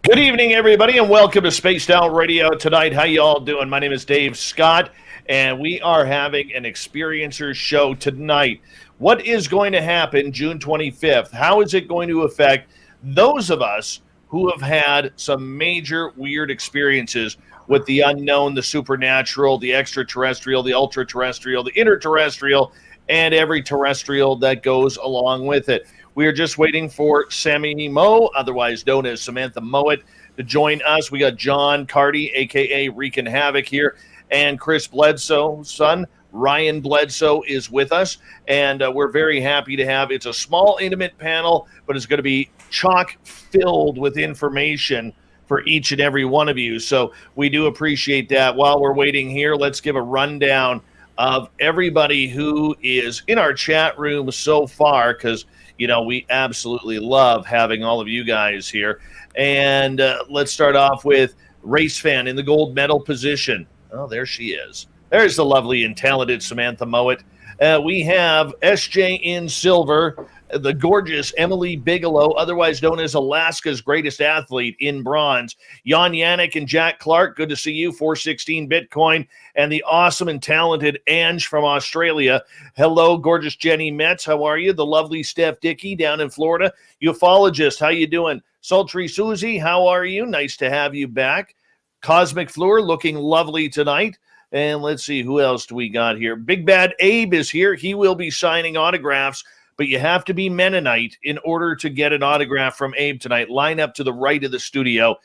Good evening, everybody, and welcome to Spaced Out Radio tonight. How you all doing? My name is Dave Scott, and we are having an Experiencer show tonight. What is going to happen June 25th? How is it going to affect those of us who have had some major weird experiences with the unknown, the supernatural, the extraterrestrial, the ultra-terrestrial, the interterrestrial, and every terrestrial that goes along with it? We are just waiting for Sammy Moe, otherwise known as Samantha Mowat, to join us. We got John Carty, a.k.a. Wreaking Havoc here, and Chris Bledsoe's son, Ryan Bledsoe, is with us. And we're very happy to have, it's a small, intimate panel, but it's going to be chock-filled with information for each and every one of you. So we do appreciate that. While we're waiting here, let's give a rundown of everybody who is in our chat room so far, because we absolutely love having all of you guys here. And let's start off with Race Fan in the gold medal position. Oh, there she is. There's the lovely and talented Samantha Mowat. We have SJ in silver, the gorgeous Emily Bigelow, otherwise known as Alaska's greatest athlete, in bronze. Jan Yannick and Jack Clark, good to see you, 416 Bitcoin. And the awesome and talented Ange from Australia. Hello, gorgeous Jenny Metz, how are you? The lovely Steph Dickey down in Florida. Ufologist, how you doing? Sultry Susie, how are you? Nice to have you back. Cosmic Fleur, looking lovely tonight. And let's see, who else do we got here? Big Bad Abe is here. He will be signing autographs, but you have to be Mennonite in order to get an autograph from Abe tonight. Line up to the right of the studio,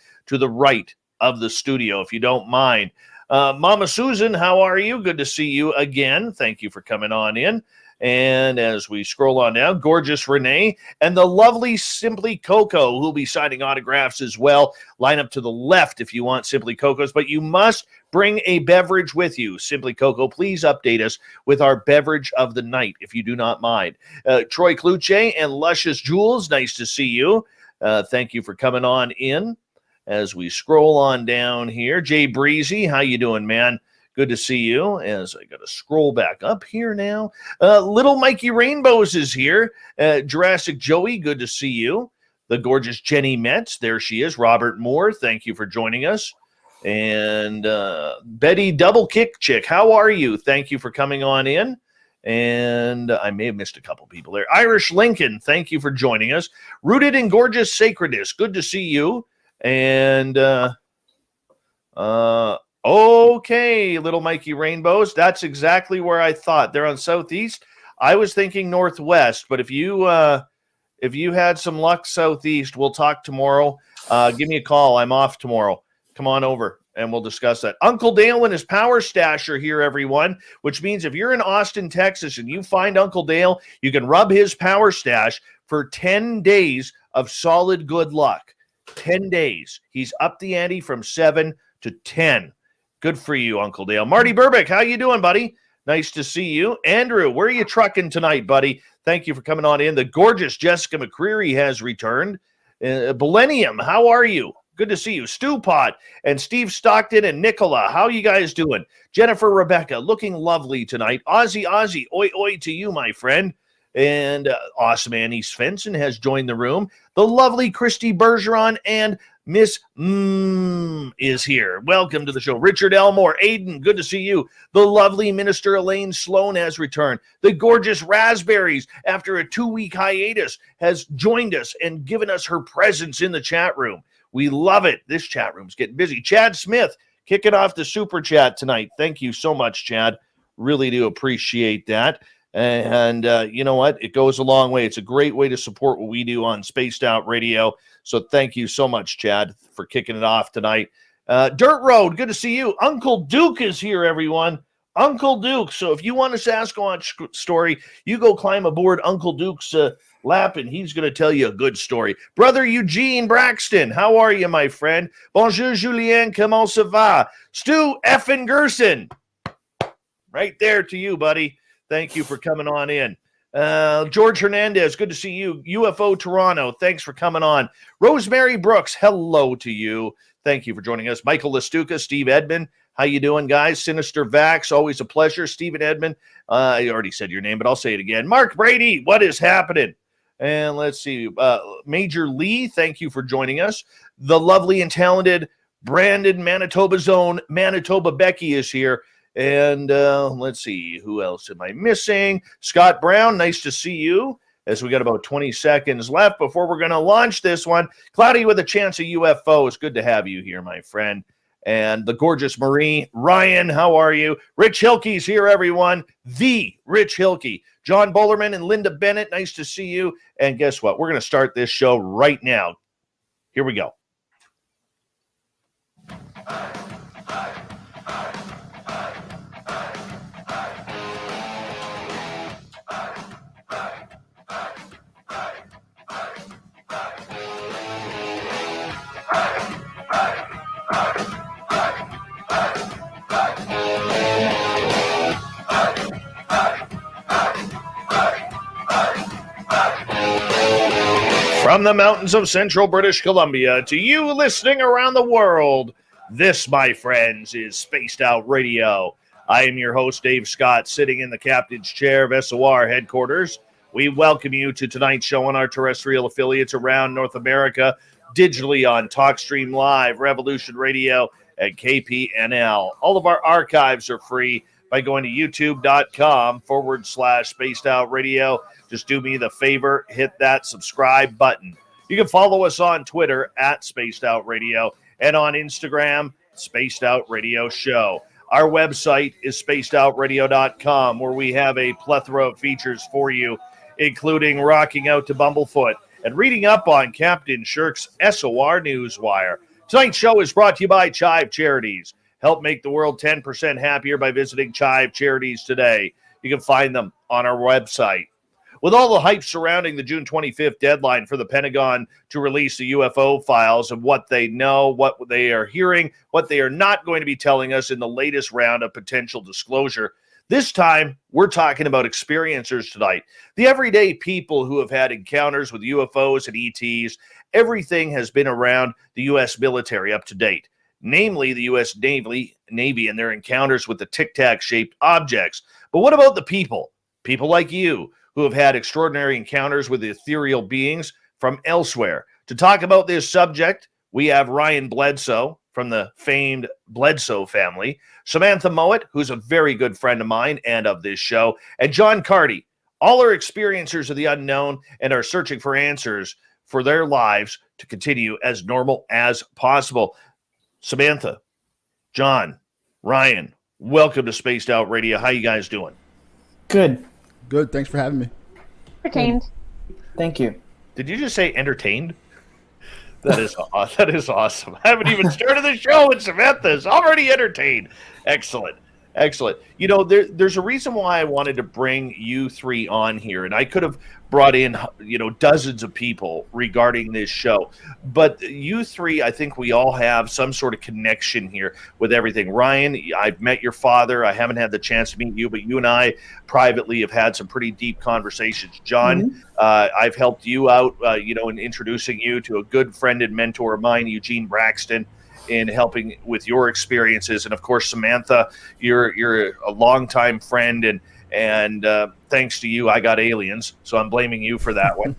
if you don't mind. Mama Susan, how are you? Good to see you again. Thank you for coming on in. And as we scroll on down, gorgeous Renee and the lovely Simply Coco, who'll be signing autographs as well. Line up to the left if you want Simply Cocos, but you must bring a beverage with you. Simply Coco, please update us with our beverage of the night, if you do not mind. Troy Cluche and Luscious Jules, nice to see you. Thank you for coming on in. As we scroll on down here, Jay Breezy, how you doing, man? Good to see you. As I got to scroll back up here now. Little Mikey Rainbows is here. Jurassic Joey, good to see you. The gorgeous Jenny Metz, there she is. Robert Moore, thank you for joining us. And Betty Double Kick Chick, how are you? Thank you for coming on in. And I may have missed a couple people there. Irish Lincoln, thank you for joining us. Rooted in Gorgeous Sacredness, good to see you. And okay, Little Mikey Rainbows, that's exactly where I thought. They're on Southeast. I was thinking Northwest, but if you had some luck Southeast, we'll talk tomorrow. Give me a call. I'm off tomorrow. Come on over and we'll discuss that. Uncle Dale and his Power Stash are here, everyone, which means if you're in Austin, Texas, and you find Uncle Dale, you can rub his Power Stash for 10 days of solid good luck. 10 days. He's up the ante from 7 to 10. Good for you, Uncle Dale. Marty Burbick, how you doing, buddy? Nice to see you. Andrew, where are you trucking tonight, buddy? Thank you for coming on in. The gorgeous Jessica McCreary has returned. Millennium, how are you? Good to see you. Stu Pot and Steve Stockton and Nicola, how you guys doing? Jennifer Rebecca, looking lovely tonight. Ozzy, oi, oi to you, my friend. And awesome Annie Svensson has joined the room. The lovely Christy Bergeron and Miss is here. Welcome to the show. Richard Elmore, Aiden, good to see you. The lovely Minister Elaine Sloan has returned. The gorgeous Raspberries, after a 2-week hiatus, has joined us and given us her presence in the chat room. We love it. This chat room's getting busy. Chad Smith, kicking off the super chat tonight. Thank you so much, Chad. Really do appreciate that. And you know what? It goes a long way. It's a great way to support what we do on Spaced Out Radio. So thank you so much, Chad, for kicking it off tonight. Dirt Road, good to see you. Uncle Duke is here, everyone. Uncle Duke. So if you want a Sasquatch story, you go climb aboard Uncle Duke's lap, and he's going to tell you a good story. Brother Eugene Braxton, how are you, my friend? Bonjour, Julien. Comment ça va? Stu Effin Gerson. Right there to you, buddy. Thank you for coming on in. George Hernandez, good to see you. UFO Toronto, thanks for coming on. Rosemary Brooks, hello to you. Thank you for joining us. Michael Lestuca, Steve Edmond, how you doing, guys? Sinister Vax, always a pleasure. Stephen Edmond, I already said your name, but I'll say it again. Mark Brady, what is happening? And let's see, Major Lee, thank you for joining us. The lovely and talented Brandon, Manitoba's own Manitoba Becky is here. And let's see, who else am I missing? Scott Brown, nice to see you. As we got about 20 seconds left before we're going to launch this one. Cloudy with a chance of UFO. It's good to have you here, my friend. And the gorgeous Marie. Ryan, how are you? Rich Hilke's here, everyone. The Rich Hilke. John Bullerman and Linda Bennett, nice to see you. And guess what? We're going to start this show right now. Here we go. From the mountains of central British Columbia to you listening around the world, this, my friends, is Spaced Out Radio. I am your host, Dave Scott, sitting in the captain's chair of SOR headquarters. We welcome you to tonight's show on our terrestrial affiliates around North America, digitally on TalkStream Live, Revolution Radio, and KPNL. All of our archives are free by going to youtube.com/Spaced Out Radio. Just do me the favor, hit that subscribe button. You can follow us on Twitter @Spaced Out Radio and on Instagram, Spaced Out Radio Show. Our website is spacedoutradio.com, where we have a plethora of features for you, including rocking out to Bumblefoot and reading up on Captain Shirk's SOR Newswire. Tonight's show is brought to you by Chive Charities. Help make the world 10% happier by visiting Chive Charities today. You can find them on our website. With all the hype surrounding the June 25th deadline for the Pentagon to release the UFO files of what they know, what they are hearing, what they are not going to be telling us in the latest round of potential disclosure, this time we're talking about experiencers tonight. The everyday people who have had encounters with UFOs and ETs. Everything has been around the U.S. military up to date, namely the U.S. Navy and their encounters with the tic-tac-shaped objects. But what about the people? People like you, who have had extraordinary encounters with ethereal beings from elsewhere. To talk about this subject, we have Ryan Bledsoe from the famed Bledsoe family, Samantha Mowat, who's a very good friend of mine and of this show, and John Carty. All are experiencers of the unknown and are searching for answers for their lives to continue as normal as possible. Samantha, John, Ryan, welcome to Spaced Out Radio. How you guys doing? Good. Good. Thanks for having me. Entertained. Thank you. Did you just say entertained? That is awesome. I haven't even started the show and Samantha's already entertained. Excellent. You know, there's a reason why I wanted to bring you three on here, and I could have brought in, dozens of people regarding this show. But you three, I think we all have some sort of connection here with everything. Ryan, I've met your father. I haven't had the chance to meet you, but you and I privately have had some pretty deep conversations. John, I've helped you out, in introducing you to a good friend and mentor of mine, Eugene Braxton, in helping with your experiences. And of course, Samantha, you're a longtime friend, and thanks to you, I got aliens. So I'm blaming you for that one,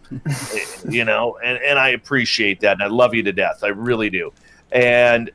and I appreciate that. And I love you to death. I really do. And,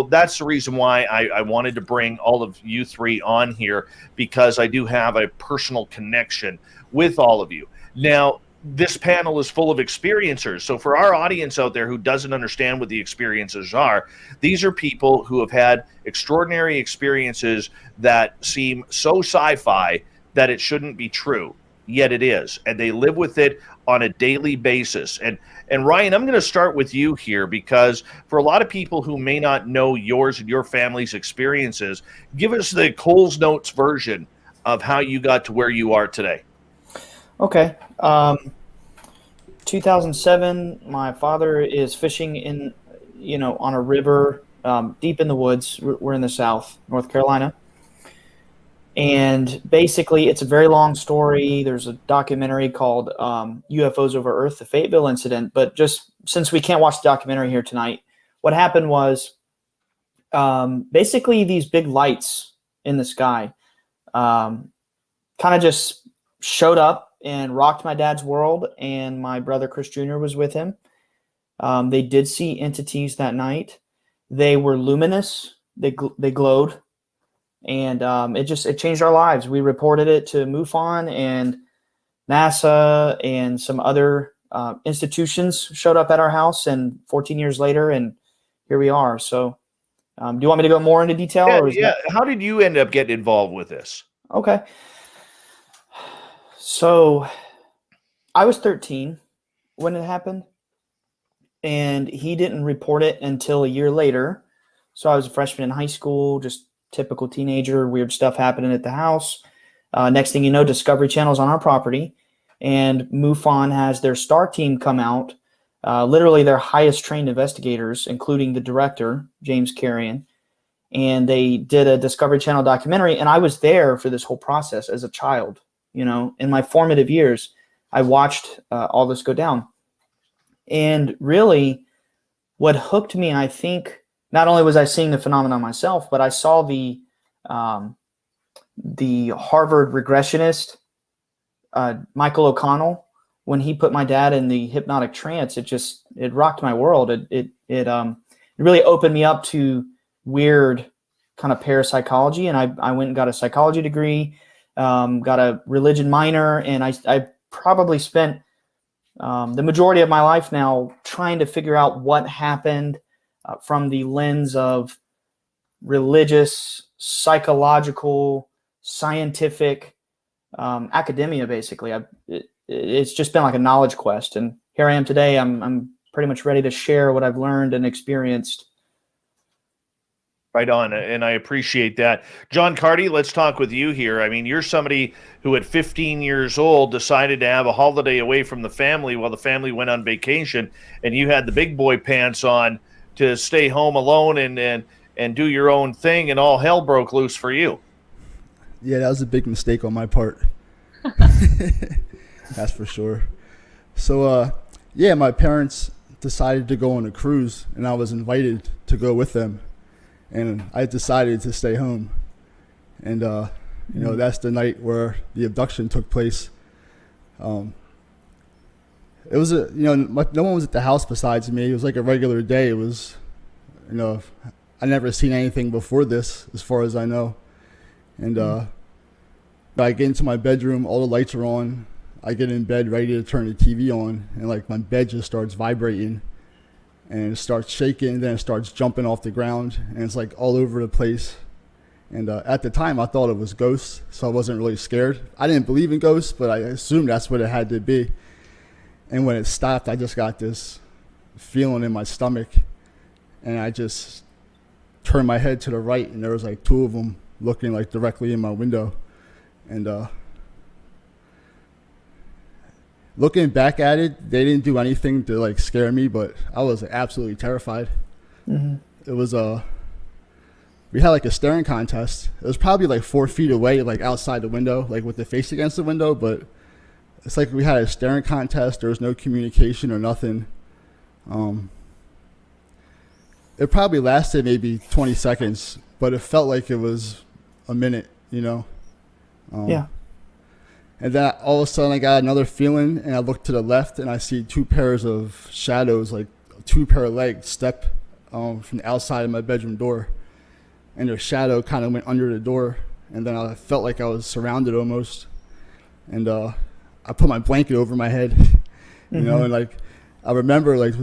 that's the reason why I wanted to bring all of you three on here, because I do have a personal connection with all of you. Now, this panel is full of experiencers. So for our audience out there who doesn't understand what the experiences are, these are people who have had extraordinary experiences that seem so sci-fi that it shouldn't be true, yet it is. And they live with it on a daily basis. And Ryan, I'm going to start with you here, because for a lot of people who may not know yours and your family's experiences, give us the Coles Notes version of how you got to where you are today. Okay. 2007, my father is fishing on a river deep in the woods. We're in the South, North Carolina. And basically, it's a very long story. There's a documentary called UFOs Over Earth, the Fayetteville Incident. But just since we can't watch the documentary here tonight, what happened was basically these big lights in the sky kind of just showed up and rocked my dad's world, and my brother Chris Jr. was with him. They did see entities that night. They were luminous. They glowed, and it changed our lives. We reported it to MUFON, and NASA and some other institutions showed up at our house, and 14 years later, and here we are. So do you want me to go more into detail? Yeah. How did you end up getting involved with this? Okay. So I was 13 when it happened, and he didn't report it until a year later. So I was a freshman in high school, just typical teenager, weird stuff happening at the house. Next thing you know, Discovery Channel's on our property, and MUFON has their STAR team come out, literally their highest trained investigators, including the director, James Carrion, and they did a Discovery Channel documentary, and I was there for this whole process as a child. In my formative years, I watched all this go down. And really, what hooked me, I think, not only was I seeing the phenomenon myself, but I saw the Harvard regressionist, Michael O'Connell, when he put my dad in the hypnotic trance. It rocked my world. It really opened me up to weird kind of parapsychology, and I went and got a psychology degree, got a religion minor, and I probably spent the majority of my life now trying to figure out what happened from the lens of religious, psychological, scientific, academia. Basically, it's just been like a knowledge quest, and here I am today. I'm pretty much ready to share what I've learned and experienced. Right on, and I appreciate that. John Carty, let's talk with you here. I mean, you're somebody who at 15 years old decided to have a holiday away from the family while the family went on vacation, and you had the big boy pants on to stay home alone and do your own thing, and all hell broke loose for you. Yeah, that was a big mistake on my part. That's for sure. So, yeah, my parents decided to go on a cruise, and I was invited to go with them. And I decided to stay home. And, that's the night where the abduction took place. It was no one was at the house besides me. It was like a regular day. It was, I never seen anything before this, as far as I know. And I get into my bedroom, all the lights are on. I get in bed ready to turn the TV on, and like my bed just starts vibrating. And it starts shaking, and then it starts jumping off the ground, and it's like all over the place. And at the time, I thought it was ghosts, so I wasn't really scared. I didn't believe in ghosts, but I assumed that's what it had to be. And when it stopped, I just got this feeling in my stomach, and I just turned my head to the right, and there was like two of them looking like directly in my window. And looking back at it, they didn't do anything to like scare me, but I was absolutely terrified. Mm-hmm. It was we had like a staring contest. It was probably like 4 feet away, like outside the window, like with the face against the window, but it's like we had a staring contest. There was no communication or nothing. It probably lasted maybe 20 seconds, but it felt like it was a minute, Yeah. And then all of a sudden I got another feeling, and I look to the left, and I see two pairs of shadows, like two pair of legs step from the outside of my bedroom door. And their shadow kind of went under the door, and then I felt like I was surrounded almost. And I put my blanket over my head, and like I remember like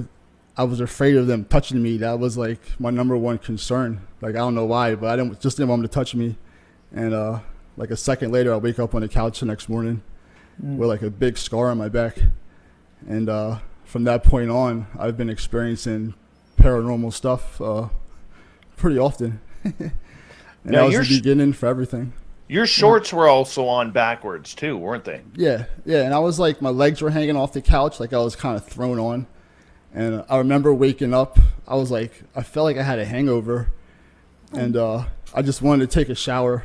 I was afraid of them touching me. That was like my number one concern. Like I don't know why, but I didn't want them to touch me. And like a second later, I wake up on the couch the next morning with like a big scar on my back. And from that point on, I've been experiencing paranormal stuff pretty often. And now, that was the beginning for everything. Your shorts were also on backwards too, weren't they? Yeah. And I was like, my legs were hanging off the couch, like I was kind of thrown on. And I remember waking up, I felt like I had a hangover. And I just wanted to take a shower.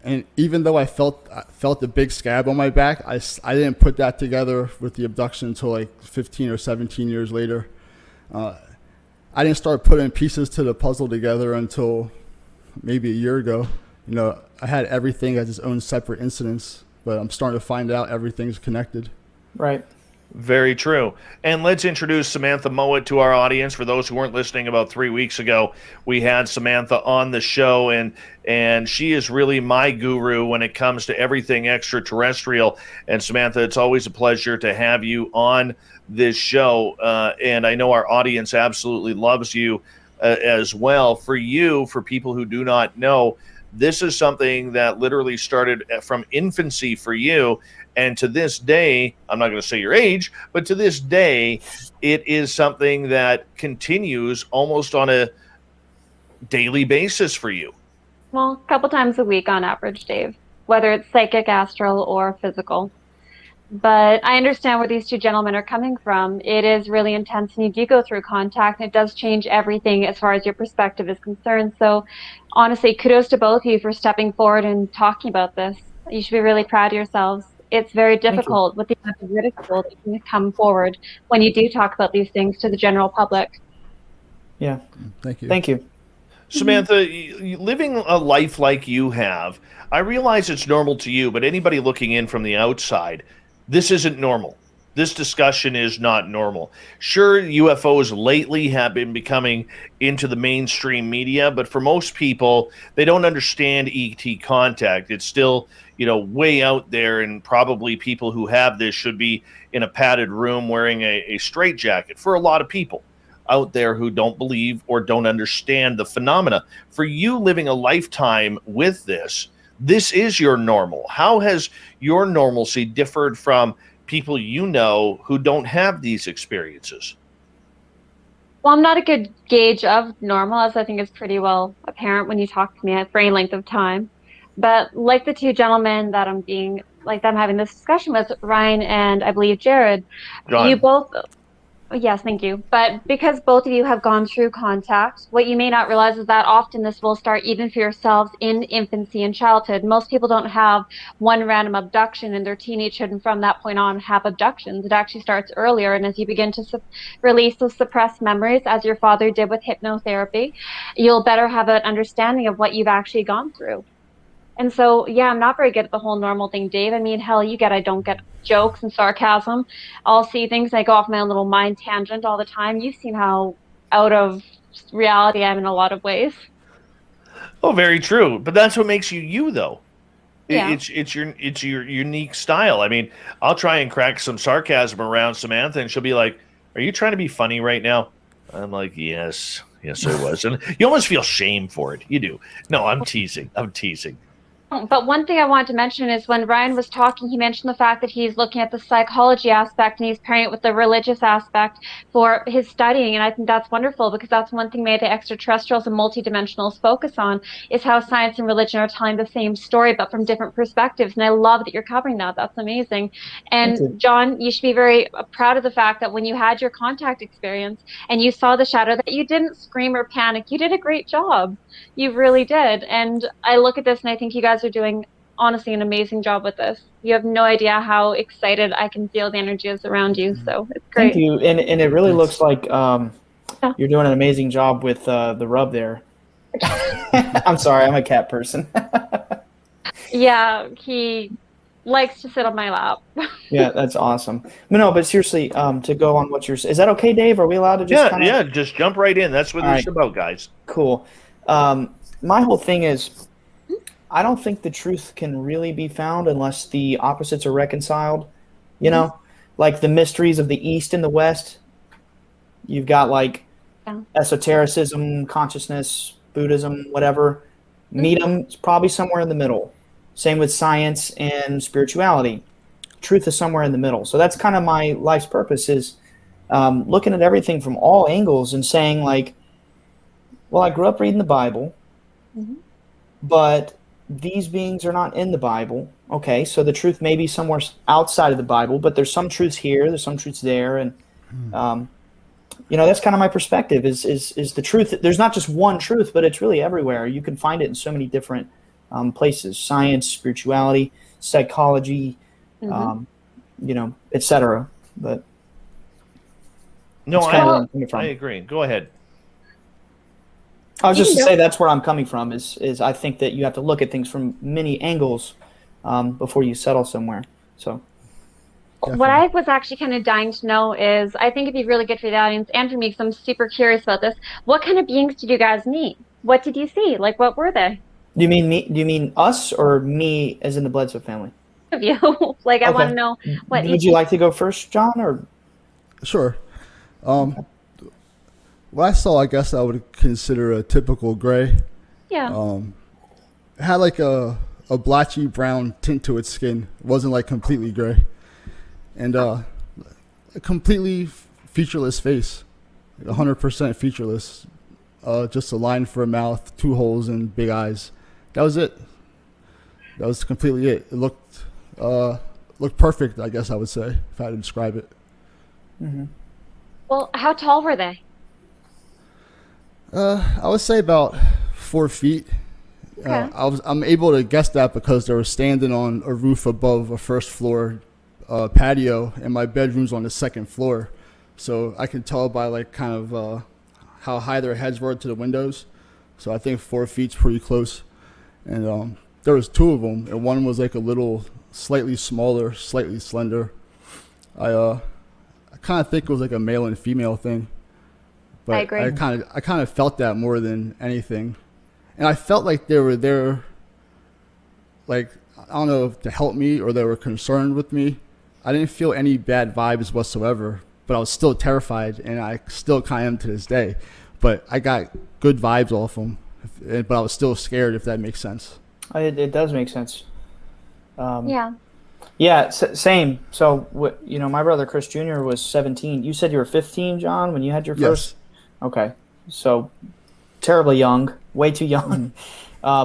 And even though I felt the big scab on my back, I didn't put that together with the abduction until like 15 or 17 years later. I didn't start putting pieces to the puzzle together until maybe a year ago. I had everything as its own separate incidents, but I'm starting to find out everything's connected. Right. Very true. And let's introduce Samantha Mowat to our audience. For those who weren't listening, about 3 weeks ago, we had Samantha on the show, and she is really my guru when it comes to everything extraterrestrial. And Samantha, it's always a pleasure to have you on this show. And I know our audience absolutely loves you as well. For you, for people who do not know, this is something that literally started from infancy for you. And to this day, I'm not going to say your age, but to this day, it is something that continues almost on a daily basis for you. Well, a couple times a week on average, Dave, whether it's psychic, astral, or physical. But I understand where these two gentlemen are coming from. It is really intense, and you do go through contact, and it does change everything as far as your perspective is concerned. So honestly, kudos to both of you for stepping forward and talking about this. You should be really proud of yourselves. It's very difficult with the amount of ridicule that can come forward when you do talk about these things to the general public. Yeah. Thank you. Thank you. Samantha, living a life like you have, I realize it's normal to you, but anybody looking in from the outside, this isn't normal. This discussion is not normal. Sure, UFOs lately have been becoming into the mainstream media, but for most people, they don't understand ET contact. It's still, way out there, and probably people who have this should be in a padded room wearing a straitjacket for a lot of people out there who don't believe or don't understand the phenomena. For you living a lifetime with this is your normal. How has your normalcy differed from people who don't have these experiences? Well, I'm not a good gauge of normal, as I think is pretty well apparent when you talk to me for any length of time. But like the two gentlemen that I'm having this discussion with, Ryan and I believe Jared, John. you both. Yes, thank you. But because both of you have gone through contact, what you may not realize is that often this will start even for yourselves in infancy and childhood. Most people don't have one random abduction in their teenagehood, and from that point on have abductions. It actually starts earlier, and as you begin to release those suppressed memories, as your father did with hypnotherapy, you'll better have an understanding of what you've actually gone through. And so, yeah, I'm not very good at the whole normal thing, Dave. I mean, hell, I don't get jokes and sarcasm. I'll see things and I go off my own little mind tangent all the time. You've seen how out of reality I am in a lot of ways. Oh, very true. But that's what makes you you, though. Yeah. It's your unique style. I mean, I'll try and crack some sarcasm around Samantha, and she'll be like, "Are you trying to be funny right now?" I'm like, Yes, I was. And you almost feel shame for it. You do. No, I'm teasing. But one thing I wanted to mention is when Ryan was talking, he mentioned the fact that he's looking at the psychology aspect and he's pairing it with the religious aspect for his studying. And I think that's wonderful, because that's one thing maybe the extraterrestrials and multidimensionals focus on, is how science and religion are telling the same story, but from different perspectives. And I love that you're covering that. That's amazing. And John, you should be very proud of the fact that when you had your contact experience and you saw the shadow, that you didn't scream or panic. You did a great job. You really did. And I look at this and I think you guys are doing, honestly, an amazing job with this. You have no idea how excited I can feel the energy is around you. So it's great. Thank you. And it really looks like you're doing an amazing job with the rub there. I'm sorry, I'm a cat person. Yeah, he likes to sit on my lap. Yeah, that's awesome. No, but seriously, to go on what is that okay, Dave? Are we allowed to just just jump right in. That's what it's about, guys. Cool. My whole thing is, I don't think the truth can really be found unless the opposites are reconciled. Like the mysteries of the East and the West. You've got esotericism, consciousness, Buddhism, whatever. Meet them, it's probably somewhere in the middle. Same with science and spirituality. Truth is somewhere in the middle. So that's kind of my life's purpose, is looking at everything from all angles and saying, well, I grew up reading the Bible, but these beings are not in the Bible. Okay, so the truth may be somewhere outside of the Bible, but there's some truths here, there's some truths there, and that's kind of my perspective. Is the truth? There's not just one truth, but it's really everywhere. You can find it in so many different places: science, spirituality, psychology, etc. But no, I agree. Go ahead. I was just to say that's where I'm coming from. Is I think that you have to look at things from many angles before you settle somewhere. So What I was actually kind of dying to know is, I think it'd be really good for the audience and for me, because I'm super curious about this. What kind of beings did you guys meet? What did you see? Like, what were they? do you mean me? Do you mean us or me as in the Bledsoe family? Of you? Like, I want Okay. to know what Would you like to go first, John? Or Sure. What I saw, I guess I would consider a typical gray. Yeah. It had like a blotchy brown tint to its skin. It wasn't like completely gray. And a completely featureless face. 100% featureless. Just a line for a mouth, 2 holes, and big eyes. That was it. That was completely it. It looked perfect, I guess I would say, if I had to describe it. Well, how tall were they? I would say about 4 feet. Okay. I'm able to guess that because they were standing on a roof above a first floor patio, and my bedroom's on the second floor, so I can tell by like kind of how high their heads were to the windows. So I think 4 feet's pretty close. And there was 2 of them, and one was like a little slightly smaller, slightly slender. I kind of think it was like a male and female thing, but I agree. I kind of felt that more than anything, and I felt like they were there, like I don't know if to help me or they were concerned with me. I didn't feel any bad vibes whatsoever, but I was still terrified, and I still kind of am to this day. But I got good vibes off them, but I was still scared, if that makes sense. it does make sense. Yeah. Yeah, same. So my brother Chris Jr. was 17. You said you were 15, John, when you had your first. Yes. Okay, so terribly young, way too young.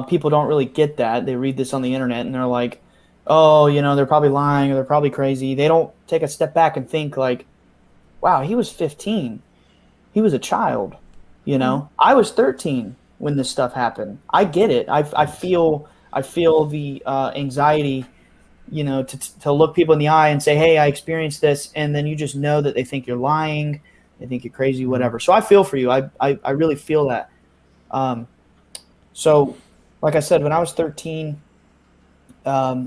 People don't really get that. They read this on the internet and they're like, oh, they're probably lying or they're probably crazy. They don't take a step back and think like, wow, he was 15. He was a child. I was 13 when this stuff happened. I get it. I feel the anxiety, to look people in the eye and say, hey, I experienced this. And then you just know that they think you're lying. They think you're crazy, whatever. So I feel for you. I really feel that. So like I said, when I was 13,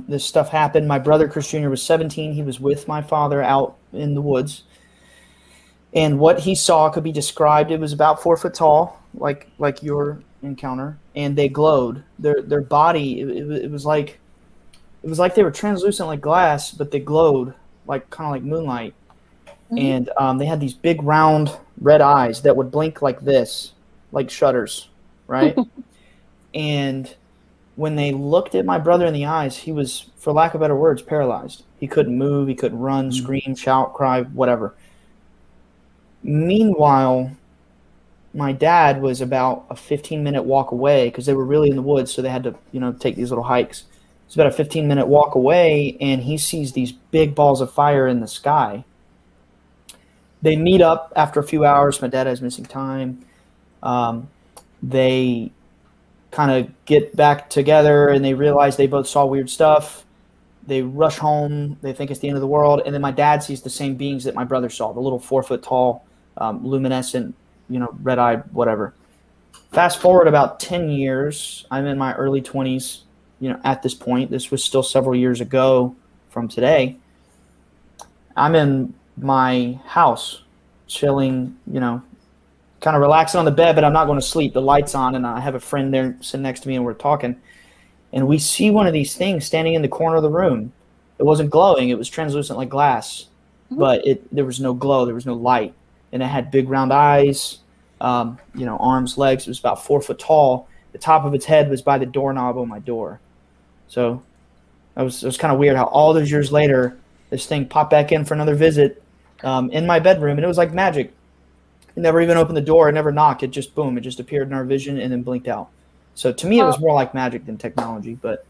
this stuff happened. My brother Chris Jr. was 17. He was with my father out in the woods. And what he saw could be described. It was about 4 foot tall, like your encounter, and they glowed. Their body, it was like they were translucent like glass, but they glowed like kind of like moonlight. And they had these big round red eyes that would blink like this, like shutters, right? And when they looked at my brother in the eyes, he was, for lack of better words, paralyzed. He couldn't move. He couldn't run, scream, shout, cry, whatever. Meanwhile, my dad was about a 15-minute walk away because they were really in the woods, so they had to, take these little hikes. It's about a 15-minute walk away, and he sees these big balls of fire in the sky. They meet up after a few hours. My dad has missing time. They kind of get back together, and they realize they both saw weird stuff. They rush home. They think it's the end of the world. And then my dad sees the same beings that my brother saw, the little 4 foot tall, luminescent, red-eyed, whatever. Fast forward about 10 years. I'm in my early 20s, at this point. This was still several years ago from today. I'm in my house, chilling, kind of relaxing on the bed, but I'm not going to sleep. The light's on, and I have a friend there sitting next to me, and we're talking. And we see one of these things standing in the corner of the room. It wasn't glowing. It was translucent like glass, but there was no glow. There was no light. And it had big round eyes, arms, legs. It was about 4 foot tall. The top of its head was by the doorknob on my door. So it was kind of weird how all those years later, this thing popped back in for another visit in my bedroom, and it was like magic. It never even opened the door. It never knocked. It just, boom, it just appeared in our vision and then blinked out. So to me, it was more like magic than technology. But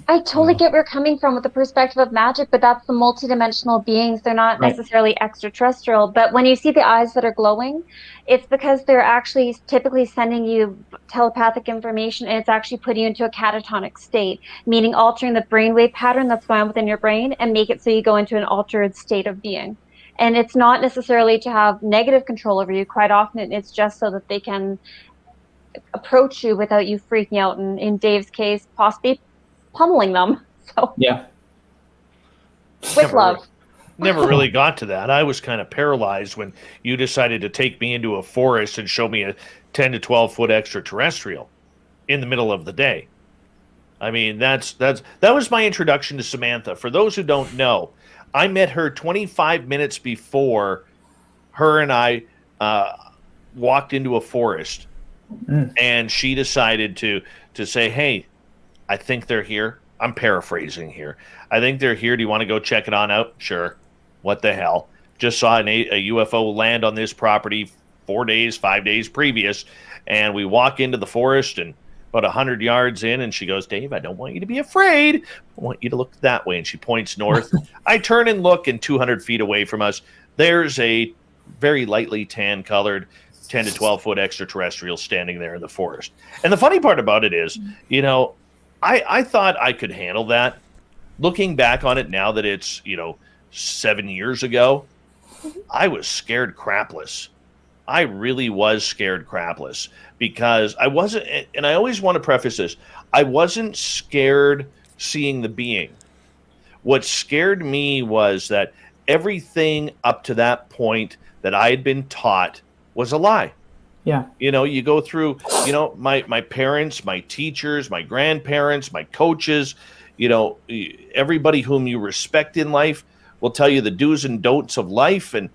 I totally get where you're coming from with the perspective of magic, but that's the multidimensional beings. They're not necessarily extraterrestrial. But when you see the eyes that are glowing, it's because they're actually typically sending you telepathic information, and it's actually putting you into a catatonic state, meaning altering the brainwave pattern that's going on within your brain and make it so you go into an altered state of being. And it's not necessarily to have negative control over you. Quite often, it's just so that they can approach you without you freaking out. And in Dave's case, possibly pummeling them. So Yeah. with Never love. Never really got to that. I was kind of paralyzed when you decided to take me into a forest and show me a 10 to 12 foot extraterrestrial in the middle of the day. I mean, that was my introduction to Samantha. For those who don't know, I met her 25 minutes before her and I walked into a forest, and she decided to say, "Hey, I think they're here." I'm paraphrasing here. I think they're here. Do you want to go check it on out? Sure. What the hell? Just saw a UFO land on this property 5 days previous, and we walk into the forest and about 100 yards in, and she goes, "Dave, I don't want you to be afraid. I want you to look that way." And she points north. I turn and look, and 200 feet away from us, there's a very lightly tan-colored 10 to 12 foot extraterrestrial standing there in the forest. And the funny part about it is, I thought I could handle that. Looking back on it now that it's, 7 years ago, I was scared crapless. I really was scared crapless because I wasn't, and I always want to preface this, I wasn't scared seeing the being. What scared me was that everything up to that point that I had been taught was a lie. Yeah. You go through, my parents, my teachers, my grandparents, my coaches, everybody whom you respect in life will tell you the do's and don'ts of life and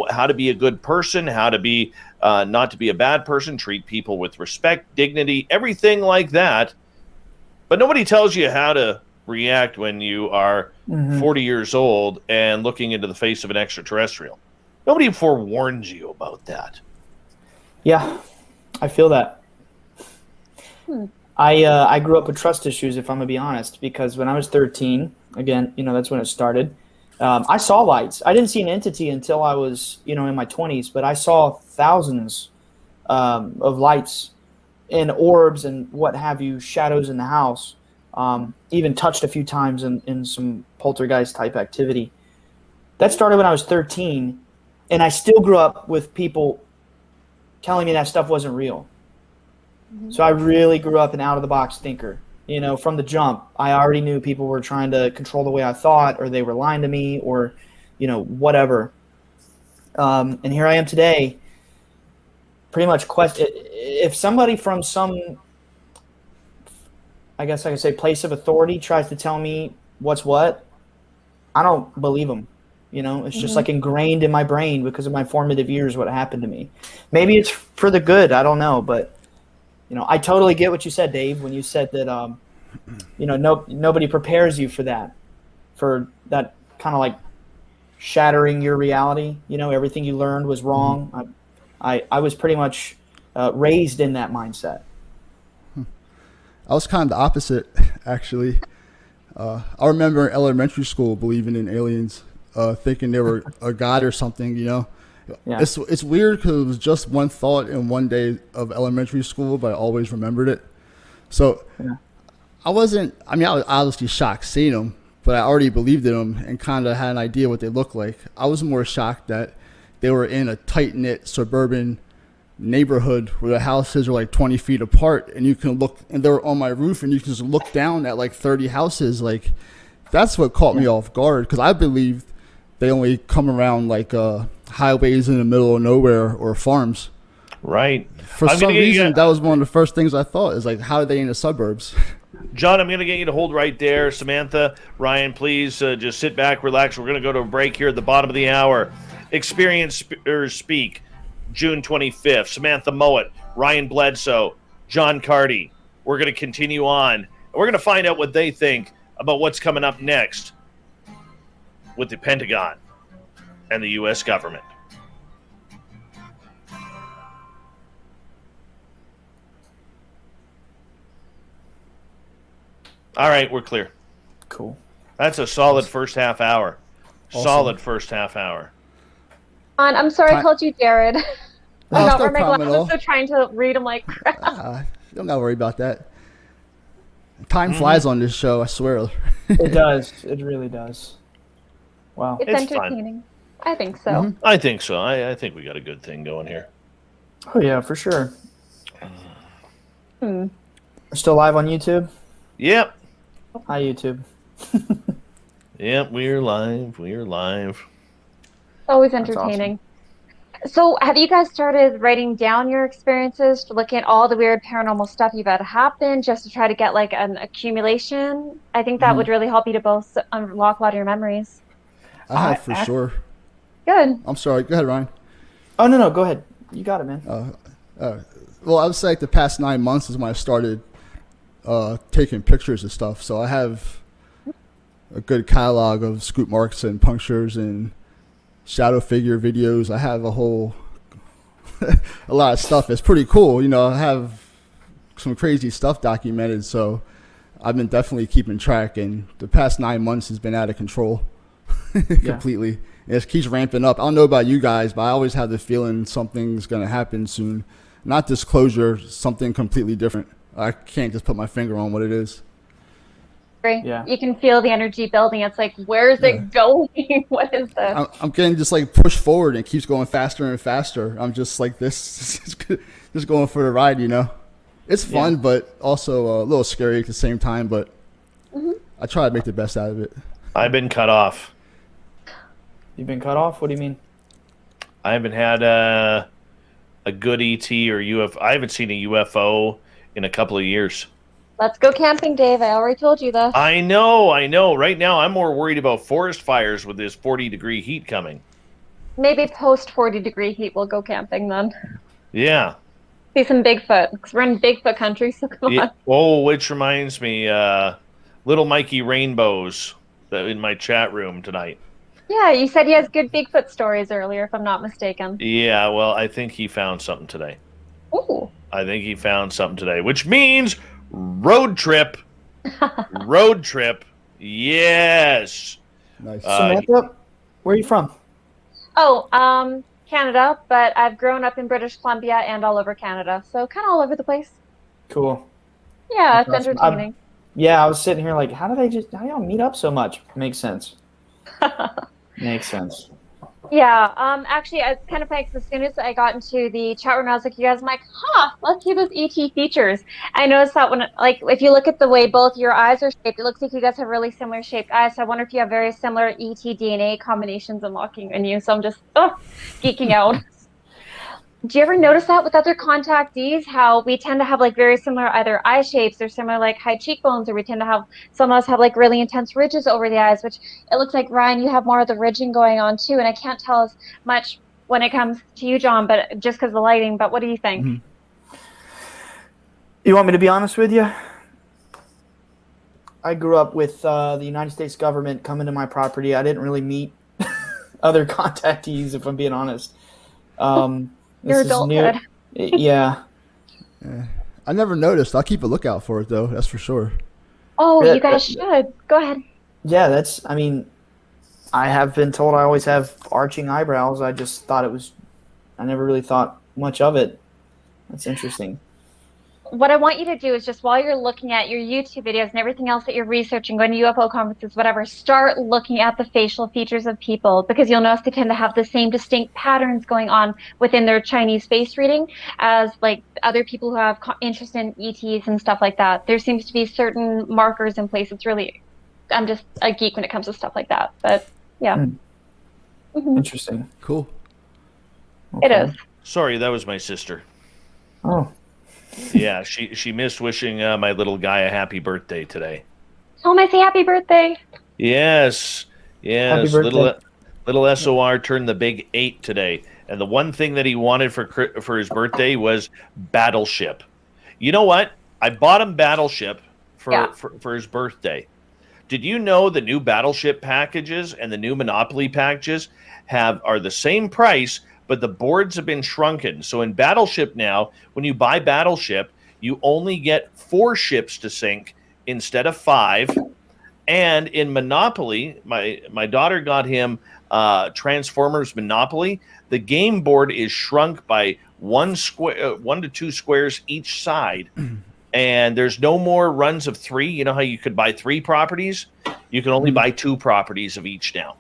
how to be a good person, how to be not to be a bad person, treat people with respect, dignity, everything like that. But nobody tells you how to react when you are 40 years old and looking into the face of an extraterrestrial. Nobody forewarns you about that. Yeah, I feel that. I grew up with trust issues, if I'm going to be honest, because when I was 13, again, that's when it started, I saw lights. I didn't see an entity until I was, in my 20s, but I saw thousands of lights and orbs and what have you, shadows in the house, even touched a few times in some poltergeist type activity. That started when I was 13, and I still grew up with people telling me that stuff wasn't real. So I really grew up an out-of-the-box thinker. From the jump, I already knew people were trying to control the way I thought, or they were lying to me, or, whatever. And here I am today, pretty much if somebody from some, I guess I could say, place of authority tries to tell me what's what, I don't believe them. It's just like ingrained in my brain because of my formative years, what happened to me. Maybe it's for the good. I don't know. But, I totally get what you said, Dave, when you said that, nobody prepares you for that kind of like shattering your reality. Everything you learned was wrong. I was pretty much raised in that mindset. I was kind of the opposite, actually. I remember in elementary school believing in aliens, thinking they were a god or something, Yeah. It's weird because it was just one thought in one day of elementary school, but I always remembered it. So I was obviously shocked seeing them, but I already believed in them and kind of had an idea what they looked like. I was more shocked that they were in a tight-knit suburban neighborhood where the houses are like 20 feet apart, and you can look, and they were on my roof, and you can just look down at like 30 houses. Like, that's what caught me off guard, because I believed they only come around like highways in the middle of nowhere or farms. Right. For some reason, that was one of the first things I thought, is like, how are they in the suburbs? John, I'm going to get you to hold right there. Samantha, Ryan, please just sit back, relax. We're going to go to a break here at the bottom of the hour. Experiencers Speak, June 25th. Samantha Mowat, Ryan Bledsoe, John Carty. We're going to continue on. And we're going to find out what they think about what's coming up next with the Pentagon and the U.S. government. All right, we're clear. Cool. That's a solid first half hour. Awesome. Solid first half hour. I'm sorry I called you Jared. I'm not wearing my problem at all. glasses, so trying to read them like crap. Don't gotta worry about that. Time flies on this show, I swear. It does. It really does. Wow. It's entertaining. Fun. I think so. I think so. I think we got a good thing going here. Oh, yeah, for sure. We're still live on YouTube? Yep. Okay. Hi, YouTube. Yep, we're live. We're live. Always That's entertaining. So, have you guys started writing down your experiences, looking at all the weird paranormal stuff you've had happen, just to try to get like an accumulation? I think that would really help you to both unlock a lot of your memories. I have for sure. Good. I'm sorry. Go ahead, Ryan. Oh, no. Go ahead. You got it, man. Well, I would say like the past 9 months is when I started taking pictures of stuff. So I have a good catalog of scoop marks and punctures and shadow figure videos. I have a whole a lot of stuff. It's pretty cool. You know, I have some crazy stuff documented. So I've been definitely keeping track. And the past 9 months has been out of control completely. It just keeps ramping up. I don't know about you guys, but I always have the feeling something's going to happen soon. Not disclosure, something completely different. I can't just put my finger on what it is. Great. Yeah. You can feel the energy building. It's like, where is it going? What is this? I'm getting just like pushed forward and it keeps going faster and faster. I'm just like this, just going for the ride, you know. It's fun, but also a little scary at the same time. But I try to make the best out of it. I've been cut off. You've been cut off? What do you mean? I haven't had a good ET or UFO. I haven't seen a UFO in a couple of years. Let's go camping, Dave. I already told you this. I know. Right now, I'm more worried about forest fires with this 40-degree heat coming. Maybe post 40-degree heat, we'll go camping then. Yeah. See some Bigfoot, because we're in Bigfoot country, so come on. Oh, which reminds me, Little Mikey Rainbows in my chat room tonight. Yeah, you said he has good Bigfoot stories earlier, if I'm not mistaken. Yeah, well, I think he found something today. Ooh. I think he found something today, which means road trip. Road trip. Yes. Nice. Samantha, where are you from? Oh, Canada, but I've grown up in British Columbia and all over Canada, so kind of all over the place. Cool. Yeah, it's That's awesome. entertaining. Yeah, I was sitting here like, how do y'all meet up so much? Makes sense. Makes sense. Yeah, actually, it's kind of funny because as soon as I got into the chat room, I was like, you guys, I'm like, let's see those ET features. I noticed that when, like, if you look at the way both your eyes are shaped, it looks like you guys have really similar shaped eyes. So I wonder if you have very similar ET DNA combinations unlocking in you. So I'm just geeking out. Do you ever notice that with other contactees, how we tend to have like very similar either eye shapes or similar like high cheekbones, or we tend to have, some of us have like really intense ridges over the eyes, which it looks like, Ryan, you have more of the ridging going on too. And I can't tell as much when it comes to you, John, but just because of the lighting. But what do you think? You want me to be honest with you? I grew up with the United States government coming to my property. I didn't really meet other contactees, if I'm being honest. Your adulthood. Yeah. I never noticed. I'll keep a lookout for it though. That's for sure. Oh, you guys should. Go ahead. Yeah, I have been told I always have arching eyebrows. I just thought I never really thought much of it. That's interesting. What I want you to do is just while you're looking at your YouTube videos and everything else that you're researching, going to UFO conferences, whatever, start looking at the facial features of people, because you'll notice they tend to have the same distinct patterns going on within their Chinese face reading as like other people who have interest in ETs and stuff like that. There seems to be certain markers in place. It's really, I'm just a geek when it comes to stuff like that. But yeah. Interesting. Cool. It is. Sorry, that was my sister. Oh. Yeah, she missed wishing my little guy a happy birthday today. Oh, my say happy birthday. Yes. Happy birthday. Little SOR turned the big 8 today, and the one thing that he wanted for his birthday was Battleship. You know what? I bought him Battleship for his birthday. Did you know the new Battleship packages and the new Monopoly packages are the same price, but the boards have been shrunken? So in Battleship now, when you buy Battleship, you only get 4 ships to sink instead of 5. And in Monopoly, my daughter got him Transformers Monopoly. The game board is shrunk by 1 to 2 squares each side. And there's no more runs of 3. You know how you could buy 3 properties? You can only buy 2 properties of each now.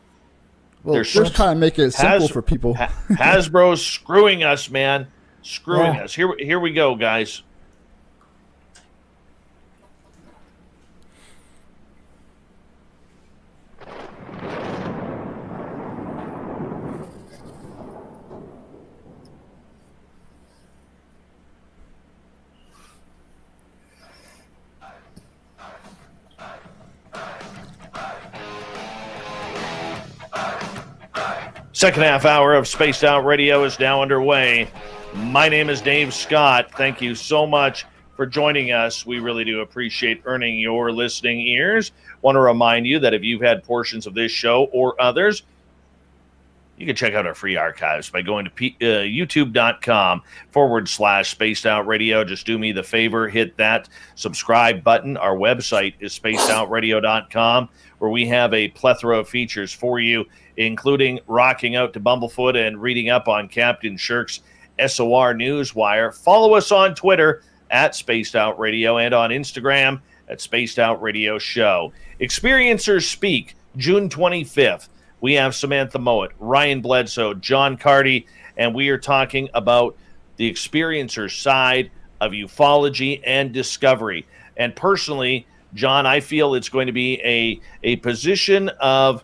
Well, they're just trying to make it simple for people. Hasbro's screwing us, man. Screwing us. Here we go, guys. Second half hour of Spaced Out Radio is now underway. My name is Dave Scott. Thank you so much for joining us. We really do appreciate earning your listening ears. Want to remind you that if you've had portions of this show or others, you can check out our free archives by going to youtube.com/Spaced Out Radio. Just do me the favor, hit that subscribe button. Our website is spacedoutradio.com, where we have a plethora of features for you, including rocking out to Bumblefoot and reading up on Captain Shirk's SOR Newswire. Follow us on Twitter at Spaced Out Radio and on Instagram at Spaced Out Radio Show. Experiencers Speak, June 25th. We have Samantha Mowat, Ryan Bledsoe, John Carty, and we are talking about the experiencer side of ufology and discovery. And personally, John, I feel it's going to be a position of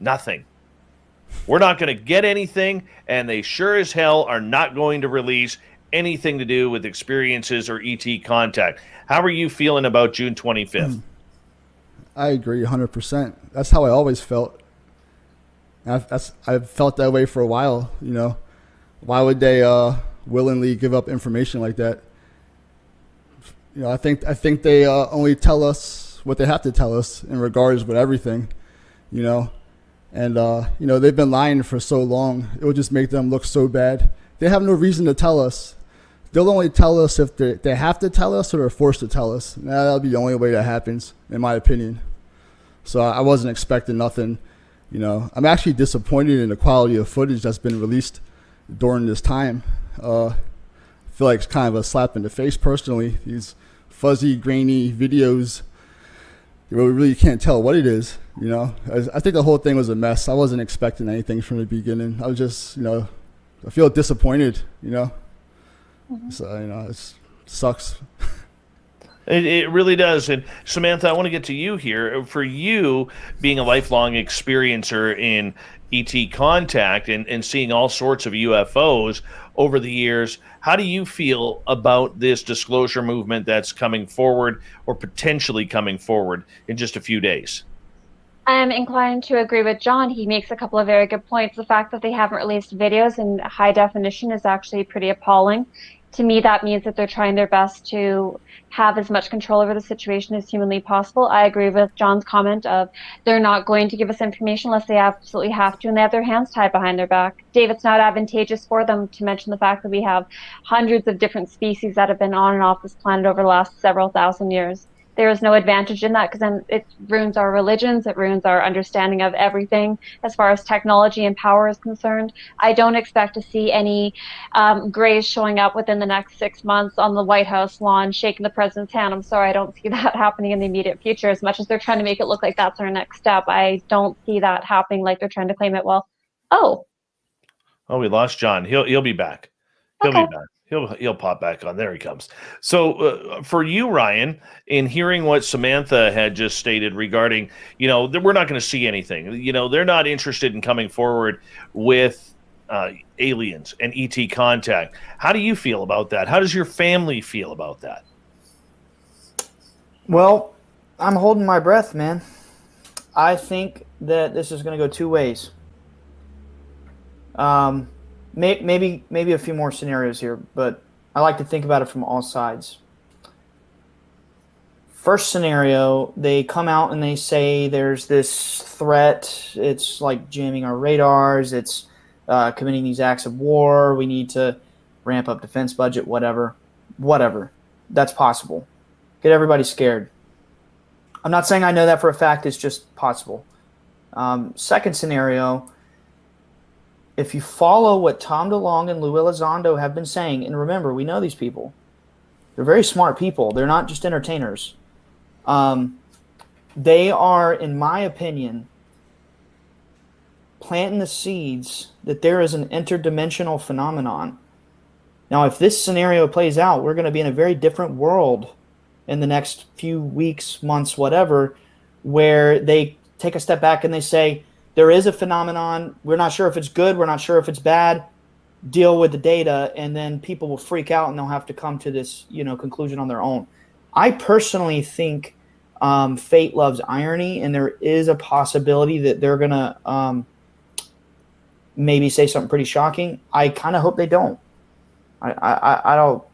nothing. We're not going to get anything, and they sure as hell are not going to release anything to do with experiences or ET contact. How are you feeling about June 25th? I agree 100%. That's how I always felt. I've felt that way for a while, you know. Why would they willingly give up information like that? You know, I think they only tell us what they have to tell us in regards with everything, you know. And, you know, they've been lying for so long. It would just make them look so bad. They have no reason to tell us. They'll only tell us if they have to tell us or they're forced to tell us. Now, that'll be the only way that happens, in my opinion. So I wasn't expecting nothing, you know. I'm actually disappointed in the quality of footage that's been released during this time. I feel like it's kind of a slap in the face personally. These fuzzy, grainy videos, you really can't tell what it is, you know. I think the whole thing was a mess. I wasn't expecting anything from the beginning. I was just, you know, I feel disappointed, you know. So, you know, it sucks. It really does. And Samantha, I want to get to you here. For you, being a lifelong experiencer in ET contact and seeing all sorts of UFOs over the years, how do you feel about this disclosure movement that's coming forward or potentially coming forward in just a few days? I'm inclined to agree with John. He makes a couple of very good points. The fact that they haven't released videos in high definition is actually pretty appalling. To me, that means that they're trying their best to have as much control over the situation as humanly possible. I agree with John's comment of they're not going to give us information unless they absolutely have to, and they have their hands tied behind their back. Dave, it's not advantageous for them to mention the fact that we have hundreds of different species that have been on and off this planet over the last several thousand years. There is no advantage in that because then it ruins our religions, it ruins our understanding of everything as far as technology and power is concerned. I don't expect to see any grays showing up within the next 6 months on the White House lawn shaking the president's hand. I'm sorry, I don't see that happening in the immediate future. As much as they're trying to make it look like that's our next step, I don't see that happening like they're trying to claim it. Well, oh, we lost John. He'll be back. He'll be back. He'll pop back on. There he comes. So for you, Ryan, in hearing what Samantha had just stated regarding, you know, we're not going to see anything. You know, they're not interested in coming forward with aliens and ET contact. How do you feel about that? How does your family feel about that? Well, I'm holding my breath, man. I think that this is going to go two ways. Maybe a few more scenarios here, but I like to think about it from all sides. First scenario, they come out and they say there's this threat. It's like jamming our radars. It's committing these acts of war. We need to ramp up defense budget, whatever. That's possible. Get everybody scared. I'm not saying I know that for a fact. It's just possible. Second scenario, if you follow what Tom DeLonge and Lou Elizondo have been saying, and remember, we know these people. They're very smart people. They're not just entertainers. They are, in my opinion, planting the seeds that there is an interdimensional phenomenon. Now, if this scenario plays out, we're going to be in a very different world in the next few weeks, months, whatever, where they take a step back and they say, there is a phenomenon. We're not sure if it's good. We're not sure if it's bad. Deal with the data, and then people will freak out and they'll have to come to this, conclusion on their own. I personally think fate loves irony, and there is a possibility that they're going to maybe say something pretty shocking. I kind of hope they don't. I don't,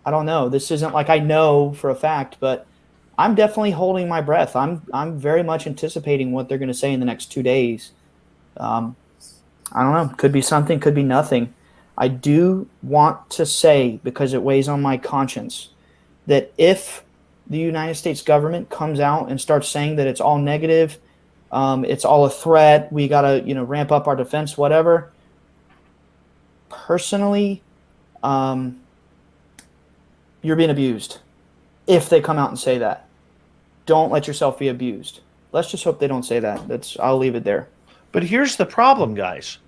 I don't know. This isn't like I know for a fact, but I'm definitely holding my breath. I'm very much anticipating what they're going to say in the next 2 days. I don't know. Could be something, could be nothing. I do want to say, because it weighs on my conscience, that if the United States government comes out and starts saying that it's all negative, it's all a threat, we got to, ramp up our defense, whatever. Personally, you're being abused if they come out and say that. Don't let yourself be abused. Let's just hope they don't say that. I'll leave it there. But here's the problem, guys.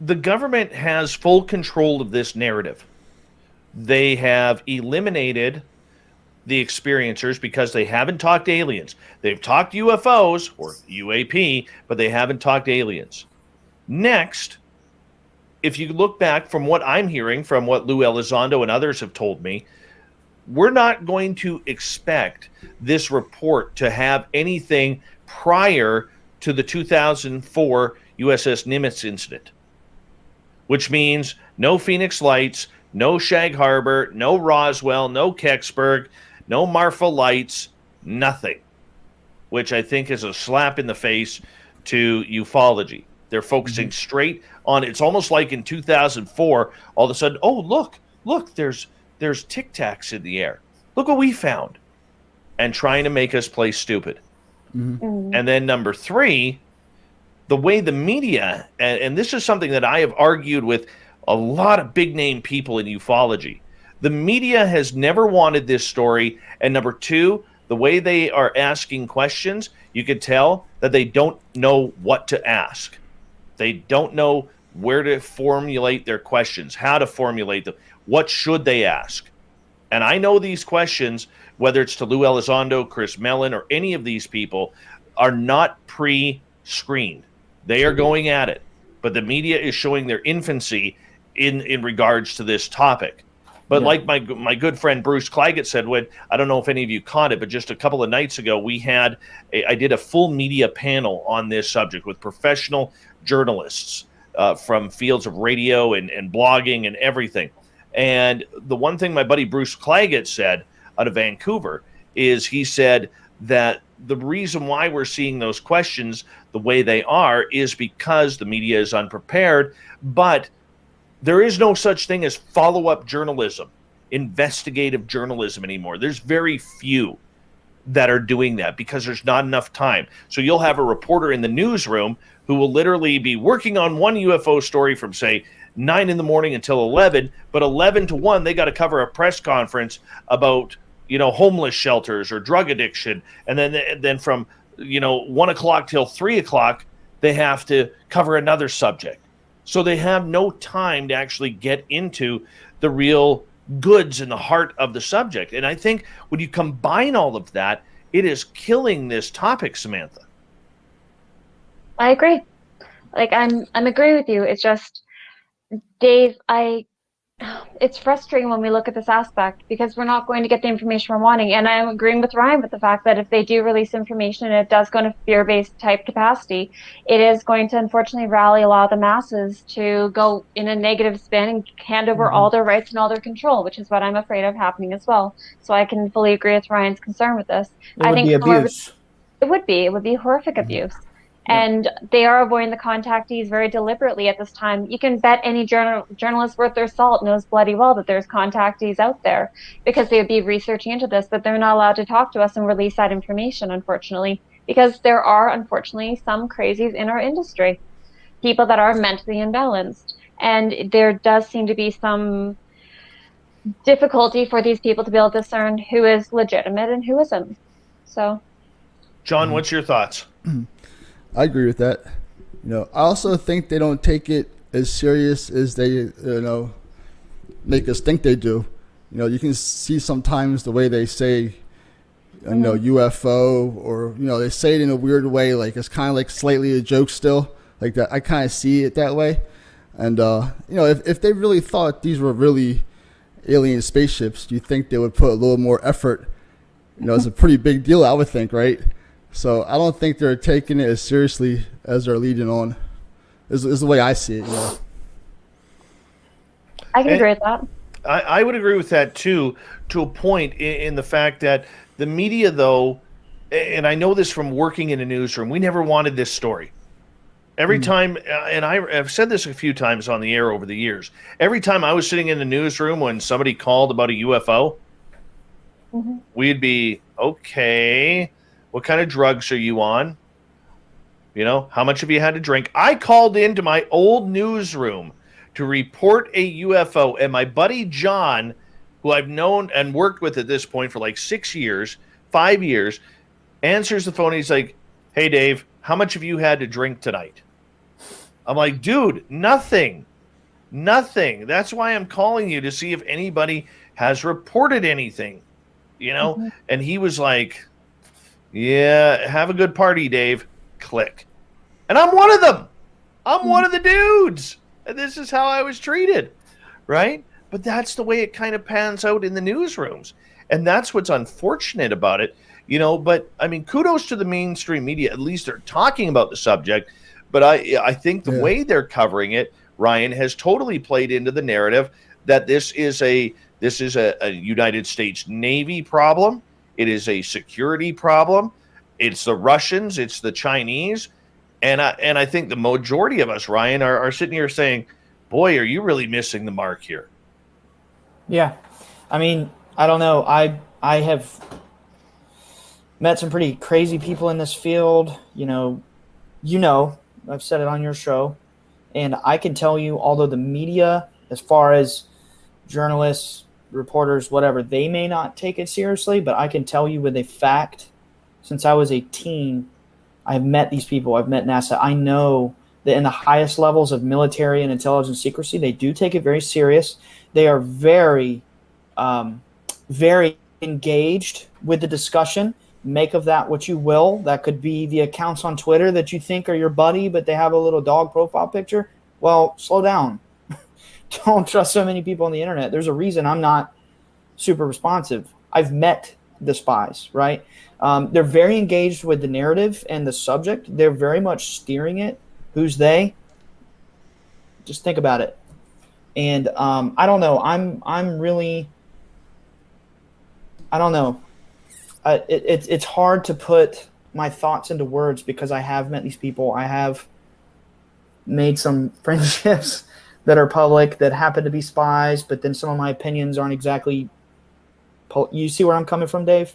The government has full control of this narrative. They have eliminated the experiencers because they haven't talked aliens. They've talked UFOs or UAP, but they haven't talked aliens. Next, if you look back from what I'm hearing, from what Lou Elizondo and others have told me, we're not going to expect this report to have anything prior to the 2004 USS Nimitz incident, which means no Phoenix Lights, no Shag Harbor, no Roswell, no Kecksburg, no Marfa Lights, nothing, which I think is a slap in the face to ufology. They're focusing straight on, it's almost like in 2004, all of a sudden, oh, look, there's Tic Tacs in the air. Look what we found. And trying to make us play stupid. And then number 3, the way the media, and this is something that I have argued with a lot of big name people in ufology. The media has never wanted this story. And number 2, the way they are asking questions, you can tell that they don't know what to ask. They don't know where to formulate their questions, how to formulate them, what should they ask. And I know these questions, whether it's to Lou Elizondo, Chris Mellon, or any of these people, are not pre-screened. They are going at it. But the media is showing their infancy in regards to this topic. But like my good friend Bruce Claggett said, when, I don't know if any of you caught it, but just a couple of nights ago, I did a full media panel on this subject with professional journalists from fields of radio and blogging and everything. And the one thing my buddy Bruce Claggett said out of Vancouver is he said that the reason why we're seeing those questions the way they are is because the media is unprepared, but there is no such thing as follow-up journalism, investigative journalism anymore. There's very few that are doing that because there's not enough time. So you'll have a reporter in the newsroom who will literally be working on one UFO story from, say, 9 in the morning until 11, but 11 to 1, they got to cover a press conference about, homeless shelters or drug addiction. And then from, 1 o'clock till 3 o'clock, they have to cover another subject. So they have no time to actually get into the real goods in the heart of the subject. And I think when you combine all of that, it is killing this topic, Samantha. I agree. I'm agreeing with you. It's just, Dave, it's frustrating when we look at this aspect because we're not going to get the information we're wanting. And I'm agreeing with Ryan with the fact that if they do release information and it does go into fear-based type capacity, it is going to unfortunately rally a lot of the masses to go in a negative spin and hand over all their rights and all their control, which is what I'm afraid of happening as well. So I can fully agree with Ryan's concern with this. It would be abuse. It would be horrific abuse. And they are avoiding the contactees very deliberately at this time. You can bet any journalist worth their salt knows bloody well that there's contactees out there because they would be researching into this, but they're not allowed to talk to us and release that information, unfortunately, because there are, unfortunately, some crazies in our industry, people that are mentally imbalanced. And there does seem to be some difficulty for these people to be able to discern who is legitimate and who isn't. So, John, what's your thoughts? I agree with that. I also think they don't take it as serious as they, make us think they do. You can see sometimes the way they say, UFO, or, they say it in a weird way, like it's kind of like slightly a joke still, like that. I kind of see it that way. And, if they really thought these were really alien spaceships, do you think they would put a little more effort? It's a pretty big deal, I would think, right? So I don't think they're taking it as seriously as they're leading on. is the way I see it. I can agree with that. I would agree with that too, to a point in the fact that the media, though, and I know this from working in a newsroom, we never wanted this story. Every time, and I've said this a few times on the air over the years, every time I was sitting in the newsroom when somebody called about a UFO, we'd be, okay, what kind of drugs are you on? How much have you had to drink? I called into my old newsroom to report a UFO, and my buddy John, who I've known and worked with at this point for like 5 years, answers the phone. He's like, hey, Dave, how much have you had to drink tonight? I'm like, dude, nothing. That's why I'm calling you, to see if anybody has reported anything, And he was like, yeah, have a good party, Dave. Click. And I'm one of them. I'm one of the dudes. And this is how I was treated, right? But that's the way it kind of pans out in the newsrooms. And that's what's unfortunate about it, But, I mean, kudos to the mainstream media. At least they're talking about the subject. But I think the way they're covering it, Ryan, has totally played into the narrative that this is a United States Navy problem. It is a security problem. It's the Russians. It's the Chinese. And I think the majority of us, Ryan, are sitting here saying, boy, are you really missing the mark here? Yeah. I mean, I don't know. I have met some pretty crazy people in this field. I've said it on your show. And I can tell you, although the media, as far as journalists, reporters, whatever, they may not take it seriously, but I can tell you with a fact, since I was a teen, I've met these people. I've met NASA. I know that in the highest levels of military and intelligence secrecy, they do take it very serious. They are very, very engaged with the discussion. Make of that what you will. That could be the accounts on Twitter that you think are your buddy, but they have a little dog profile picture. Well, slow down. Don't trust so many people on the internet. There's a reason I'm not super responsive. I've met the spies, right? They're very engaged with the narrative and the subject. They're very much steering it. Who's they? Just think about it. And I don't know. I'm really. I don't know. It's hard to put my thoughts into words because I have met these people. I have made some friendships that are public that happen to be spies, but then some of my opinions aren't exactly. You see where I'm coming from, Dave?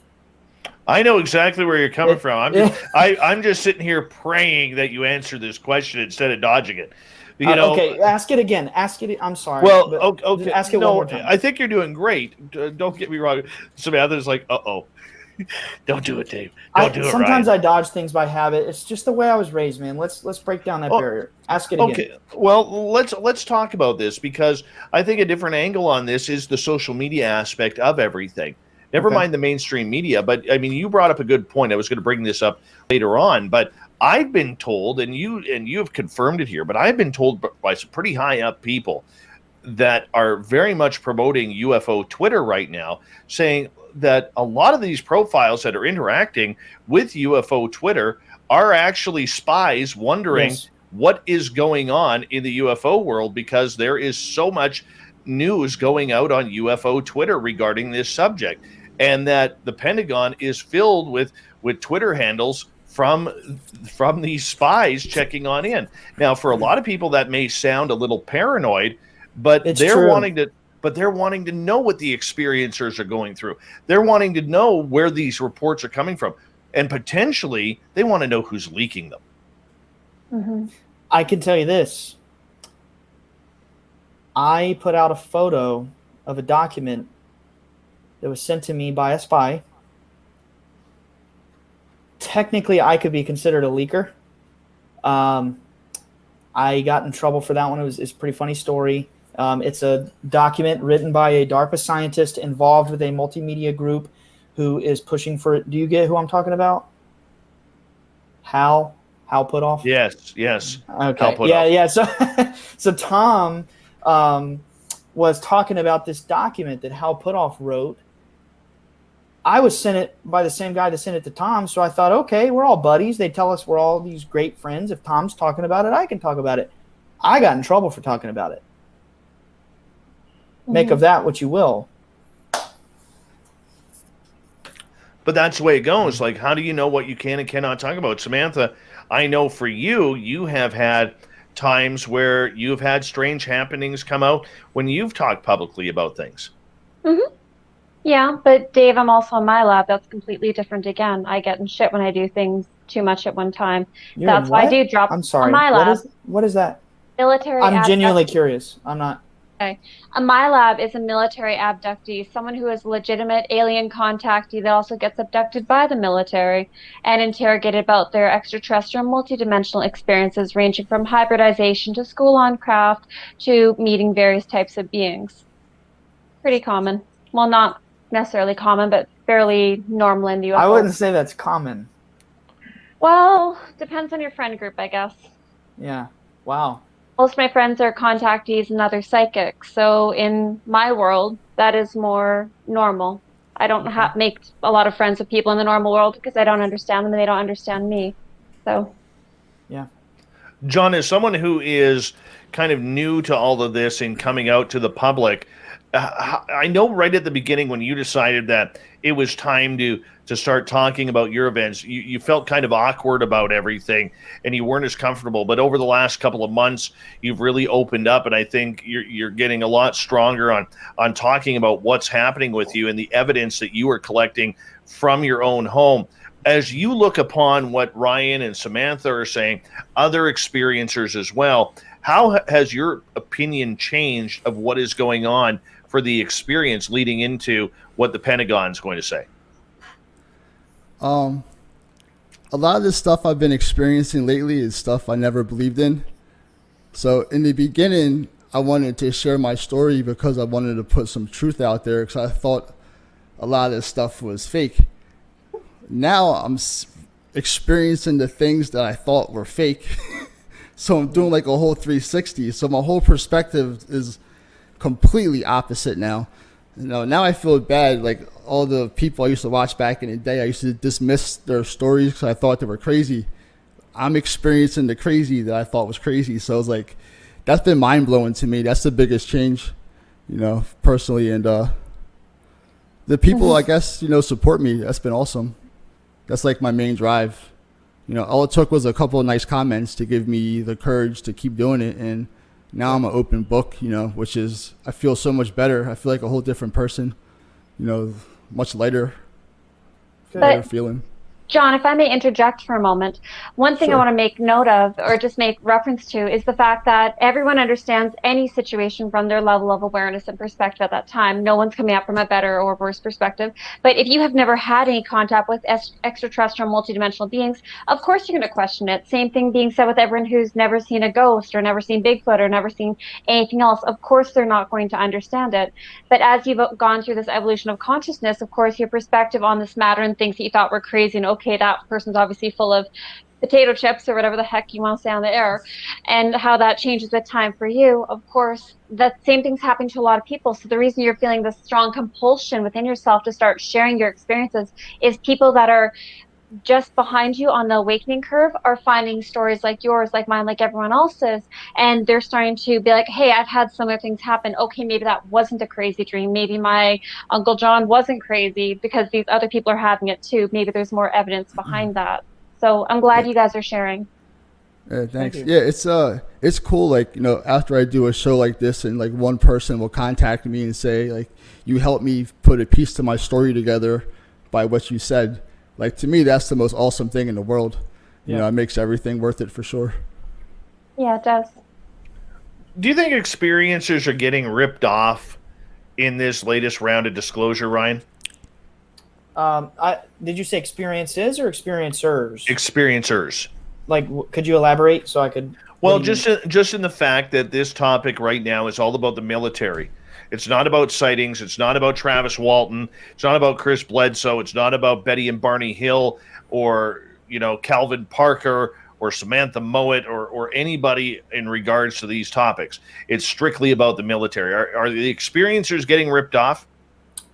I know exactly where you're coming from. I'm just sitting here praying that you answer this question instead of dodging it. Okay, ask it again. I'm sorry. Well, okay. Ask it one more time. I think you're doing great. Don't get me wrong. Samantha's like, uh-oh. Don't do it, Dave. Don't do it, sometimes Ryan. I dodge things by habit. It's just the way I was raised, man. Let's break down that barrier. Ask it again. Okay. Well, let's talk about this because I think a different angle on this is the social media aspect of everything. Never mind the mainstream media, but I mean, you brought up a good point. I was going to bring this up later on, but I've been told, and you have confirmed it here, but I've been told by some pretty high up people that are very much promoting UFO Twitter right now, saying that a lot of these profiles that are interacting with UFO Twitter are actually spies wondering what is going on in the UFO world because there is so much news going out on UFO Twitter regarding this subject, and that the Pentagon is filled with Twitter handles from these spies checking on in. Now, for a lot of people, that may sound a little paranoid, but they're wanting to know what the experiencers are going through. They're wanting to know where these reports are coming from, and potentially they want to know who's leaking them. Mm-hmm. I can tell you this. I put out a photo of a document that was sent to me by a spy. Technically, I could be considered a leaker. I got in trouble for that one. It's a pretty funny story. It's a document written by a DARPA scientist involved with a multimedia group who is pushing for it. Do you get who I'm talking about? Hal Puthoff? Yes. Okay. Yeah. So Tom was talking about this document that Hal Puthoff wrote. I was sent it by the same guy that sent it to Tom, so I thought, okay, we're all buddies. They tell us we're all these great friends. If Tom's talking about it, I can talk about it. I got in trouble for talking about it. Make of that what you will. But that's the way it goes. Like, how do you know what you can and cannot talk about? Samantha, I know for you, you have had times where you've had strange happenings come out when you've talked publicly about things. Mm-hmm. Yeah, but Dave, I'm also in my lab. That's completely different again. I get in shit when I do things too much at one time. You're That's in why I what? do drop I'm on sorry. my lab. What is that? Military I'm genuinely abductee. curious. I'm not. Okay. My lab is a military abductee, someone who is legitimate alien contactee that also gets abducted by the military and interrogated about their extraterrestrial multidimensional experiences, ranging from hybridization to school on craft to meeting various types of beings. Pretty common. Well, not necessarily common, but fairly normal in the UFO. I wouldn't say that's common. Well, depends on your friend group, I guess. Yeah. Wow. Most of my friends are contactees and other psychics. So in my world, that is more normal. I don't make a lot of friends with people in the normal world because I don't understand them and they don't understand me. So, yeah. John, as someone who is kind of new to all of this and coming out to the public, I know right at the beginning when you decided that it was time to start talking about your events, you felt kind of awkward about everything and you weren't as comfortable. But over the last couple of months, you've really opened up, and I think you're getting a lot stronger on talking about what's happening with you and the evidence that you are collecting from your own home. As you look upon what Ryan and Samantha are saying, other experiencers as well, how has your opinion changed of what is going on for the experience leading into what the Pentagon is going to say? A lot of this stuff I've been experiencing lately is stuff I never believed in. So in the beginning, I wanted to share my story because I wanted to put some truth out there because I thought a lot of this stuff was fake. Now I'm experiencing the things that I thought were fake. So I'm doing like a whole 360. So my whole perspective is completely opposite now. You know, now I feel bad. Like all the people I used to watch back in the day, I used to dismiss their stories because I thought they were crazy. I'm experiencing the crazy that I thought was crazy. So it's like, that's been mind blowing to me. That's the biggest change, you know, personally. And the people, I guess, you know, support me. That's been awesome. That's like my main drive. You know, all it took was a couple of nice comments to give me the courage to keep doing it. And now I'm an open book, you know, which is, I feel so much better. I feel like a whole different person, you know, much lighter, better feeling. John, if I may interject for a moment, one thing I want to make note of or just make reference to is the fact that everyone understands any situation from their level of awareness and perspective at that time. No one's coming up from a better or worse perspective. But if you have never had any contact with extraterrestrial multidimensional beings, of course you're going to question it. Same thing being said with everyone who's never seen a ghost or never seen Bigfoot or never seen anything else. Of course they're not going to understand it. But as you've gone through this evolution of consciousness, of course your perspective on this matter and things that you thought were crazy and okay, that person's obviously full of potato chips or whatever the heck you want to say on the air, and how that changes with time for you. Of course, that same thing's happening to a lot of people. So the reason you're feeling this strong compulsion within yourself to start sharing your experiences is people that are just behind you on the awakening curve are finding stories like yours, like mine, like everyone else's, and they're starting to be like, hey, I've had similar things happen. Okay, maybe that wasn't a crazy dream. Maybe my Uncle John wasn't crazy because these other people are having it too. Maybe there's more evidence behind that. So I'm glad you guys are sharing. Thanks. Yeah, it's cool. Like, you know, after I do a show like this and like one person will contact me and say, like, you helped me put a piece to my story together by what you said. Like, to me, that's the most awesome thing in the world. You know, it makes everything worth it for sure. Yeah, it does. Do you think experiencers are getting ripped off in this latest round of disclosure, Ryan? Did you say experiences or experiencers? Experiencers. Like, could you elaborate so I could? Well, just in the fact that this topic right now is all about the military. It's not about sightings. It's not about Travis Walton. It's not about Chris Bledsoe. It's not about Betty and Barney Hill or, you know, Calvin Parker or Samantha Mowat or anybody in regards to these topics. It's strictly about the military. Are the experiencers getting ripped off?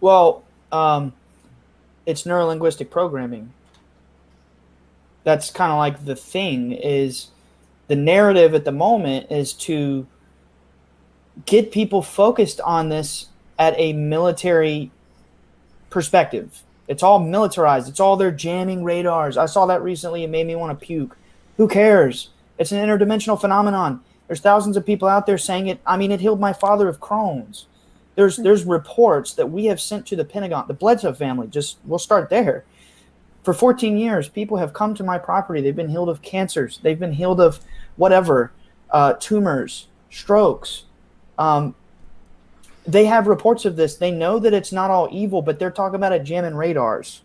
Well, it's neurolinguistic programming. That's kind of like the thing is the narrative at the moment is to get people focused on this at a military perspective. It's all militarized. It's all they're jamming radars. I saw that recently. It made me want to puke. Who cares? It's an interdimensional phenomenon. There's thousands of people out there saying it. I mean, it healed my father of Crohn's. There's reports that we have sent to the Pentagon, the Bledsoe family. We'll start there. For 14 years, people have come to my property. They've been healed of cancers. They've been healed of whatever, tumors, strokes. They have reports of this. They know that it's not all evil, but they're talking about it jamming radars,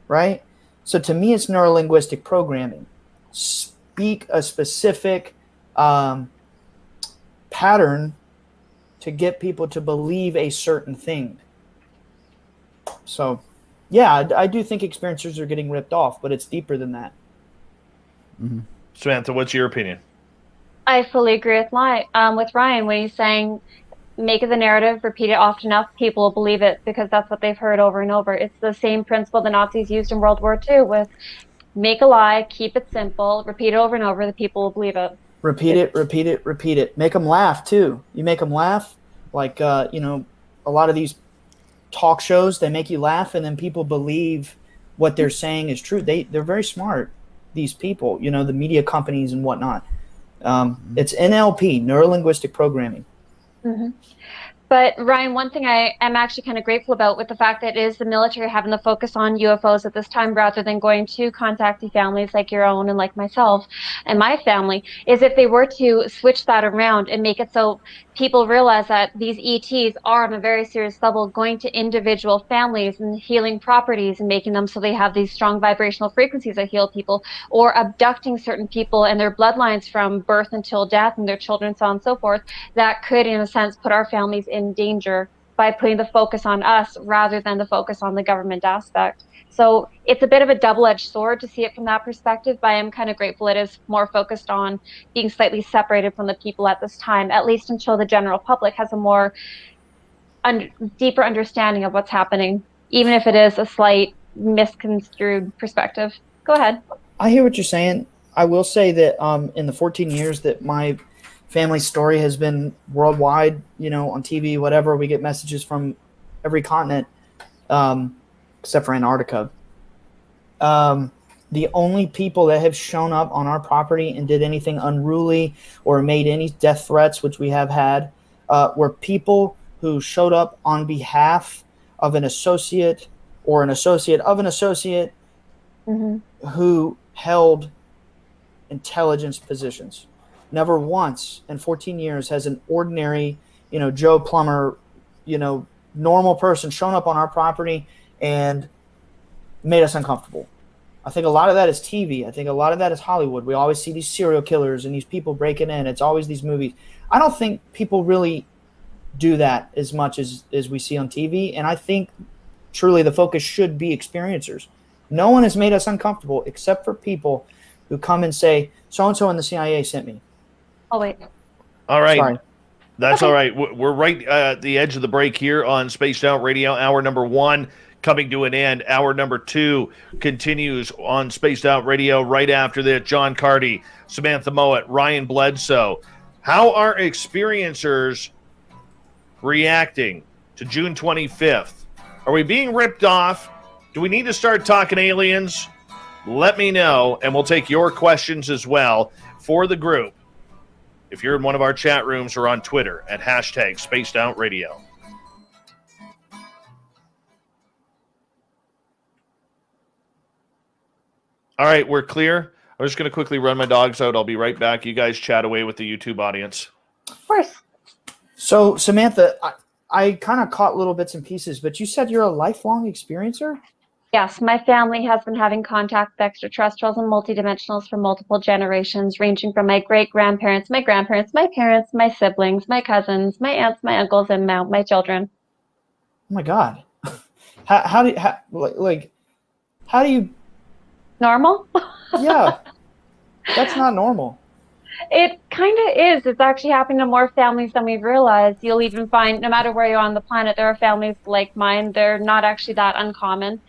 right? So to me, it's neurolinguistic programming. Speak a specific pattern to get people to believe a certain thing. So, yeah, I do think experiencers are getting ripped off, but it's deeper than that. Mm-hmm. Samantha, what's your opinion? I fully agree with Ryan when he's saying make it the narrative, repeat it often enough, people will believe it because that's what they've heard over and over. It's the same principle the Nazis used in World War II with make a lie, keep it simple, repeat it over and over, the people will believe it. Repeat it. Make them laugh, too. You make them laugh. Like, a lot of these talk shows, they make you laugh, and then people believe what they're saying is true. They're very smart, these people, the media companies and whatnot. It's NLP, neuro-linguistic programming. Mm-hmm. But Ryan, one thing I am actually kind of grateful about with the fact that it is the military having the focus on UFOs at this time rather than going to contactee families like your own and like myself and my family is if they were to switch that around and make it so people realize that these ETs are on a very serious level going to individual families and healing properties and making them so they have these strong vibrational frequencies that heal people, or abducting certain people and their bloodlines from birth until death and their children, so on and so forth, that could in a sense put our families in danger by putting the focus on us rather than the focus on the government aspect. So it's a bit of a double-edged sword to see it from that perspective, but I am kind of grateful it is more focused on being slightly separated from the people at this time, at least until the general public has a more deeper understanding of what's happening, even if it is a slight misconstrued perspective. Go ahead. I hear what you're saying. I will say that in the 14 years that my family story has been worldwide, on TV, whatever, we get messages from every continent, except for Antarctica. The only people that have shown up on our property and did anything unruly or made any death threats, which we have had, were people who showed up on behalf of an associate or an associate of an associate who held intelligence positions. Never once in 14 years has an ordinary, Joe Plumber, normal person shown up on our property and made us uncomfortable. I think a lot of that is TV. I think a lot of that is Hollywood. We always see these serial killers and these people breaking in. It's always these movies. I don't think people really do that as much as we see on TV. And I think truly the focus should be experiencers. No one has made us uncomfortable except for people who come and say, so-and-so in the CIA sent me. Oh, wait. All right. Sorry. That's all right. We're right at the edge of the break here on Spaced Out Radio. Hour number 1 coming to an end. Hour number 2 continues on Spaced Out Radio right after that. John Carty, Samantha Mowat, Ryan Bledsoe. How are experiencers reacting to June 25th? Are we being ripped off? Do we need to start talking aliens? Let me know, and we'll take your questions as well for the group if you're in one of our chat rooms or on Twitter at #SpacedOutRadio. All right, we're clear. I'm just going to quickly run my dogs out. I'll be right back. You guys chat away with the YouTube audience. Of course. So, Samantha, I kind of caught little bits and pieces, but you said you're a lifelong experiencer? Yes, my family has been having contact with extraterrestrials and multidimensionals for multiple generations, ranging from my great-grandparents, my grandparents, my parents, my siblings, my cousins, my aunts, my uncles, and now my children. Oh my God. How do you Normal? Yeah, that's not normal. It kind of is. It's actually happening to more families than we've realized. You'll even find, no matter where you're on the planet, there are families like mine. They're not actually that uncommon.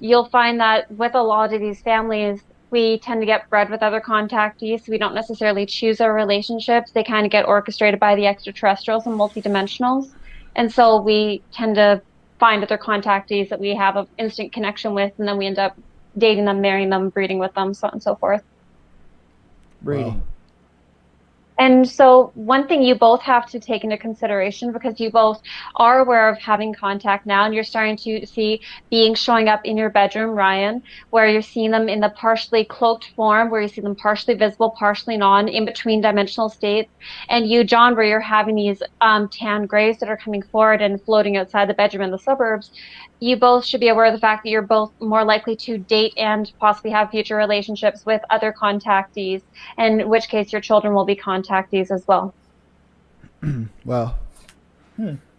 You'll find that with a lot of these families, we tend to get bred with other contactees, so we don't necessarily choose our relationships. They kind of get orchestrated by the extraterrestrials and multidimensionals. And so we tend to find other contactees that we have an instant connection with, and then we end up dating them, marrying them, breeding with them, so on and so forth. Breeding. Wow. And so one thing you both have to take into consideration, because you both are aware of having contact now, and you're starting to see beings showing up in your bedroom, Ryan, where you're seeing them in the partially cloaked form, where you see them partially visible, partially non, in between dimensional states. And you, John, where you're having these tan grays that are coming forward and floating outside the bedroom in the suburbs. You both should be aware of the fact that you're both more likely to date and possibly have future relationships with other contactees, in which case your children will be contactees as well. Wow.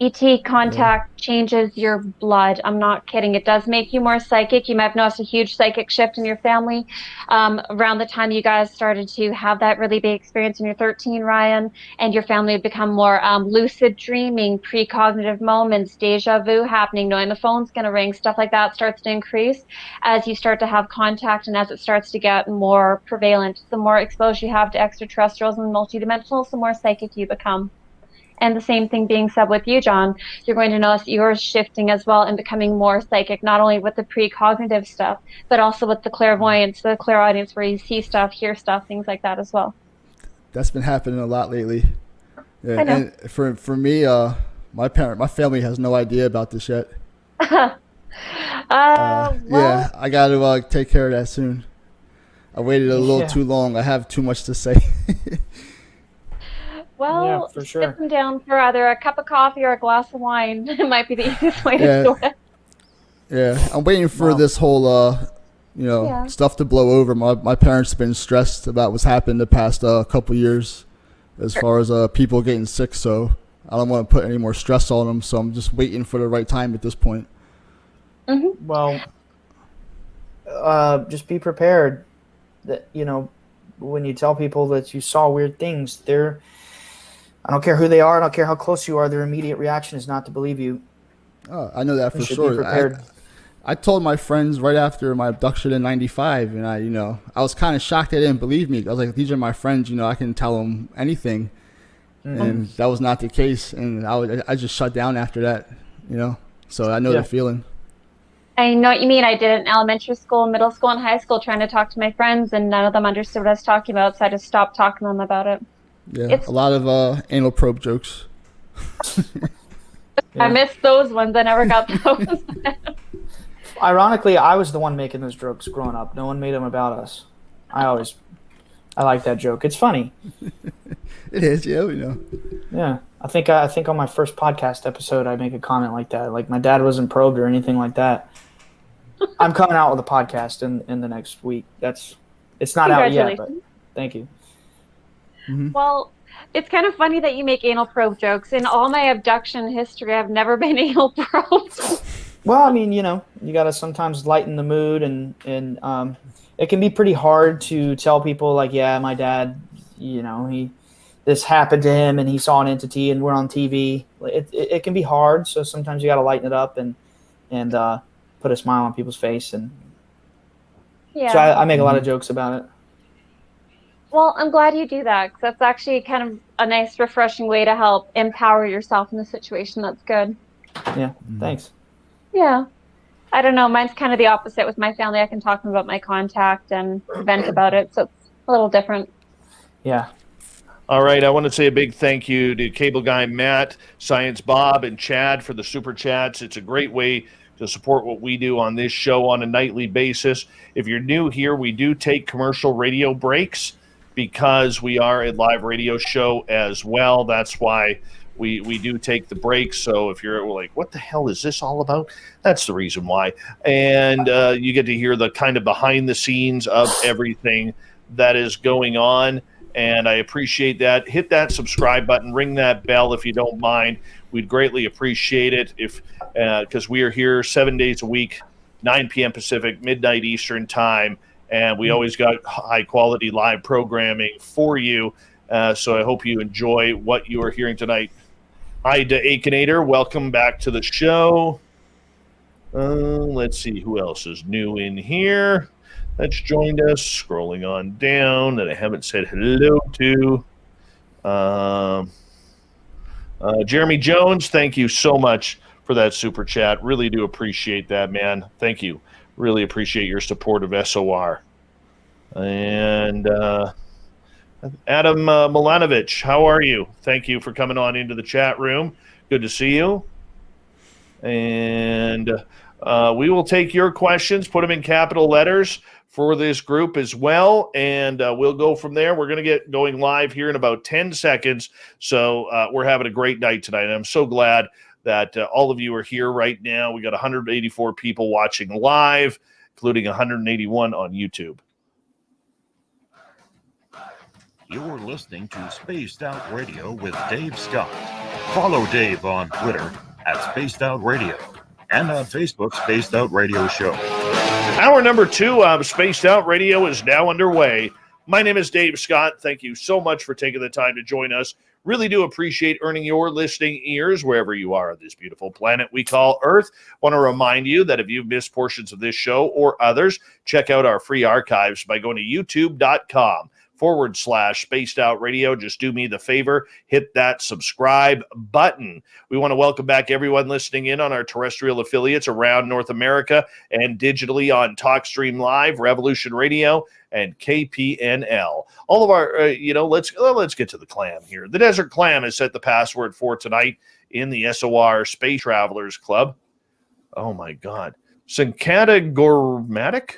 ET contact changes your blood. I'm not kidding. It does make you more psychic. You might have noticed a huge psychic shift in your family around the time you guys started to have that really big experience when you're 13, Ryan, and your family would become more lucid dreaming, precognitive moments, deja vu happening, knowing the phone's going to ring, stuff like that starts to increase as you start to have contact and as it starts to get more prevalent. The more exposure you have to extraterrestrials and multidimensionals, the more psychic you become. And the same thing being said with you, John, you're going to notice yours shifting as well and becoming more psychic, not only with the precognitive stuff, but also with the clairvoyance, the clairaudience, where you see stuff, hear stuff, things like that as well. That's been happening a lot lately. Yeah, I know. and for me, my family has no idea about this yet. Well, Yeah, I got to take care of that soon. I waited a little too long. I have too much to say. well, Yeah, for sure. sit them down for either a cup of coffee or a glass of wine. It might be the easiest way to do it. Yeah, I'm waiting for Wow. this whole stuff to blow over. My parents have been stressed about what's happened the past couple years as far as people getting sick, so I don't want to put any more stress on them, so I'm just waiting for the right time at this point. Mm-hmm. Well, just be prepared that, when you tell people that you saw weird things, I don't care who they are, I don't care how close you are, their immediate reaction is not to believe you. Oh, I know that for You should sure. be prepared. I told my friends right after my abduction in '95, and I was kind of shocked they didn't believe me. I was like, these are my friends, I can tell them anything. And that was not the case, and I just shut down after that, so I know the feeling. I know what you mean. I did it in elementary school, middle school, and high school, trying to talk to my friends, and none of them understood what I was talking about, so I just stopped talking to them about it. Yeah, a lot of anal probe jokes. I missed those ones. I never got those. Ironically, I was the one making those jokes growing up. No one made them about us. I like that joke. It's funny. It is, yeah, we know. Yeah, I think on my first podcast episode, I make a comment like that. Like, my dad wasn't probed or anything like that. I'm coming out with a podcast in the next week. It's not out yet, but thank you. Mm-hmm. Well, it's kind of funny that you make anal probe jokes. In all my abduction history, I've never been anal probed. Well, I mean, you got to sometimes lighten the mood, and it can be pretty hard to tell people, like, yeah, my dad, this happened to him and he saw an entity and we're on TV. It can be hard, so sometimes you got to lighten it up and put a smile on people's face, and Yeah. so I make a lot of jokes about it. Well, I'm glad you do that, because that's actually kind of a nice, refreshing way to help empower yourself in the situation. That's good. Yeah, thanks. Yeah. I don't know. Mine's kind of the opposite with my family. I can talk to them about my contact and vent about it, so it's a little different. Yeah. All right, I want to say a big thank you to Cable Guy Matt, Science Bob, and Chad for the super chats. It's a great way to support what we do on this show on a nightly basis. If you're new here, we do take commercial radio breaks because we are a live radio show as well. That's why we do take the breaks. So if you're like, what the hell is this all about? That's the reason why. And you get to hear the kind of behind the scenes of everything that is going on. And I appreciate that. Hit that subscribe button, ring that bell if you don't mind. We'd greatly appreciate it because we are here 7 days a week, 9 p.m. Pacific, midnight Eastern time. And we always got high-quality live programming for you. So I hope you enjoy what you are hearing tonight. Hi to Akinator. Welcome back to the show. Let's see who else is new in here. that's joined us. Scrolling on down that I haven't said hello to. Jeremy Jones, thank you so much for that super chat. Really do appreciate that, man. Thank you. Really appreciate your support of SOR. And Adam Milanovic, how are you? Thank you for coming on into the chat room. Good to see you. And we will take your questions, put them in capital letters for this group as well, and we'll go from there. We're going to get going live here in about 10 seconds, so we're having a great night tonight, and I'm so glad that all of you are here right now. We got 184 people watching live, including 181 on YouTube. You're listening to Spaced Out Radio with Dave Scott. Follow Dave on Twitter at Spaced Out Radio and on Facebook, Spaced Out Radio Show. Hour number 2 of Spaced Out Radio is now underway. My name is Dave Scott. Thank you so much for taking the time to join us. Really do appreciate earning your listening ears wherever you are on this beautiful planet we call Earth. Want to remind you that if you've missed portions of this show or others, check out our free archives by going to youtube.com/Spaced Out Radio. Just do me the favor, hit that subscribe button. We want to welcome back everyone listening in on our terrestrial affiliates around North America and digitally on TalkStream Live, Revolution Radio, and KPNL. All of our, let's get to the clam here. The Desert Clam has set the password for tonight in the SOR Space Travelers Club. Oh my God. Sincata Goramatic?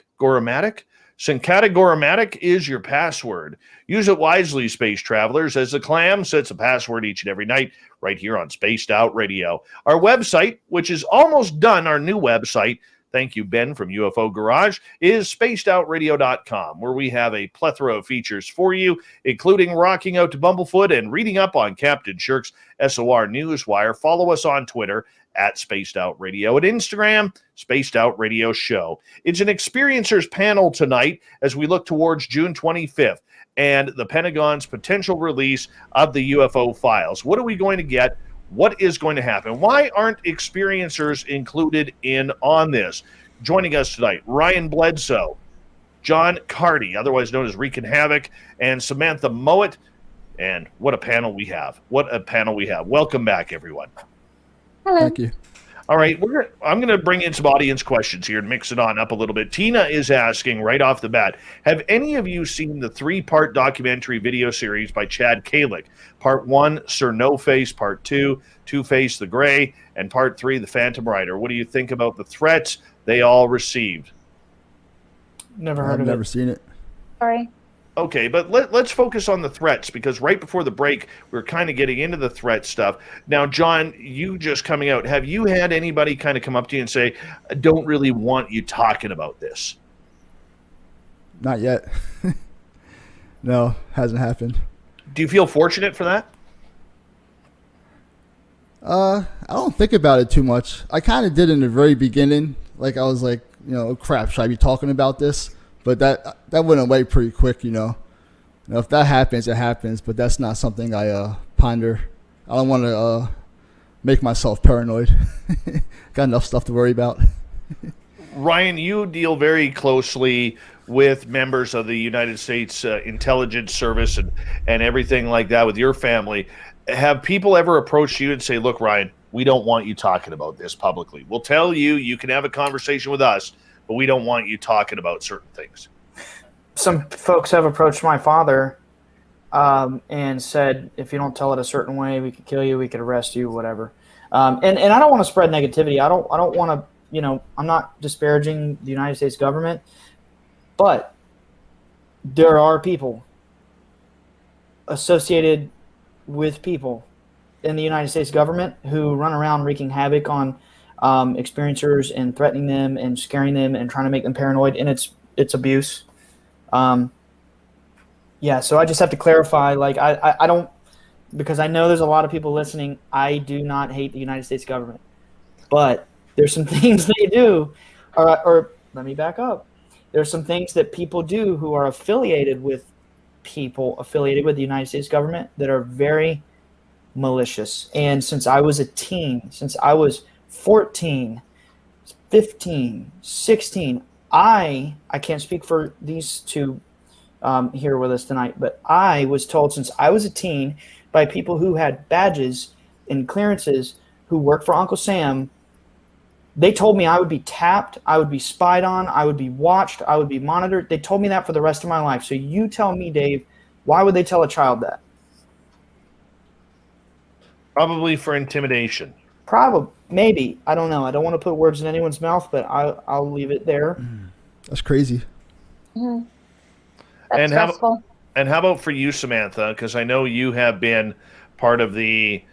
Sincata Goramatic is your password. Use it wisely, space travelers, as the clam sets a password each and every night right here on Spaced Out Radio. Our website, which is almost done, our new website, thank you, Ben from UFO Garage, is spacedoutradio.com, where we have a plethora of features for you, including rocking out to Bumblefoot and reading up on Captain Shirk's SOR Newswire. Follow us on Twitter at Spaced Out Radio, at Instagram, Spaced Out Radio Show. It's an experiencers panel tonight as we look towards June 25th and the Pentagon's potential release of the UFO files. What are we going to get? What is going to happen? Why aren't experiencers included in on this? Joining us tonight, Ryan Bledsoe, John Carty, otherwise known as Wreaking Havoc, and Samantha Mowat. And what a panel we have. What a panel we have. Welcome back, everyone. Hello. Thank you. All right, I'm going to bring in some audience questions here and mix it on up a little bit. Tina is asking right off the bat, have any of you seen the 3-part documentary video series by Chad Kalick? Part 1, Sir No Face. Part 2, Two-Face the Gray. And Part 3, The Phantom Rider. What do you think about the threats they all received? Never heard I've of never it. seen it. Sorry. Okay, but let's focus on the threats, because right before the break, we were kind of getting into the threat stuff. Now, John, you just coming out, have you had anybody kind of come up to you and say, I don't really want you talking about this? Not yet. No, hasn't happened. Do you feel fortunate for that? I don't think about it too much. I kind of did in the very beginning. Like, I was like, crap, should I be talking about this? But that went away pretty quick, if that happens, it happens. But that's not something I ponder. I don't want to make myself paranoid. Got enough stuff to worry about. Ryan, you deal very closely with members of the United States Intelligence Service and everything like that with your family. Have people ever approached you and say, look, Ryan, we don't want you talking about this publicly. We'll tell you, you can have a conversation with us, but we don't want you talking about certain things? Some folks have approached my father and said, if you don't tell it a certain way, we could kill you, we could arrest you, whatever. And I don't want to spread negativity. I don't want to, I'm not disparaging the United States government, but there are people associated with people in the United States government who run around wreaking havoc on experiencers and threatening them and scaring them and trying to make them paranoid, and it's abuse. So I just have to clarify, like, I don't, because I know there's a lot of people listening, I do not hate the United States government, but there's some things they do, or let me back up. There's some things that people do who are affiliated with people affiliated with the United States government that are very malicious. And since I was a teen, since I was 14, 15, 16, I can't speak for these two here with us tonight, but I was told since I was a teen by people who had badges and clearances who worked for Uncle Sam. They told me I would be tapped, I would be spied on, I would be watched, I would be monitored. They told me that for the rest of my life. So you tell me, Dave, why would they tell a child that? Probably for intimidation. Probably, maybe. I don't know. I don't want to put words in anyone's mouth, but I'll leave it there. That's crazy. Mm-hmm. That's And stressful. how about for you, Samantha? Because I know you have been part of the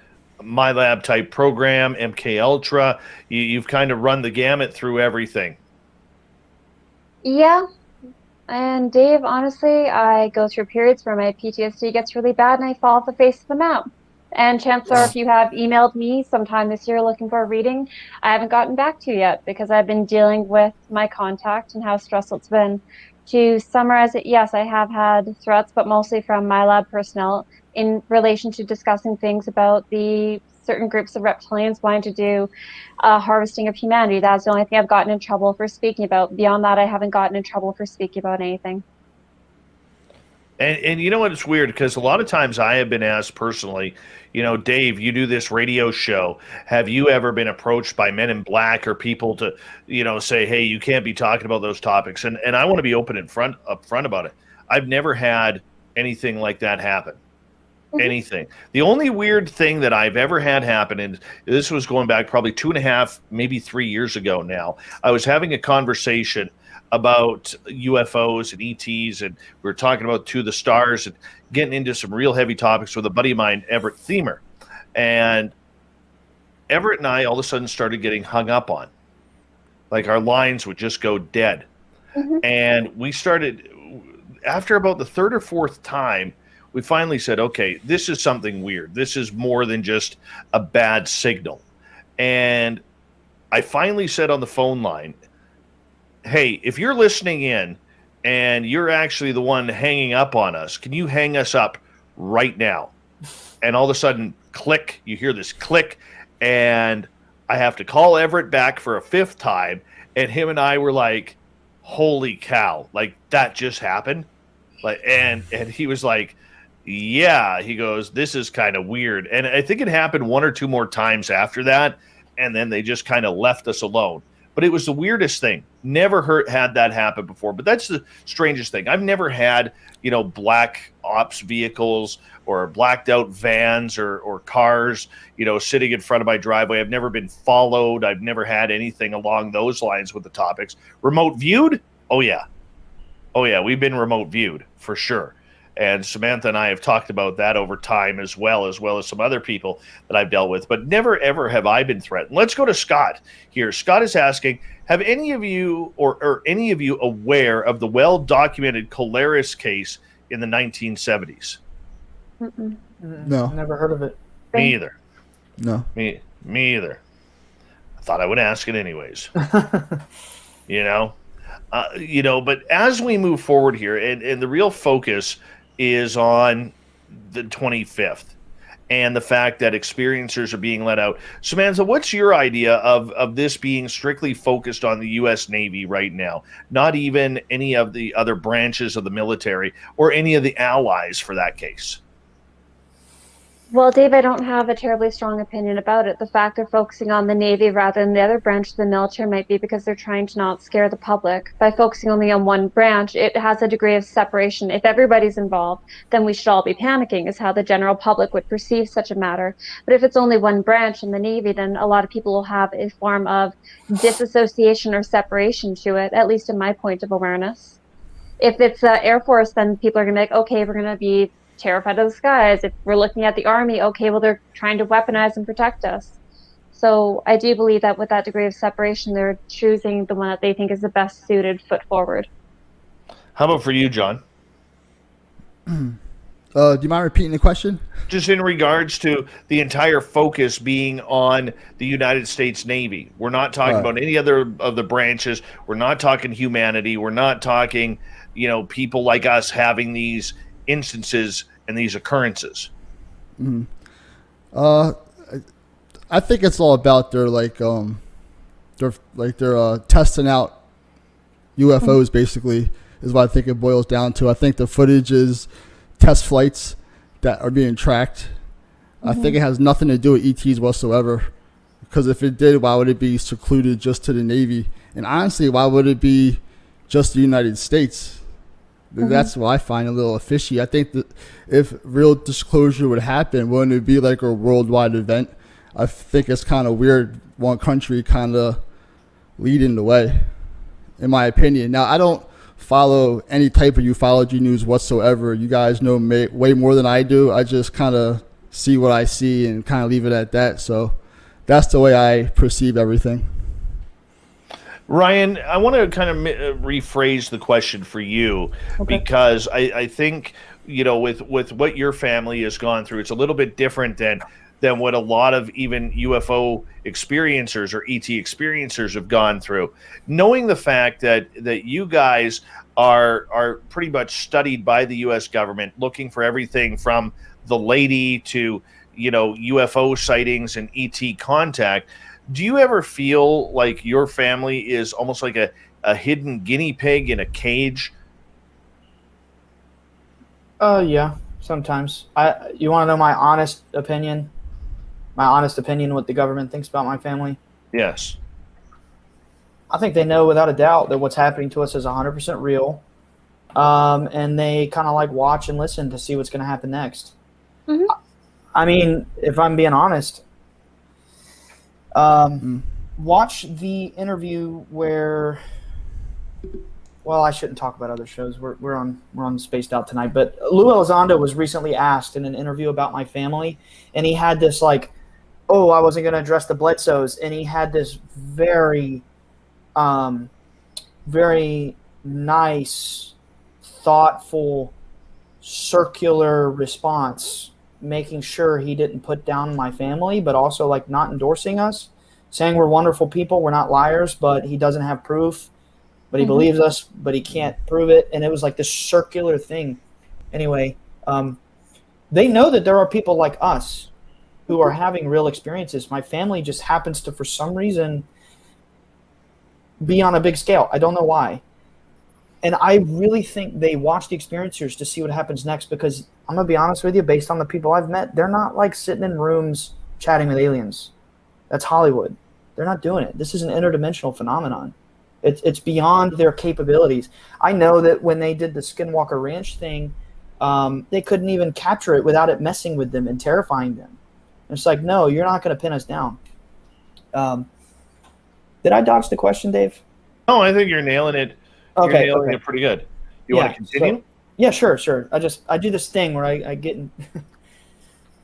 My Lab type program, MK Ultra. You've kind of run the gamut through everything. Yeah. And Dave, honestly, I go through periods where my PTSD gets really bad and I fall off the face of the map. And chances are, if you have emailed me sometime this year looking for a reading, I haven't gotten back to you yet because I've been dealing with my contact and how stressful it's been. To summarize it, yes, I have had threats, but mostly from my lab personnel in relation to discussing things about the certain groups of reptilians wanting to do harvesting of humanity. That's the only thing I've gotten in trouble for speaking about. Beyond that, I haven't gotten in trouble for speaking about anything. And you know what? It's weird because a lot of times I have been asked personally, Dave, you do this radio show. Have you ever been approached by men in black or people to, say, hey, you can't be talking about those topics? And I want to be open up front about it. I've never had anything like that happen. Mm-hmm. Anything. The only weird thing that I've ever had happen, and this was going back probably 2.5, maybe 3 years ago now, I was having a conversation about UFOs and ETs, and we were talking about To the Stars and getting into some real heavy topics with a buddy of mine, Everett Themer. And Everett and I all of a sudden started getting hung up on. Like our lines would just go dead. Mm-hmm. And we started, after about the third or fourth time, we finally said, okay, this is something weird. This is more than just a bad signal. And I finally said on the phone line, hey, if you're listening in and you're actually the one hanging up on us, can you hang us up right now? And all of a sudden, click, you hear this click, and I have to call Everett back for a 5th time, and him and I were like, holy cow, like that just happened? Like, and he was like, yeah, he goes, this is kind of weird. And I think it happened 1 or 2 more times after that, and then they just kind of left us alone. But it was the weirdest thing. Never had that happen before. But that's the strangest thing. I've never had, black ops vehicles or blacked out vans or cars, sitting in front of my driveway. I've never been followed. I've never had anything along those lines with the topics. Remote viewed? Oh, yeah. Oh, yeah. We've been remote viewed for sure. And Samantha and I have talked about that over time as well as some other people that I've dealt with. But never, ever have I been threatened. Let's go to Scott here. Scott is asking, have any of you or any of you aware of the well-documented Colaris case in the 1970s? Mm-mm. No. Never heard of it. Me either. No. Me either. I thought I would ask it anyways. But as we move forward here, and the real focus is on the 25th and the fact that experiencers are being let out. Samantha, what's your idea of this being strictly focused on the U.S. Navy right now, not even any of the other branches of the military or any of the allies for that case? Well, Dave, I don't have a terribly strong opinion about it. The fact they're focusing on the Navy rather than the other branch of the military might be because they're trying to not scare the public. By focusing only on one branch, it has a degree of separation. If everybody's involved, then we should all be panicking, is how the general public would perceive such a matter. But if it's only one branch in the Navy, then a lot of people will have a form of disassociation or separation to it, at least in my point of awareness. If it's Air Force, then people are going to be like, okay, we're going to be terrified of the skies. If we're looking at the Army, okay, well, they're trying to weaponize and protect us. So I do believe that with that degree of separation, they're choosing the one that they think is the best suited foot forward. How about for you, John? Do you mind repeating the question? Just in regards to the entire focus being on the United States Navy. We're not talking about any other of the branches. We're not talking humanity. We're not talking, people like us having these instances and these occurrences. Mm-hmm. I think it's all about their testing out UFOs basically is what I think it boils down to. I think the footage is test flights that are being tracked. I think it has nothing to do with ETs whatsoever. Because if it did, why would it be secluded just to the Navy? And honestly, why would it be just the United States? That's what I find a little fishy. I think that if real disclosure would happen, wouldn't it be like a worldwide event? I think it's kind of weird one country kind of leading the way, in my opinion. Now, I don't follow any type of ufology news whatsoever. You guys know way more than I do. I just kind of see what I see and kind of leave it at that. So that's the way I perceive everything. Ryan, I want to kind of rephrase the question for you, because I think, with what your family has gone through, it's a little bit different than what a lot of even UFO experiencers or ET experiencers have gone through. Knowing the fact that you guys are pretty much studied by the U.S. government, looking for everything from the lady to, UFO sightings and ET contact, do you ever feel like your family is almost like a hidden guinea pig in a cage? Yeah, sometimes. You want to know my honest opinion? My honest opinion, what the government thinks about my family? Yes. I think they know without a doubt that what's happening to us is 100% real. And they kind of like watch and listen to see what's going to happen next. Mm-hmm. I mean, if I'm being honest, watch the interview where, well, I shouldn't talk about other shows. We're on Spaced Out tonight, but Lou Elizondo was recently asked in an interview about my family, and he had this like, oh, I wasn't going to address the Bledsoes, and he had this very, very nice, thoughtful, circular response, making sure he didn't put down my family, but also like not endorsing us, saying we're wonderful people, we're not liars, but he doesn't have proof, but he believes us, but he can't prove it. And it was like this circular thing. Anyway, they know that there are people like us who are having real experiences. My family just happens to, for some reason, be on a big scale. I don't know why. And I really think they watch the experiencers to see what happens next, because I'm going to be honest with you, based on the people I've met, they're not like sitting in rooms chatting with aliens. That's Hollywood. They're not doing it. This is an interdimensional phenomenon. It's beyond their capabilities. I know that when they did the Skinwalker Ranch thing, they couldn't even capture it without it messing with them and terrifying them. And it's like, no, you're not going to pin us down. Did I dodge the question, Dave? No, I think you're nailing it. Okay, You're nailing it pretty good. You want to continue? Yeah, sure. I do this thing where I get in.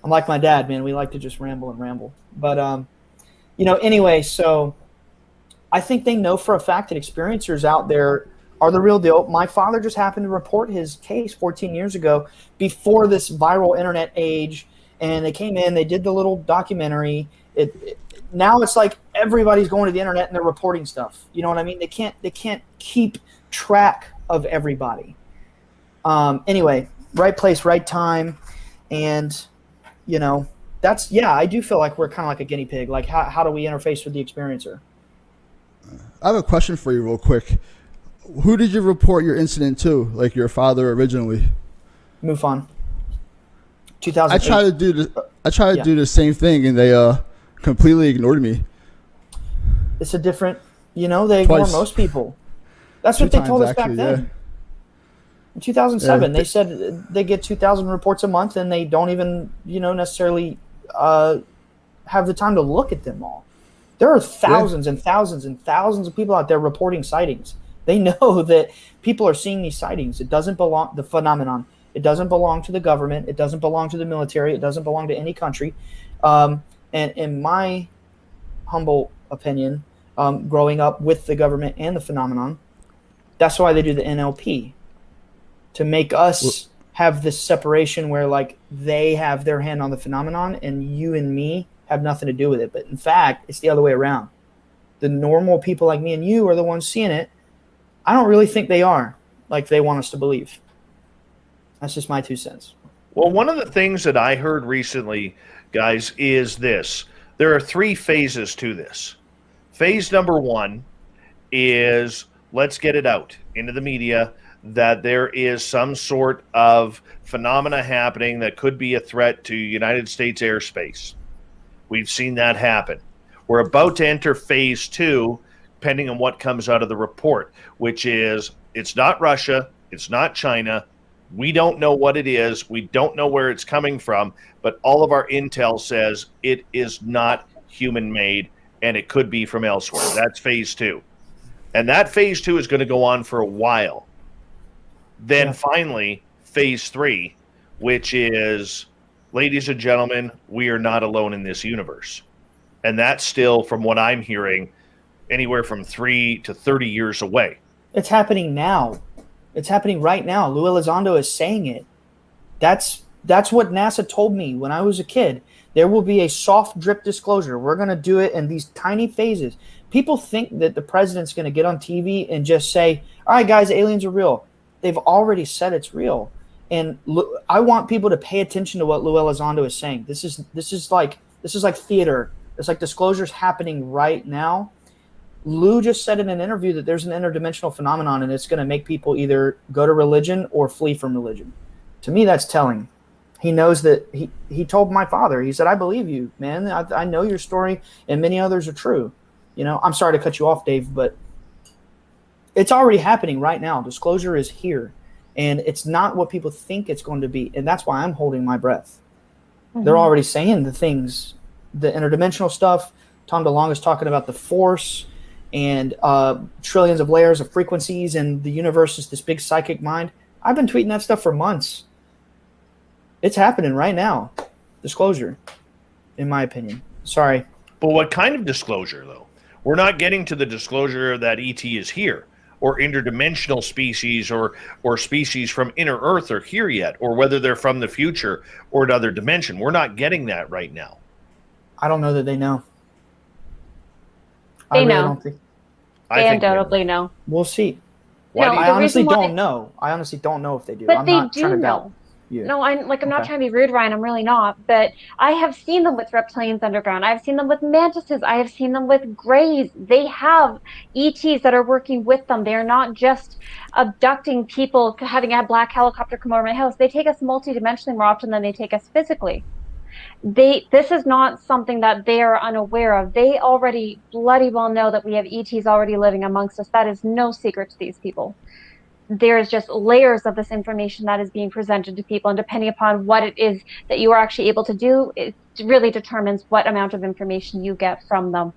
I'm like my dad, man. We like to just ramble. But, anyway, so I think they know for a fact that experiencers out there are the real deal. My father just happened to report his case 14 years ago before this viral internet age. And they came in, they did the little documentary. Now it's like everybody's going to the internet and they're reporting stuff. You know what I mean? They can't keep track of everybody. Anyway, right place, right time. And, I do feel like we're kind of like a guinea pig. Like, how do we interface with the experiencer? I have a question for you real quick. Who did you report your incident to, like your father originally? MUFON. 2008. I tried to do the same thing, and they completely ignored me. It's a different, they ignore most people. That's what they told us back then. Yeah. In 2007, they said they get 2,000 reports a month, and they don't even, necessarily have the time to look at them all. There are thousands and thousands and thousands of people out there reporting sightings. They know that people are seeing these sightings. It doesn't belong, the phenomenon. It doesn't belong to the government. It doesn't belong to the military. It doesn't belong to any country. And in my humble opinion, growing up with the government and the phenomenon, that's why they do the NLP, to make us have this separation where like they have their hand on the phenomenon and you and me have nothing to do with it. But in fact, it's the other way around. The normal people like me and you are the ones seeing it. I don't really think they are like they want us to believe. That's just my 2 cents. Well, one of the things that I heard recently, guys, is this. There are 3 phases to this. Phase number 1 is let's get it out into the media that there is some sort of phenomena happening that could be a threat to United States airspace. We've seen that happen. We're about to enter phase 2, depending on what comes out of the report, which is it's not Russia, it's not China. We don't know what it is. We don't know where it's coming from, but all of our intel says it is not human-made, and it could be from elsewhere. That's phase 2. And that phase 2 is going to go on for a while. Then finally, phase 3, which is, ladies and gentlemen, we are not alone in this universe. And that's still, from what I'm hearing, anywhere from 3 to 30 years away. It's happening now. It's happening right now. Lou Elizondo is saying it. That's what NASA told me when I was a kid. There will be a soft drip disclosure. We're going to do it in these tiny phases. People think that the president's going to get on TV and just say, all right, guys, aliens are real. They've already said it's real. And I want people to pay attention to what Lou Elizondo is saying. This is like theater. It's like disclosures happening right now. Lou just said in an interview that there's an interdimensional phenomenon and it's going to make people either go to religion or flee from religion. To me, that's telling. He knows that he told my father, he said, I believe you, man. I know your story and many others are true. You know, I'm sorry to cut you off, Dave, but it's already happening right now. Disclosure is here, and it's not what people think it's going to be. And that's why I'm holding my breath. Mm-hmm. They're already saying the things, the interdimensional stuff. Tom DeLonge is talking about the force and trillions of layers of frequencies, and the universe is this big psychic mind. I've been tweeting that stuff for months. It's happening right now. Disclosure, in my opinion. Sorry. But what kind of disclosure, though? We're not getting to the disclosure that ET is here, or interdimensional species, or species from inner Earth are here yet, or whether they're from the future or another dimension. We're not getting that right now. I don't know that they know. They know. They undoubtedly know. We'll see. I honestly don't know. I honestly don't know if they do. But I'm they not do trying to know. doubt you. No, I'm not trying to be rude, Ryan. I'm really not. But I have seen them with reptilians underground. I've seen them with mantises. I have seen them with greys. They have ETs that are working with them. They are not just abducting people, having a black helicopter come over my house. They take us multidimensionally more often than they take us physically. This is not something that they are unaware of. They already bloody well know that we have ETs already living amongst us. That is no secret to these people. There's just layers of this information that is being presented to people, and depending upon what it is that you are actually able to do, it really determines what amount of information you get from them.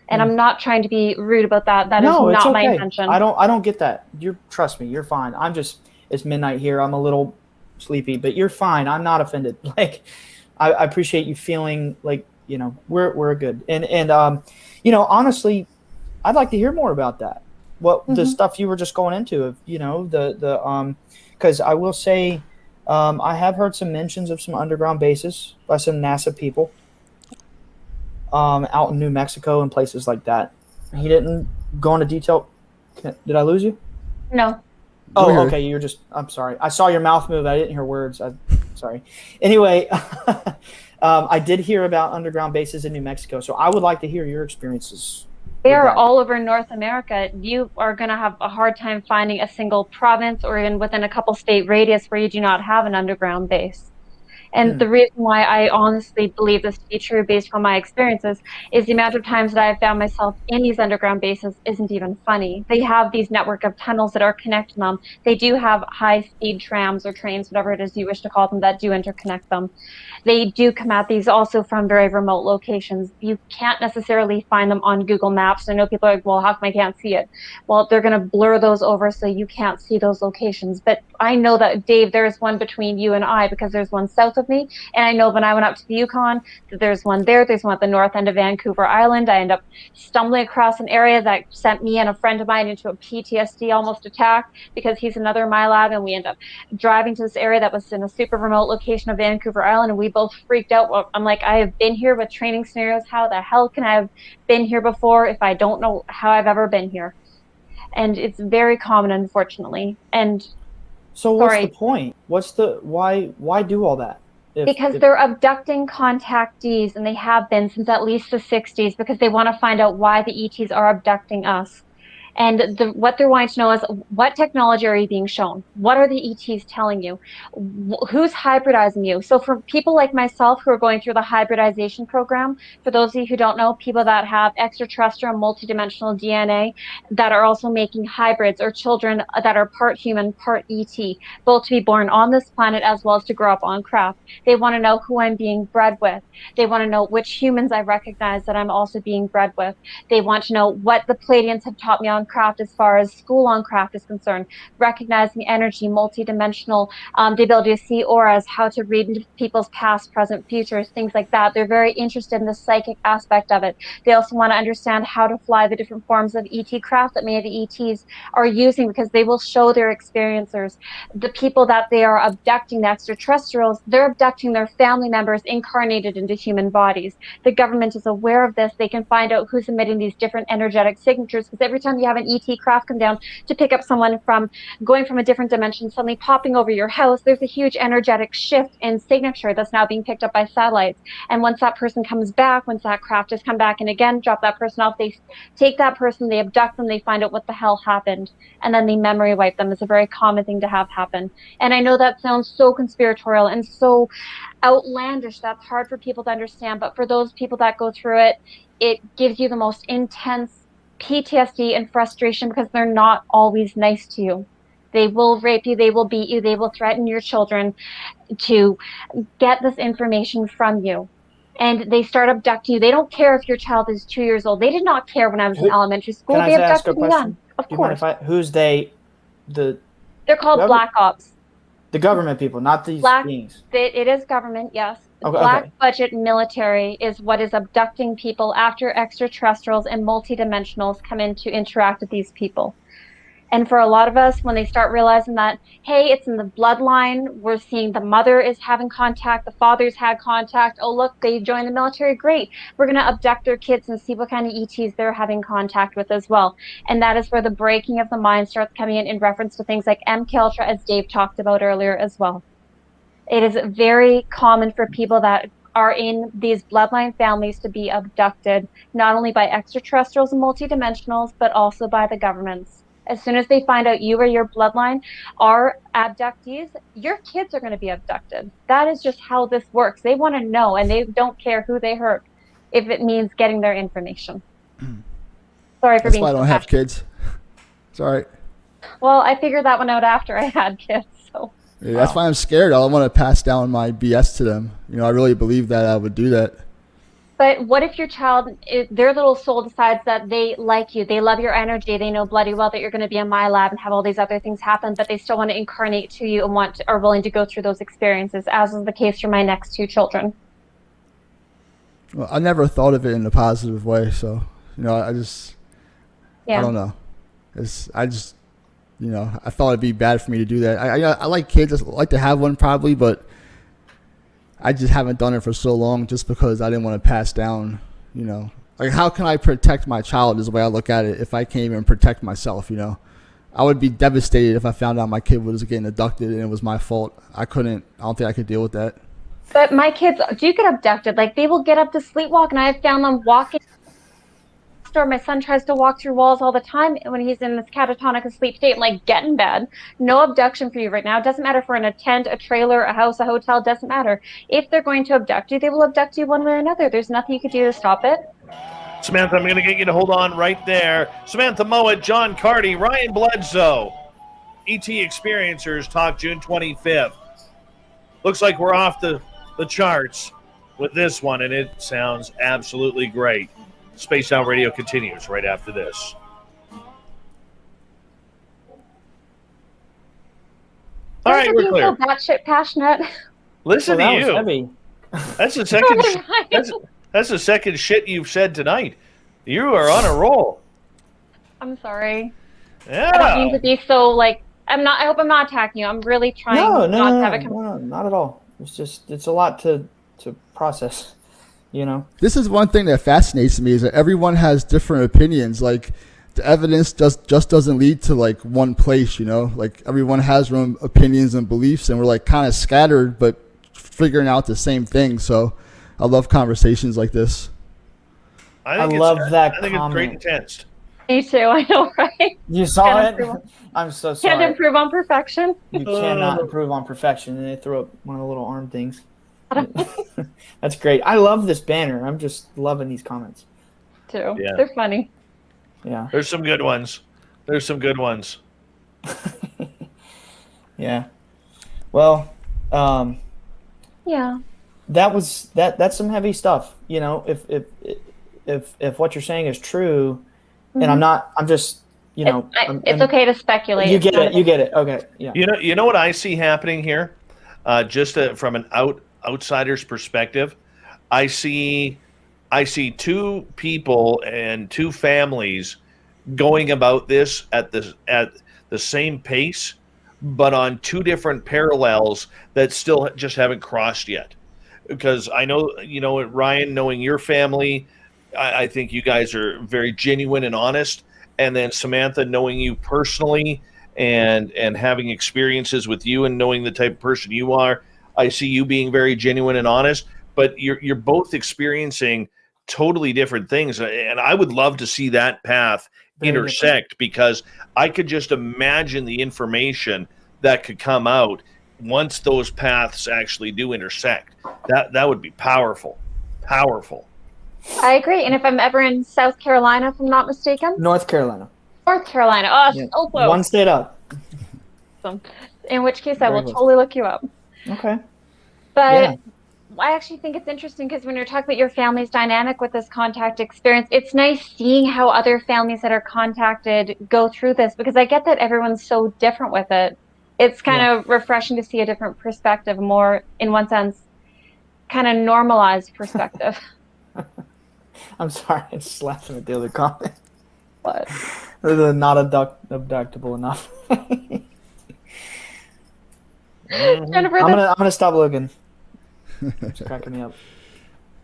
And I'm not trying to be rude about that. That is not my intention. I don't get that. Trust me, you're fine. It's midnight here. I'm a little sleepy, but you're fine. I'm not offended. Like, I appreciate you feeling like, you know, we're good. And you know, honestly, I'd like to hear more about that. The stuff you were just going into, of, you know, because I will say, I have heard some mentions of some underground bases by some NASA people, out in New Mexico and places like that. He didn't go into detail. Did I lose you? No. Oh, okay. I'm sorry. I saw your mouth move. I didn't hear words. Sorry. Anyway, I did hear about underground bases in New Mexico, so I would like to hear your experiences. They are all over North America. You are going to have a hard time finding a single province or even within a couple state radius where you do not have an underground base. And the reason why I honestly believe this to be true based on my experiences is the amount of times that I've found myself in these underground bases isn't even funny. They have these network of tunnels that are connecting them. They do have high-speed trams or trains, whatever it is you wish to call them, that do interconnect them. They do come at these also from very remote locations. You can't necessarily find them on Google Maps. I know people are like, well, how come I can't see it? Well, they're going to blur those over so you can't see those locations. But I know that, Dave, there is one between you and I, because there's one south of me. And I know when I went up to the Yukon that there's one there. There's one at the north end of Vancouver Island. I end up stumbling across an area that sent me and a friend of mine into a PTSD almost attack, because he's another MyLab, and we end up driving to this area that was in a super remote location of Vancouver Island, and we both freaked out. Well, I'm like, I have been here with training scenarios. How the hell can I have been here before if I don't know how I've ever been here? And it's very common, unfortunately. And so what's the point? Why do all that? Because they're abducting contactees, and they have been since at least the 60s, because they want to find out why the ETs are abducting us. And what they're wanting to know is, what technology are you being shown? What are the ETs telling you? Who's hybridizing you? So for people like myself who are going through the hybridization program, for those of you who don't know, people that have extraterrestrial multidimensional DNA that are also making hybrids, or children that are part human, part ET, both to be born on this planet as well as to grow up on craft. They want to know who I'm being bred with. They want to know which humans I recognize that I'm also being bred with. They want to know what the Pleiadians have taught me on craft as far as school on craft is concerned, recognizing energy, multidimensional, the ability to see auras, how to read into people's past, present, futures, things like that. They're very interested in the psychic aspect of it. They also want to understand how to fly the different forms of ET craft that many of the ETs are using, because they will show their experiencers. The people that they are abducting, the extraterrestrials, they're abducting their family members incarnated into human bodies. The government is aware of this. They can find out who's emitting these different energetic signatures, because every time you have an ET craft come down to pick up someone from going from a different dimension, suddenly popping over your house, there's a huge energetic shift in signature that's now being picked up by satellites. And once that person comes back, once that craft has come back and again drop that person off, they take that person, they abduct them, they find out what the hell happened, and then they memory wipe them. Is a very common thing to have happen. And I know that sounds so conspiratorial and so outlandish, that's hard for people to understand, but for those people that go through it, it gives you the most intense PTSD and frustration, because they're not always nice to you. They will rape you, they will beat you, they will threaten your children to get this information from you. And they start abducting you. They don't care if your child is 2 years old. They did not care when I was in elementary school. Can They I ask a abducted me question? young. Of Do you mind course. if who's they? They're called Government- black ops. The government people, not these beings. It is government, yes. Okay, Black okay. budget military is what is abducting people after extraterrestrials and multidimensionals come in to interact with these people. And for a lot of us, when they start realizing that, hey, it's in the bloodline, we're seeing the mother is having contact, the father's had contact, oh, look, they joined the military, great. We're going to abduct their kids and see what kind of ETs they're having contact with as well. And that is where the breaking of the mind starts coming in reference to things like MK Ultra, as Dave talked about earlier as well. It is very common for people that are in these bloodline families to be abducted, not only by extraterrestrials and multidimensionals, but also by the governments. As soon as they find out you or your bloodline are abductees, your kids are going to be abducted. That is just how this works. They want to know, and they don't care who they hurt if it means getting their information. Sorry for That's being why I so don't have passionate. kids. It's all right. Well, I figured that one out after I had kids. So. Yeah, that's why I'm scared. I don't want to pass down my BS to them. You know, I really believe that I would do that. But what if your child, their little soul decides that they like you, they love your energy, they know bloody well that you're going to be in my lab and have all these other things happen, but they still want to incarnate to you and are willing to go through those experiences, as is the case for my next two children. Well, I never thought of it in a positive way, so I don't know. I thought it'd be bad for me to do that. I like kids. I like to have one probably, but I just haven't done it for so long just because I didn't want to pass down, like how can I protect my child is the way I look at it if I can't even protect myself, I would be devastated if I found out my kid was getting abducted and it was my fault. I don't think I could deal with that. But my kids do get abducted. Like, they will get up to sleepwalk, and I have found them walking. My son tries to walk through walls all the time when he's in this catatonic asleep state. I'm like, get in bed. No abduction for you right now. It doesn't matter if we're in a tent, a trailer, a house, a hotel. It doesn't matter. If they're going to abduct you, they will abduct you one way or another. There's nothing you could do to stop it. Samantha, I'm going to get you to hold on right there. Samantha Mowat, John Carty, Ryan Bledsoe. ET Experiencers Talk June 25th. Looks like we're off the charts with this one, and it sounds absolutely great. Spaced Out Radio continues right after this. All right, we're clear. So batshit passionate. Listen Well, to that was you. heavy. That's the second. That's the second shit you've said tonight. You are on a roll. I'm sorry. Yeah. I don't mean to be so like. I'm not. I hope I'm not attacking you. I'm really trying not to have it come. No, not at all. It's a lot to process. This is one thing that fascinates me is that everyone has different opinions. Like the evidence just doesn't lead to like one place, like everyone has their own opinions and beliefs, and we're like kind of scattered, but figuring out the same thing. So I love conversations like this. I love that I think it's great and tense. Me too. I know, right? You saw Can't it? improve- I'm so Can't sorry. improve on perfection. You cannot improve on perfection. And they throw up one of the little arm things. That's great. I love this banner. I'm just loving these comments. Too. Yeah. They're funny. Yeah. There's some good ones. There's some good ones. Yeah. Well, Yeah. that's some heavy stuff. You know, if what you're saying is true, and I'm just, you know, It's okay to speculate. You It's get not it. You get it. Okay. Yeah. You know what I see happening here, from an outsider's perspective. I see two people and two families going about this at the same pace, but on two different parallels that still just haven't crossed yet. Because I know, Ryan, knowing your family, I think you guys are very genuine and honest. And then Samantha, knowing you personally and having experiences with you and knowing the type of person you are, I see you being very genuine and honest. But you're both experiencing totally different things, and I would love to see that path Very intersect, because I could just imagine the information that could come out once those paths actually do intersect. That would be powerful. I agree. And if I'm ever in South Carolina, if I'm not mistaken, North Carolina. North Carolina. Oh, Yeah. so close. One state up. Awesome. In which case, I Very will close. totally look you up. Okay. But Yeah. I actually think it's interesting because when you're talking about your family's dynamic with this contact experience, it's nice seeing how other families that are contacted go through this, because I get that everyone's so different with it. It's kind of refreshing to see a different perspective, more, in one sense, kind of normalized perspective. I'm sorry. I'm just laughing at the other comment. But They're not abductable enough. Jennifer, I'm gonna stop looking. It's cracking me up.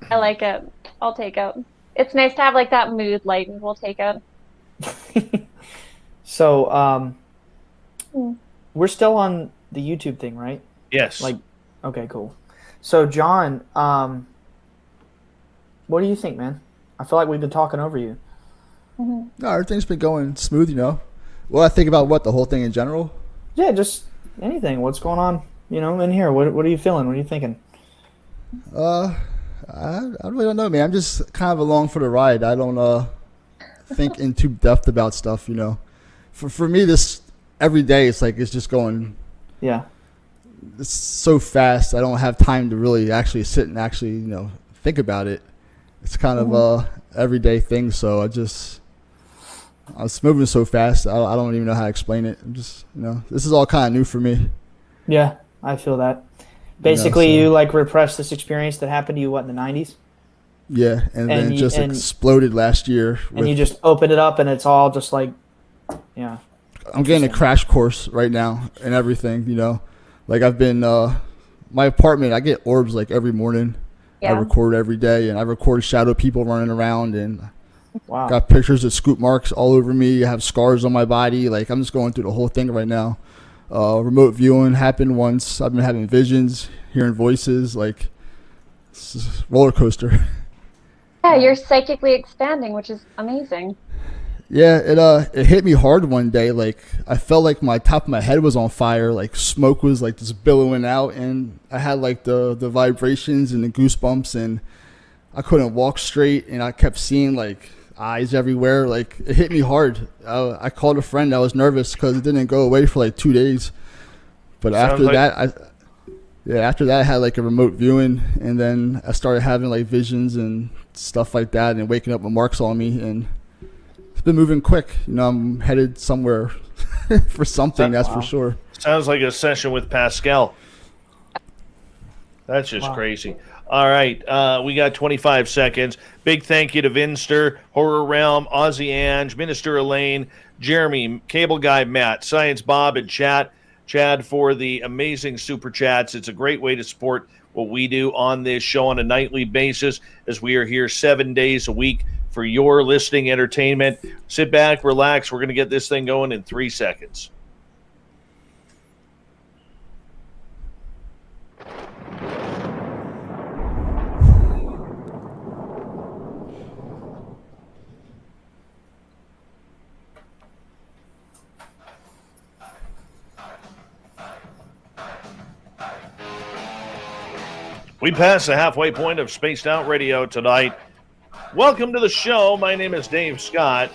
I like it. I'll take it. It's nice to have like that mood lightened. We'll take it. So, we're still on the YouTube thing, right? Yes. Okay, cool. So, John, what do you think, man? I feel like we've been talking over you. No, everything's been going smooth, you know. What I think about the whole thing in general. Yeah, just anything. What's going on, in here? What are you feeling? What are you thinking? I really don't know, man. I'm just kind of along for the ride. I don't think in too depth about stuff, you know. For me, this every day it's just going. Yeah. It's so fast. I don't have time to really actually sit and actually think about it. It's kind of a everyday thing. So I was moving so fast. I don't even know how to explain it. I'm just this is all kind of new for me. Yeah, I feel that. Basically, you repressed this experience that happened to you in the 90s? Yeah, and then it just exploded last year. And you just opened it up and it's all just yeah. I'm getting a crash course right now and everything, I've been my apartment, I get orbs every morning. Yeah. I record every day, and I record shadow people running around, and Wow. got pictures of scoop marks all over me. I have scars on my body. I'm just going through the whole thing right now. Remote viewing happened once. I've been having visions, hearing voices. It's just a roller coaster. Yeah, you're psychically expanding, which is amazing. Yeah, it hit me hard one day. I felt like my top of my head was on fire. Smoke was just billowing out, and I had the vibrations and the goosebumps, and I couldn't walk straight, and I kept seeing eyes everywhere. It hit me hard. I called a friend. I was nervous because it didn't go away for 2 days. But after that, I had a remote viewing, and then I started having visions and stuff like that, and waking up with marks on me, and it's been moving quick. I'm headed somewhere for something. That's for sure. Sounds like a session with Pascal. That's just crazy. All right, we got 25 seconds. Big thank you to Vinster, Horror Realm, Aussie Ange, Minister Elaine, Jeremy, Cable Guy Matt, Science Bob, and Chad for the amazing super chats. It's a great way to support what we do on this show on a nightly basis, as we are here 7 days a week for your listening entertainment. Sit back, relax. We're going to get this thing going in 3 seconds. We passed the halfway point of Spaced Out Radio tonight. Welcome to the show. My name is Dave Scott.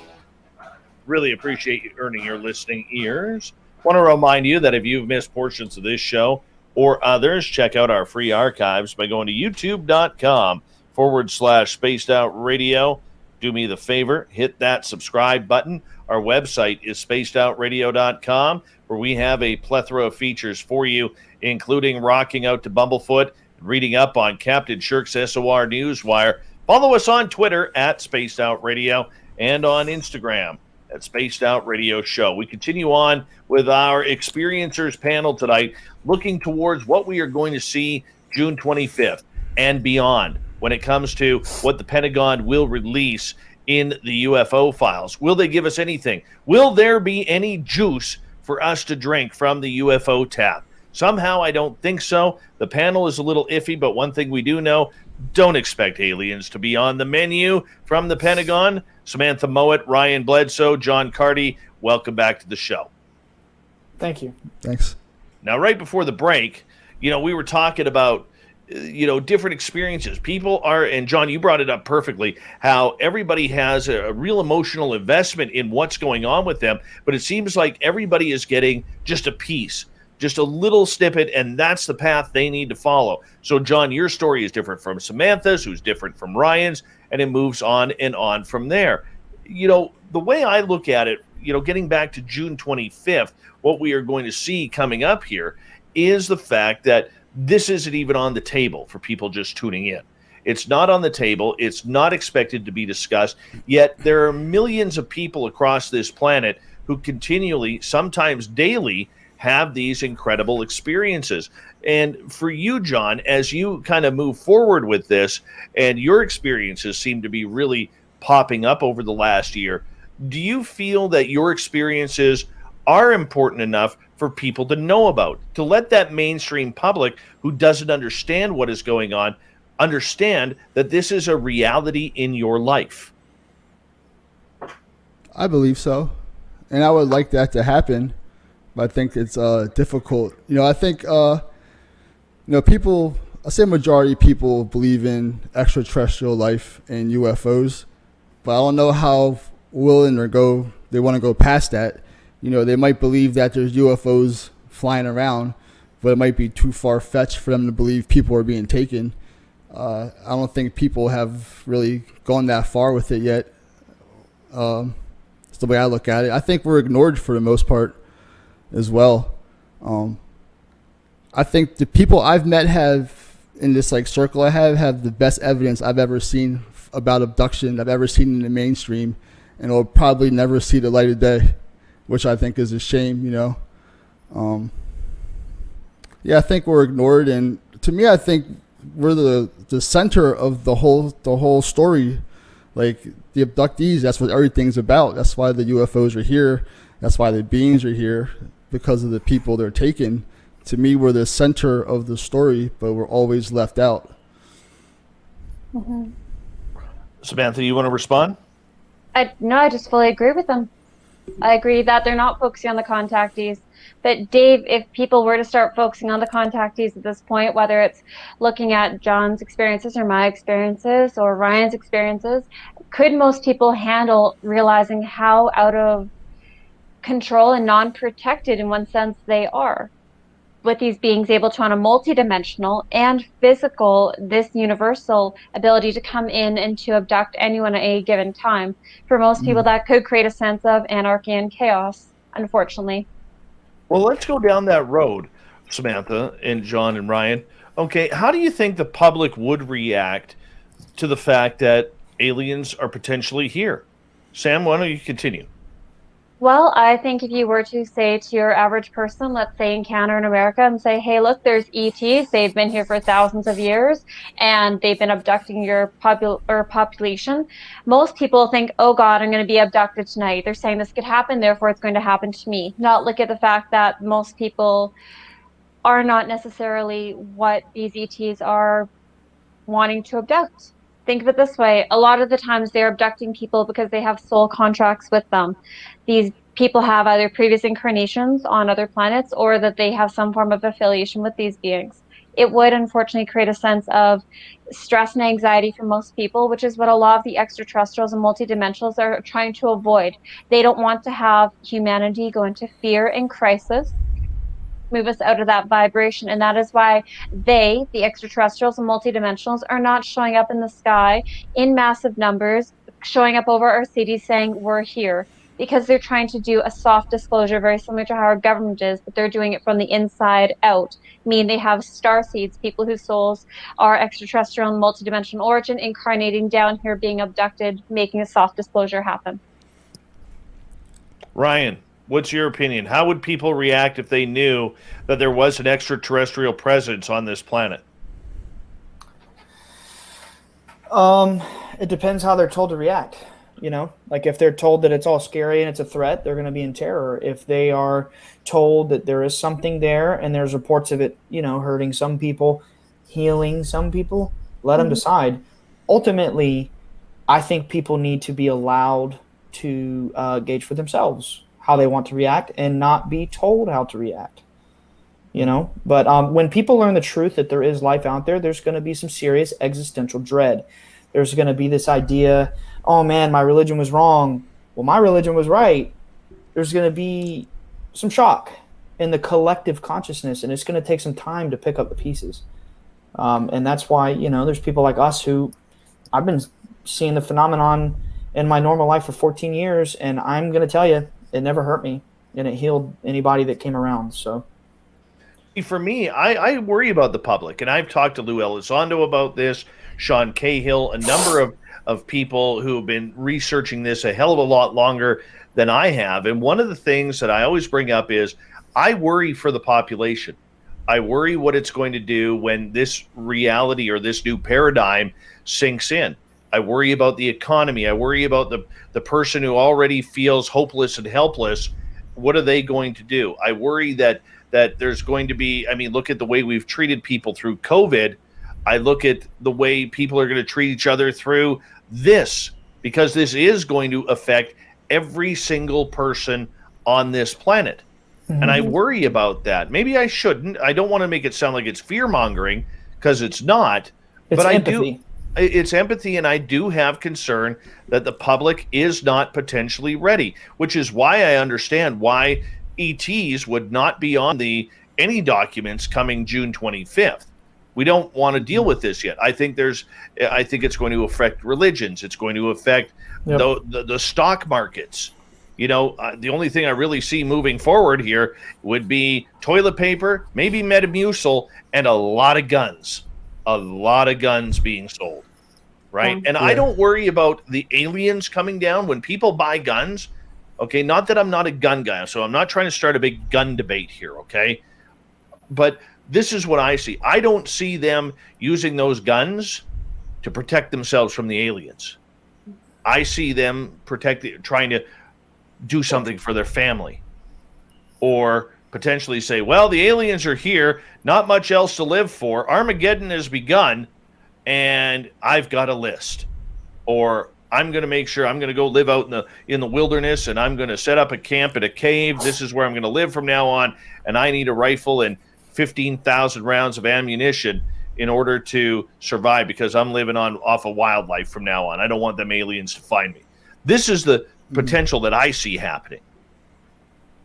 Really appreciate you earning your listening ears. Want to remind you that if you've missed portions of this show or others, check out our free archives by going to youtube.com/Spaced Out Radio. Do me the favor, hit that subscribe button. Our website is spacedoutradio.com, where we have a plethora of features for you, including rocking out to Bumblefoot, reading up on Captain Shirk's SOR Newswire. Follow us on Twitter at Spaced Out Radio and on Instagram at Spaced Out Radio Show. We continue on with our Experiencers panel tonight, looking towards what we are going to see June 25th and beyond when it comes to what the Pentagon will release in the UFO files. Will they give us anything? Will there be any juice for us to drink from the UFO tap? Somehow, I don't think so. The panel is a little iffy, but one thing we do know, don't expect aliens to be on the menu from the Pentagon. Samantha Mowat, Ryan Bledsoe, John Carty, welcome back to the show. Thank you. Thanks. Now, right before the break, we were talking about, different experiences. People are, and John, you brought it up perfectly, how everybody has a real emotional investment in what's going on with them, but it seems like everybody is getting just a piece, just a little snippet, and that's the path they need to follow. So, John, your story is different from Samantha's, who's different from Ryan's, and it moves on and on from there. The way I look at it, getting back to June 25th, what we are going to see coming up here is the fact that this isn't even on the table for people just tuning in. It's not on the table. It's not expected to be discussed. Yet there are millions of people across this planet who continually, sometimes daily, have these incredible experiences. And for you, John, as you kind of move forward with this, and your experiences seem to be really popping up over the last year, do you feel that your experiences are important enough for people to know about, to let that mainstream public who doesn't understand what is going on understand that this is a reality in your life? I believe so, and I would like that to happen. But I think it's difficult. I think, people, I say majority of people believe in extraterrestrial life and UFOs, but I don't know how willing they want to go past that. They might believe that there's UFOs flying around, but it might be too far-fetched for them to believe people are being taken. I don't think people have really gone that far with it yet. It's the way I look at it. I think we're ignored for the most part as well. I think the people I've met have, in this circle I have the best evidence I've ever seen about abduction I've ever seen in the mainstream, and will probably never see the light of day, which I think is a shame. I think we're ignored, and to me, I think we're the center of the whole story. Like the abductees, that's what everything's about. That's why the UFOs are here. That's why the beings are here, because of the people they're taking. To me, we're the center of the story, but we're always left out. Mm-hmm. Samantha, you want to respond? No, I just fully agree with them. I agree that they're not focusing on the contactees. But Dave, if people were to start focusing on the contactees at this point, whether it's looking at John's experiences or my experiences or Ryan's experiences, could most people handle realizing how out of control and non-protected in one sense they are, with these beings able to, on a multidimensional and physical, this universal ability to come in and to abduct anyone at any given time? For most people, that could create a sense of anarchy and chaos, unfortunately. Well, let's go down that road, Samantha and John and Ryan. Okay, how do you think the public would react to the fact that aliens are potentially here? Sam, why don't you continue? Well, I think if you were to say to your average person, let's say in Canada or in America, and say, hey, look, there's ETs. They've been here for thousands of years, and they've been abducting your population. Most people think, oh, God, I'm going to be abducted tonight. They're saying this could happen, therefore it's going to happen to me. Not look at the fact that most people are not necessarily what these ETs are wanting to abduct. Think of it this way. A lot of the times they're abducting people because they have soul contracts with them. These people have either previous incarnations on other planets or that they have some form of affiliation with these beings. it would unfortunately create a sense of stress and anxiety for most people, which is what a lot of the extraterrestrials and multidimensionals are trying to avoid. They don't want to have humanity go into fear and crisis, move us out of that vibration. And that is why they, the extraterrestrials and multidimensionals, are not showing up in the sky in massive numbers, showing up over our cities saying, we're here. Because they're trying to do a soft disclosure, very similar to how our government is, but they're doing it from the inside out. Meaning they have star seeds, people whose souls are extraterrestrial and multidimensional origin, incarnating down here, being abducted, making a soft disclosure happen. Ryan, what's your opinion? How would people react if they knew that there was an extraterrestrial presence on this planet? It depends how they're told to react. You know, like if they're told that it's all scary and it's a threat, they're going to be in terror. If they are told that there is something there and there's reports of it, you know, hurting some people, healing some people, let them decide. Ultimately, I think people need to be allowed to gauge for themselves how they want to react and not be told how to react. You know, but when people learn the truth that there is life out there, there's going to be some serious existential dread. There's going to be this idea, oh man, my religion was wrong. Well, my religion was right. There's going to be some shock in the collective consciousness, and it's going to take some time to pick up the pieces. And that's why, you know, there's people like us who, I've been seeing the phenomenon in my normal life for 14 years, and I'm going to tell you, it never hurt me, and it healed anybody that came around. So for me, I worry about the public, and I've talked to Lou Elizondo about this, Sean Cahill, a number of people who have been researching this a hell of a lot longer than I have. And one of the things that I always bring up is I worry for the population. I worry what it's going to do when this reality or this new paradigm sinks in. I worry about the economy. I worry about the person who already feels hopeless and helpless. What are they going to do? I worry that there's going to be, I mean, look at the way we've treated people through COVID. I look at the way people are going to treat each other through this, because this is going to affect every single person on this planet. Mm-hmm. And I worry about that. Maybe I shouldn't. I don't want to make it sound like it's fear-mongering, because it's not. It's empathy. It's empathy, and I do have concern that the public is not potentially ready, which is why I understand why ETs would not be on any documents coming June 25th. We don't want to deal with this yet. I think it's going to affect religions. It's going to affect the stock markets. You know, the only thing I really see moving forward here would be toilet paper, maybe Metamucil, and a lot of guns. A lot of guns being sold, right? And I don't worry about the aliens coming down when people buy guns. Okay, not that I'm not a gun guy, so I'm not trying to start a big gun debate here, okay? But this is what I see. I don't see them using those guns to protect themselves from the aliens. I see them trying to do something for their family, or potentially say, well, the aliens are here, not much else to live for. Armageddon has begun, and I've got a list. Or I'm going to make sure I'm going to go live out in the wilderness, and I'm going to set up a camp in a cave. This is where I'm going to live from now on, and I need a rifle and 15,000 rounds of ammunition in order to survive, because I'm living off of wildlife from now on. I don't want them aliens to find me. This is the potential that I see happening.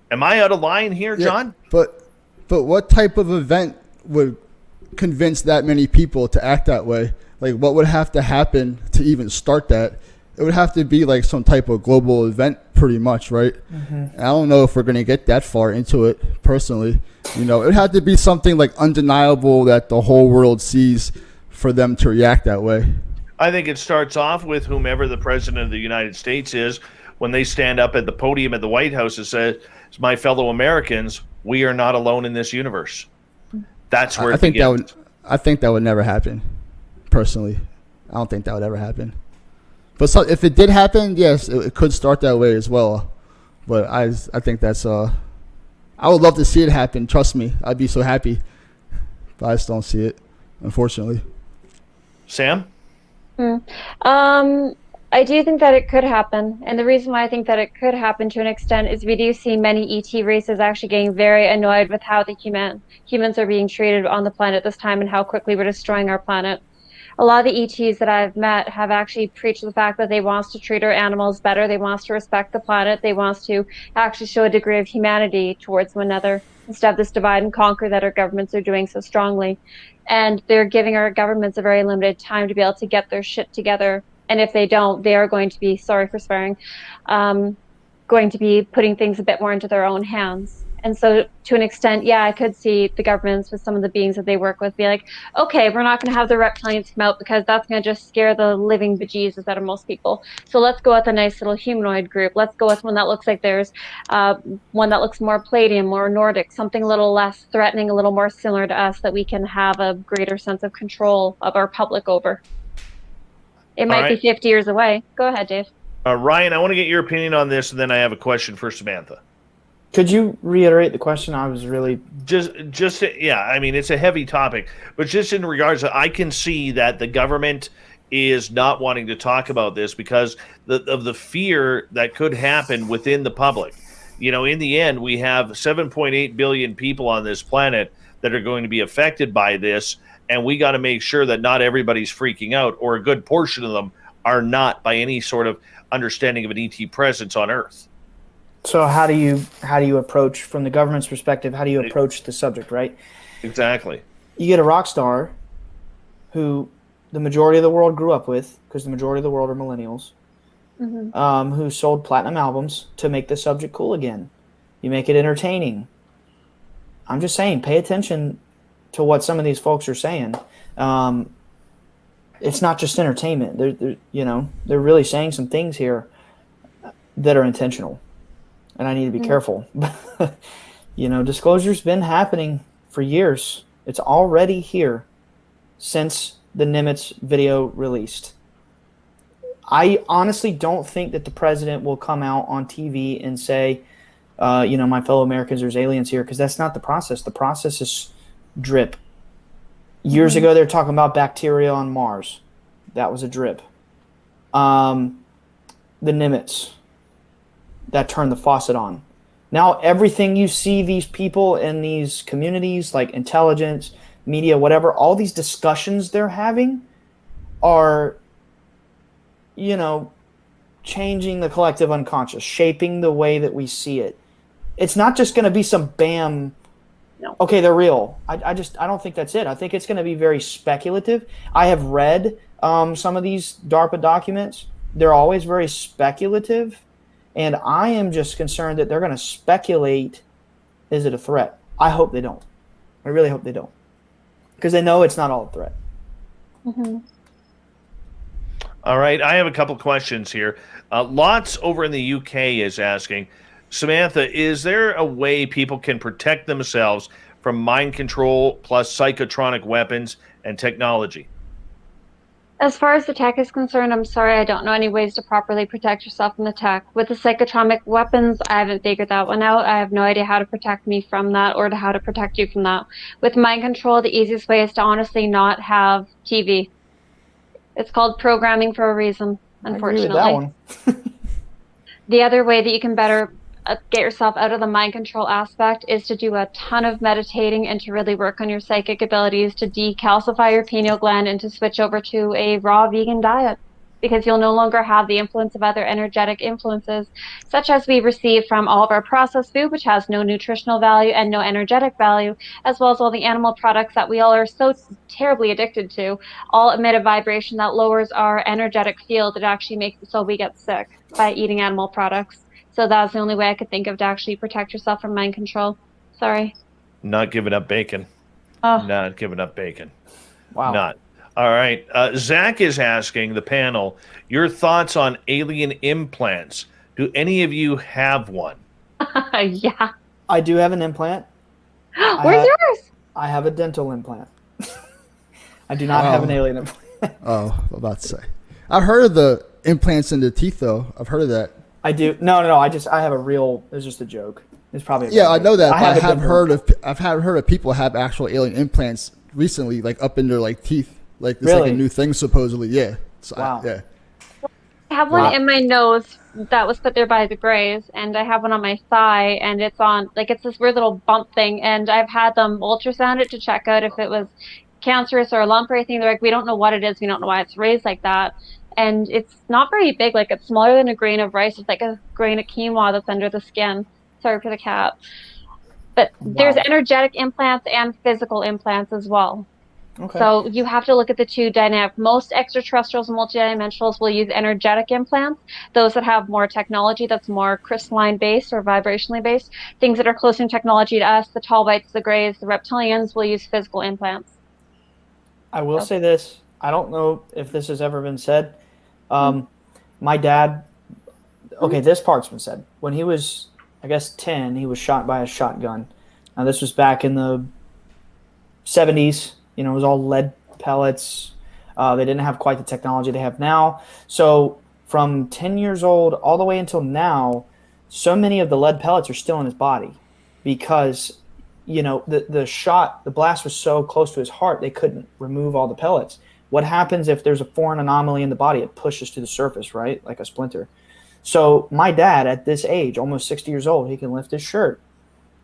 Am I out of line here, John? But what type of event would convince that many people to act that way? Like, what would have to happen to even start that? It would have to be like some type of global event, pretty much, right? Mm-hmm. I don't know if we're going to get that far into it, personally. You know, it would have to be something like undeniable that the whole world sees for them to react that way. I think it starts off with whomever the president of the United States is, when they stand up at the podium at the White House and says, my fellow Americans, we are not alone in this universe. That's where I think that would never happen, personally. I don't think that would ever happen. But if it did happen, yes, it could start that way as well. But I think that's I would love to see it happen. Trust me, I'd be so happy. But I just don't see it, unfortunately. Sam? I do think that it could happen. And the reason why I think that it could happen to an extent is we do see many ET races actually getting very annoyed with how the humans are being treated on the planet this time and how quickly we're destroying our planet. A lot of the ETs that I've met have actually preached the fact that they want us to treat our animals better. They want us to respect the planet. They want us to actually show a degree of humanity towards one another instead of this divide and conquer that our governments are doing so strongly. And they're giving our governments a very limited time to be able to get their shit together. And if they don't, they are going to be, sorry for swearing, going to be putting things a bit more into their own hands. And so to an extent, yeah, I could see the governments with some of the beings that they work with be like, okay, we're not going to have the reptilians come out because that's going to just scare the living bejesus out of most people. So let's go with a nice little humanoid group. Let's go with one that looks like there's one that looks more Palladian, more Nordic, something a little less threatening, a little more similar to us that we can have a greater sense of control of our public over. It might be 50 years away. Go ahead, Dave. Ryan, I want to get your opinion on this, and then I have a question for Samantha. Could you reiterate the question? I was really just yeah. I mean, it's a heavy topic, but just in regards to, I can see that the government is not wanting to talk about this because of the fear that could happen within the public. You know, in the end, we have 7.8 billion people on this planet that are going to be affected by this, and we got to make sure that not everybody's freaking out, or a good portion of them are not by any sort of understanding of an ET presence on Earth. So how do you approach, from the government's perspective, how do you approach the subject, right? Exactly. You get a rock star who the majority of the world grew up with, because the majority of the world are millennials, who sold platinum albums to make the subject cool again. You make it entertaining. I'm just saying, pay attention to what some of these folks are saying. It's not just entertainment. They're really saying some things here that are intentional. And I need to be careful. Disclosure's been happening for years. It's already here since the Nimitz video released. I honestly don't think that the president will come out on TV and say, my fellow Americans, there's aliens here, because that's not the process. The process is drip. Years ago, they were talking about bacteria on Mars. That was a drip. The Nimitz. That turned the faucet on. Now everything you see these people in these communities, like intelligence, media, whatever, all these discussions they're having are, changing the collective unconscious, shaping the way that we see it. It's not just going to be some bam, okay, they're real. I don't think that's it. I think it's going to be very speculative. I have read some of these DARPA documents. They're always very speculative. And I am just concerned that they're going to speculate, is it a threat? I hope they don't. I really hope they don't. Because they know it's not all a threat. All right, I have a couple questions here. Lots over in the UK is asking, Samantha, is there a way people can protect themselves from mind control plus psychotronic weapons and technology? As far as the tech is concerned, I'm sorry, I don't know any ways to properly protect yourself from the tech. With the psychotronic weapons, I haven't figured that one out. I have no idea how to protect me from that or how to protect you from that. With mind control, the easiest way is to honestly not have TV. It's called programming for a reason, unfortunately. I agree with that one. The other way that you can better get yourself out of the mind control aspect is to do a ton of meditating and to really work on your psychic abilities, to decalcify your pineal gland and to switch over to a raw vegan diet, because you'll no longer have the influence of other energetic influences, such as we receive from all of our processed food, which has no nutritional value and no energetic value, as well as all the animal products that we all are so terribly addicted to, all emit a vibration that lowers our energetic field. It actually makes it so we get sick by eating animal products. So that's the only way I could think of to actually protect yourself from mind control. Sorry. Not giving up bacon. Oh. Not giving up bacon. Wow. Not. All right. Zach is asking the panel, your thoughts on alien implants. Do any of you have one? Yeah. I do have an implant. Where's yours? I have a dental implant. I do not have an alien implant. I'm about to say. I've heard of the implants in the teeth, though. I've heard of that. I do. No. I have a real. It's just a joke. It's probably. I know that. I've heard of people have actual alien implants recently, like up in their teeth. Like it's like a new thing supposedly. Yeah. So Wow. yeah. I have one in my nose that was put there by the Greys, and I have one on my thigh, and it's on, like, it's this weird little bump thing, and I've had them ultrasound it to check out if it was cancerous or a lump or anything. They're like, we don't know what it is, we don't know why it's raised like that. And it's not very big, like, it's smaller than a grain of rice. It's like a grain of quinoa that's under the skin. Sorry for the cat. But there's energetic implants and physical implants as well. Okay. So you have to look at the two dynamic. Most extraterrestrials and multidimensionals will use energetic implants. Those that have more technology that's more crystalline based or vibrationally based, things that are closer in technology to us, the tall whites, the Greys, the reptilians will use physical implants. I will say this. I don't know if this has ever been said. My dad, okay, this part's been said. When he was, I guess, 10, he was shot by a shotgun. Now, this was back in the 70s. You know, it was all lead pellets. They didn't have quite the technology they have now. So from 10 years old all the way until now, so many of the lead pellets are still in his body because, you know, the blast was so close to his heart, they couldn't remove all the pellets. What happens if there's a foreign anomaly in the body? It pushes to the surface, right? Like a splinter. So my dad, at this age, almost 60 years old, he can lift his shirt,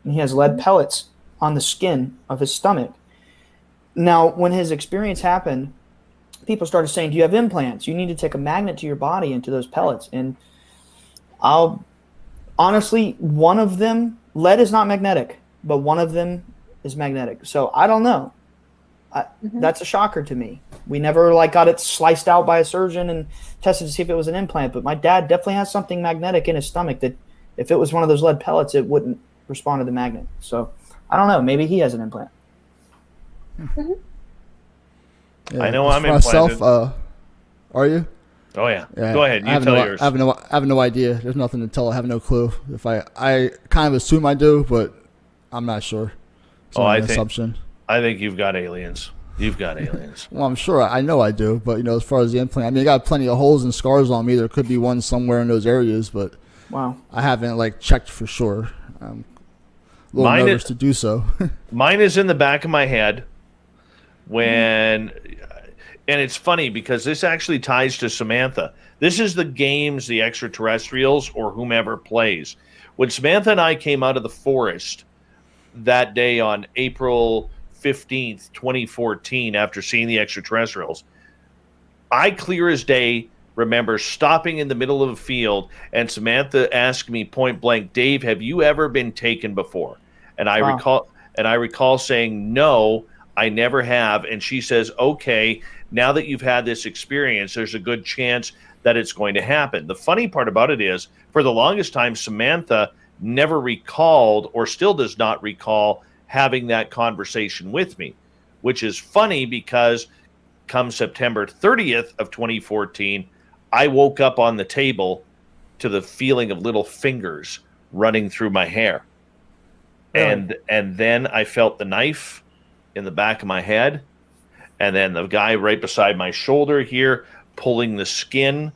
and he has lead pellets on the skin of his stomach. Now, when his experience happened, people started saying, do you have implants? You need to take a magnet to your body into those pellets. And honestly, one of them, lead is not magnetic, but one of them is magnetic. So I don't know. That's a shocker to me. We never got it sliced out by a surgeon and tested to see if it was an implant. But my dad definitely has something magnetic in his stomach that if it was one of those lead pellets, it wouldn't respond to the magnet. So I don't know. Maybe he has an implant. Yeah, I know I'm myself. implanted. Are you? Oh yeah. Go ahead. You tell yours. I have no idea. There's nothing to tell. I have no clue. If I kind of assume I do, but I'm not sure. It's an assumption. I think you've got aliens. You've got aliens. Well, I'm sure. I know I do. But, you know, as far as the implant, I mean, I got plenty of holes and scars on me. There could be one somewhere in those areas, but I haven't, checked for sure. I'm a little nervous to do so. Mine is in the back of my head and it's funny because this actually ties to Samantha. This is the games the extraterrestrials or whomever plays. When Samantha and I came out of the forest that day on April 15th, 2014, after seeing the extraterrestrials, I clear as day remember stopping in the middle of a field and Samantha asked me point blank, Dave, have you ever been taken before? And I recall saying, no, I never have. And she says, okay, now that you've had this experience, there's a good chance that it's going to happen. The funny part about it is, for the longest time, Samantha never recalled or still does not recall having that conversation with me, which is funny because come September 30th of 2014, I woke up on the table to the feeling of little fingers running through my hair. Really? And then I felt the knife in the back of my head, and then the guy right beside my shoulder here pulling the skin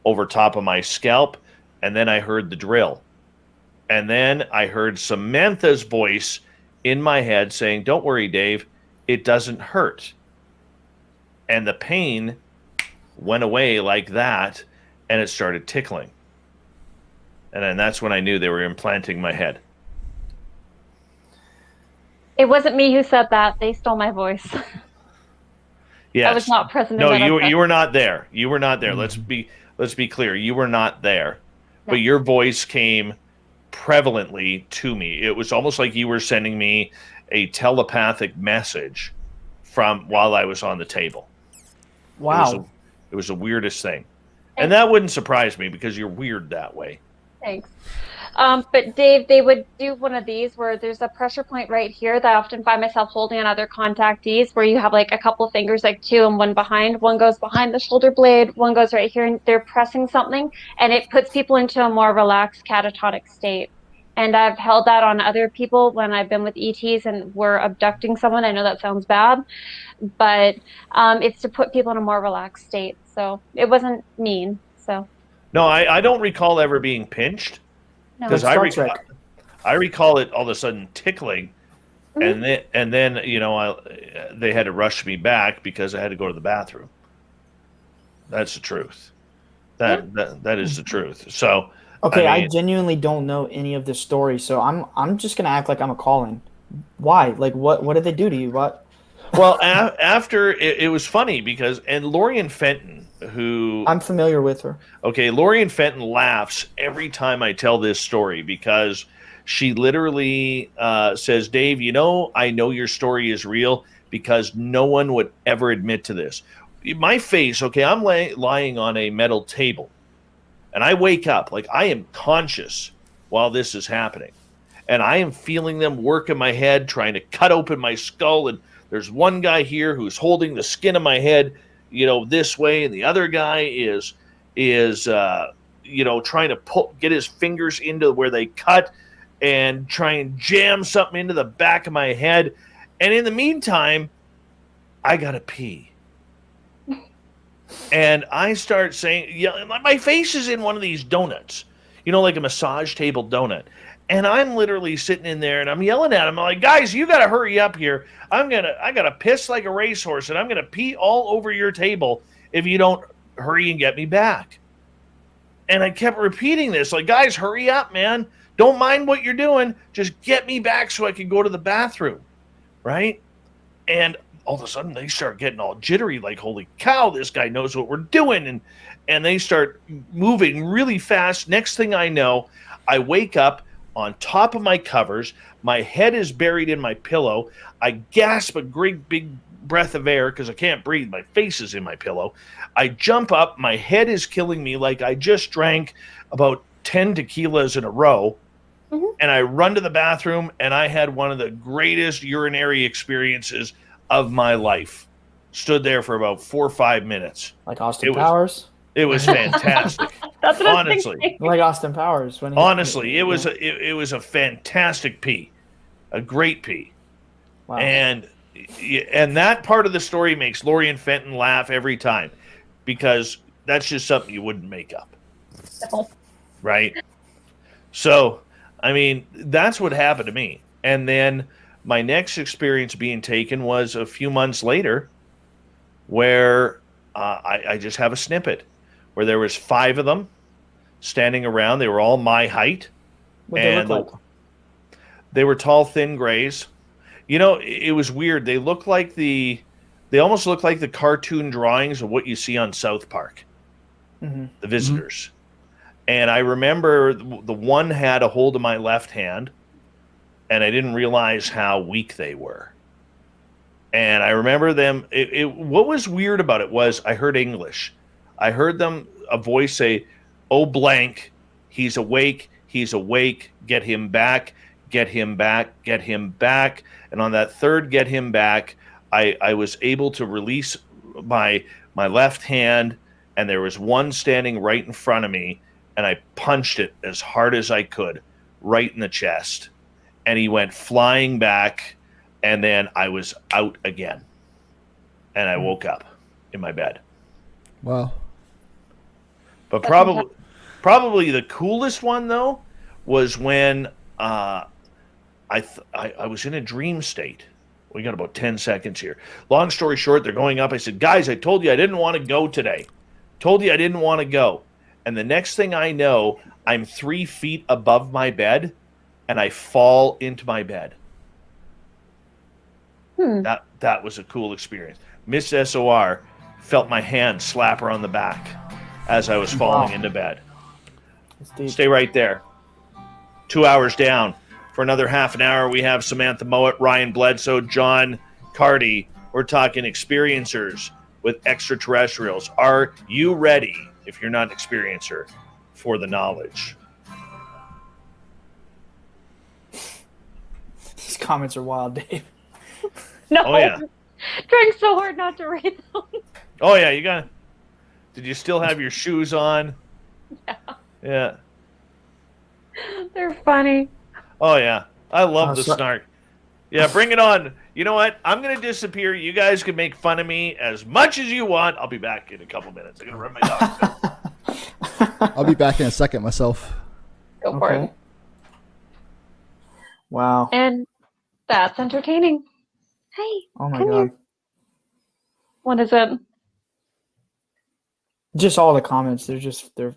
over top of my scalp, and then I heard the drill. And then I heard Samantha's voice in my head saying, don't worry, Dave, it doesn't hurt. And the pain went away like that, and it started tickling. And then that's when I knew they were implanting my head. It wasn't me who said that. They stole my voice. Yes. I was not present. No, you were not there. You were not there. Mm-hmm. Let's be clear. You were not there. No. But your voice came prevalently to me. It was almost like you were sending me a telepathic message from while I was on the table. Wow. It was the weirdest thing. And that wouldn't surprise me because you're weird that way. Thanks. But Dave, they would do one of these where there's a pressure point right here that I often find myself holding on other contactees where you have a couple of fingers, two and one behind. One goes behind the shoulder blade, one goes right here, and they're pressing something, and it puts people into a more relaxed catatonic state. And I've held that on other people when I've been with ETs and we're abducting someone. I know that sounds bad, but it's to put people in a more relaxed state. So it wasn't mean. So. No, I don't recall ever being pinched. Because I recall it all of a sudden tickling, mm-hmm. and then they had to rush me back because I had to go to the bathroom. That's the truth. That is the truth. So Okay, I mean, genuinely don't know any of this story, so I'm just gonna act like I'm a call-in. Why? Like, what did they do to you? What? well, after it was funny because Lorian Fenton, who I'm familiar with her. okay, Lorian Fenton laughs every time I tell this story because she literally says, "Dave, I know your story is real because no one would ever admit to this." My face, okay, I'm lying on a metal table. And I wake up like I am conscious while this is happening. And I am feeling them work in my head, trying to cut open my skull. And there's one guy here who's holding the skin of my head, this way, and the other guy is trying to get his fingers into where they cut and try and jam something into the back of my head. And in the meantime, I gotta pee. And I start saying, yeah, my face is in one of these donuts, like a massage table donut. And I'm literally sitting in there and I'm yelling at him. I'm like, guys, you got to hurry up here. I got to piss like a racehorse and I'm going to pee all over your table if you don't hurry and get me back. And I kept repeating this, like, guys, hurry up, man. Don't mind what you're doing. Just get me back so I can go to the bathroom. Right. And all of a sudden they start getting all jittery, like, holy cow, this guy knows what we're doing. And they start moving really fast. Next thing I know, I wake up on top of my covers. My head is buried in my pillow. I gasp a great big breath of air because I can't breathe. My face is in my pillow. I jump up. My head is killing me like I just drank about 10 tequilas in a row. Mm-hmm. And I run to the bathroom, and I had one of the greatest urinary experiences of my life. Stood there for about 4 or 5 minutes. Like Austin Powers? It was fantastic. That's what honestly. Like Austin Powers. Honestly, it was a fantastic pee. A great pee. Wow. And that part of the story makes Lorian Fenton laugh every time because that's just something you wouldn't make up. No. Right? So, I mean, that's what happened to me. And then my next experience being taken was a few months later where I just have a snippet where there was 5 of them standing around. They were all my height. What they look like? They were tall, thin grays. It was weird. They almost looked like the cartoon drawings of what you see on South Park, mm-hmm. The visitors. Mm-hmm. And I remember the one had a hold of my left hand, and I didn't realize how weak they were. And I remember them. What was weird about it was I heard English. I heard a voice say, "Oh, blank, he's awake, get him back, get him back, get him back." And on that third get him back, I was able to release my left hand, and there was one standing right in front of me, and I punched it as hard as I could, right in the chest. And he went flying back, and then I was out again. And I woke up in my bed. Wow. But probably the coolest one, though, was when I was in a dream state. We got about 10 seconds here. Long story short, they're going up. I said, guys, I told you I didn't want to go today. Told you I didn't want to go. And the next thing I know, I'm 3 feet above my bed, and I fall into my bed. That was a cool experience. Miss SOR felt my hand slap her on the back as I was falling into bed. Stay right there. 2 hours down. For another half an hour, we have Samantha Mowat, Ryan Bledsoe, John Carty. We're talking experiencers with extraterrestrials. Are you ready, if you're not an experiencer, for the knowledge? These comments are wild, Dave. No. Oh, yeah. Trying so hard not to read them. Oh, yeah, you got. Did you still have your shoes on? Yeah. Yeah. They're funny. Oh, yeah. I love the snark. Yeah, bring it on. You know what? I'm going to disappear. You guys can make fun of me as much as you want. I'll be back in a couple minutes. I'm going to run my dog. I'll be back in a second myself. Go for it. Wow. And that's entertaining. Hey. Oh, my come God. Here. What is it? Just all the comments. They're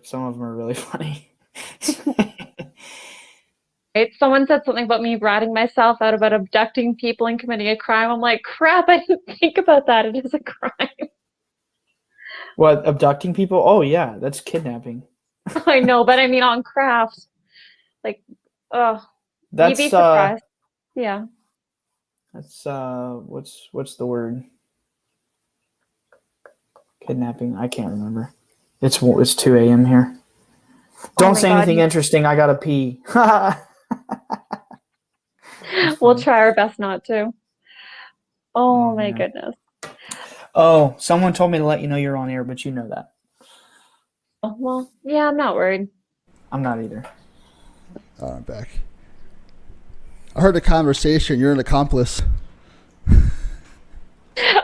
some of them are really funny. Right? Someone said something about me ratting myself out about abducting people and committing a crime. I'm like, crap, I didn't think about that. It is a crime. What, abducting people? Oh yeah, that's kidnapping. I know, but I mean on craft. Like, oh, you'd be That's surprised. Yeah. that's what's the word? Kidnapping. I can't remember. It's 2 a.m. here. Don't my say God, anything you- interesting. I gotta pee. We'll try our best not to. Oh my man. goodness. Oh, someone told me to let you know you're on air, but you know that. Oh, well, yeah, I'm not worried. I'm not either. I'm back. I heard a conversation. You're an accomplice.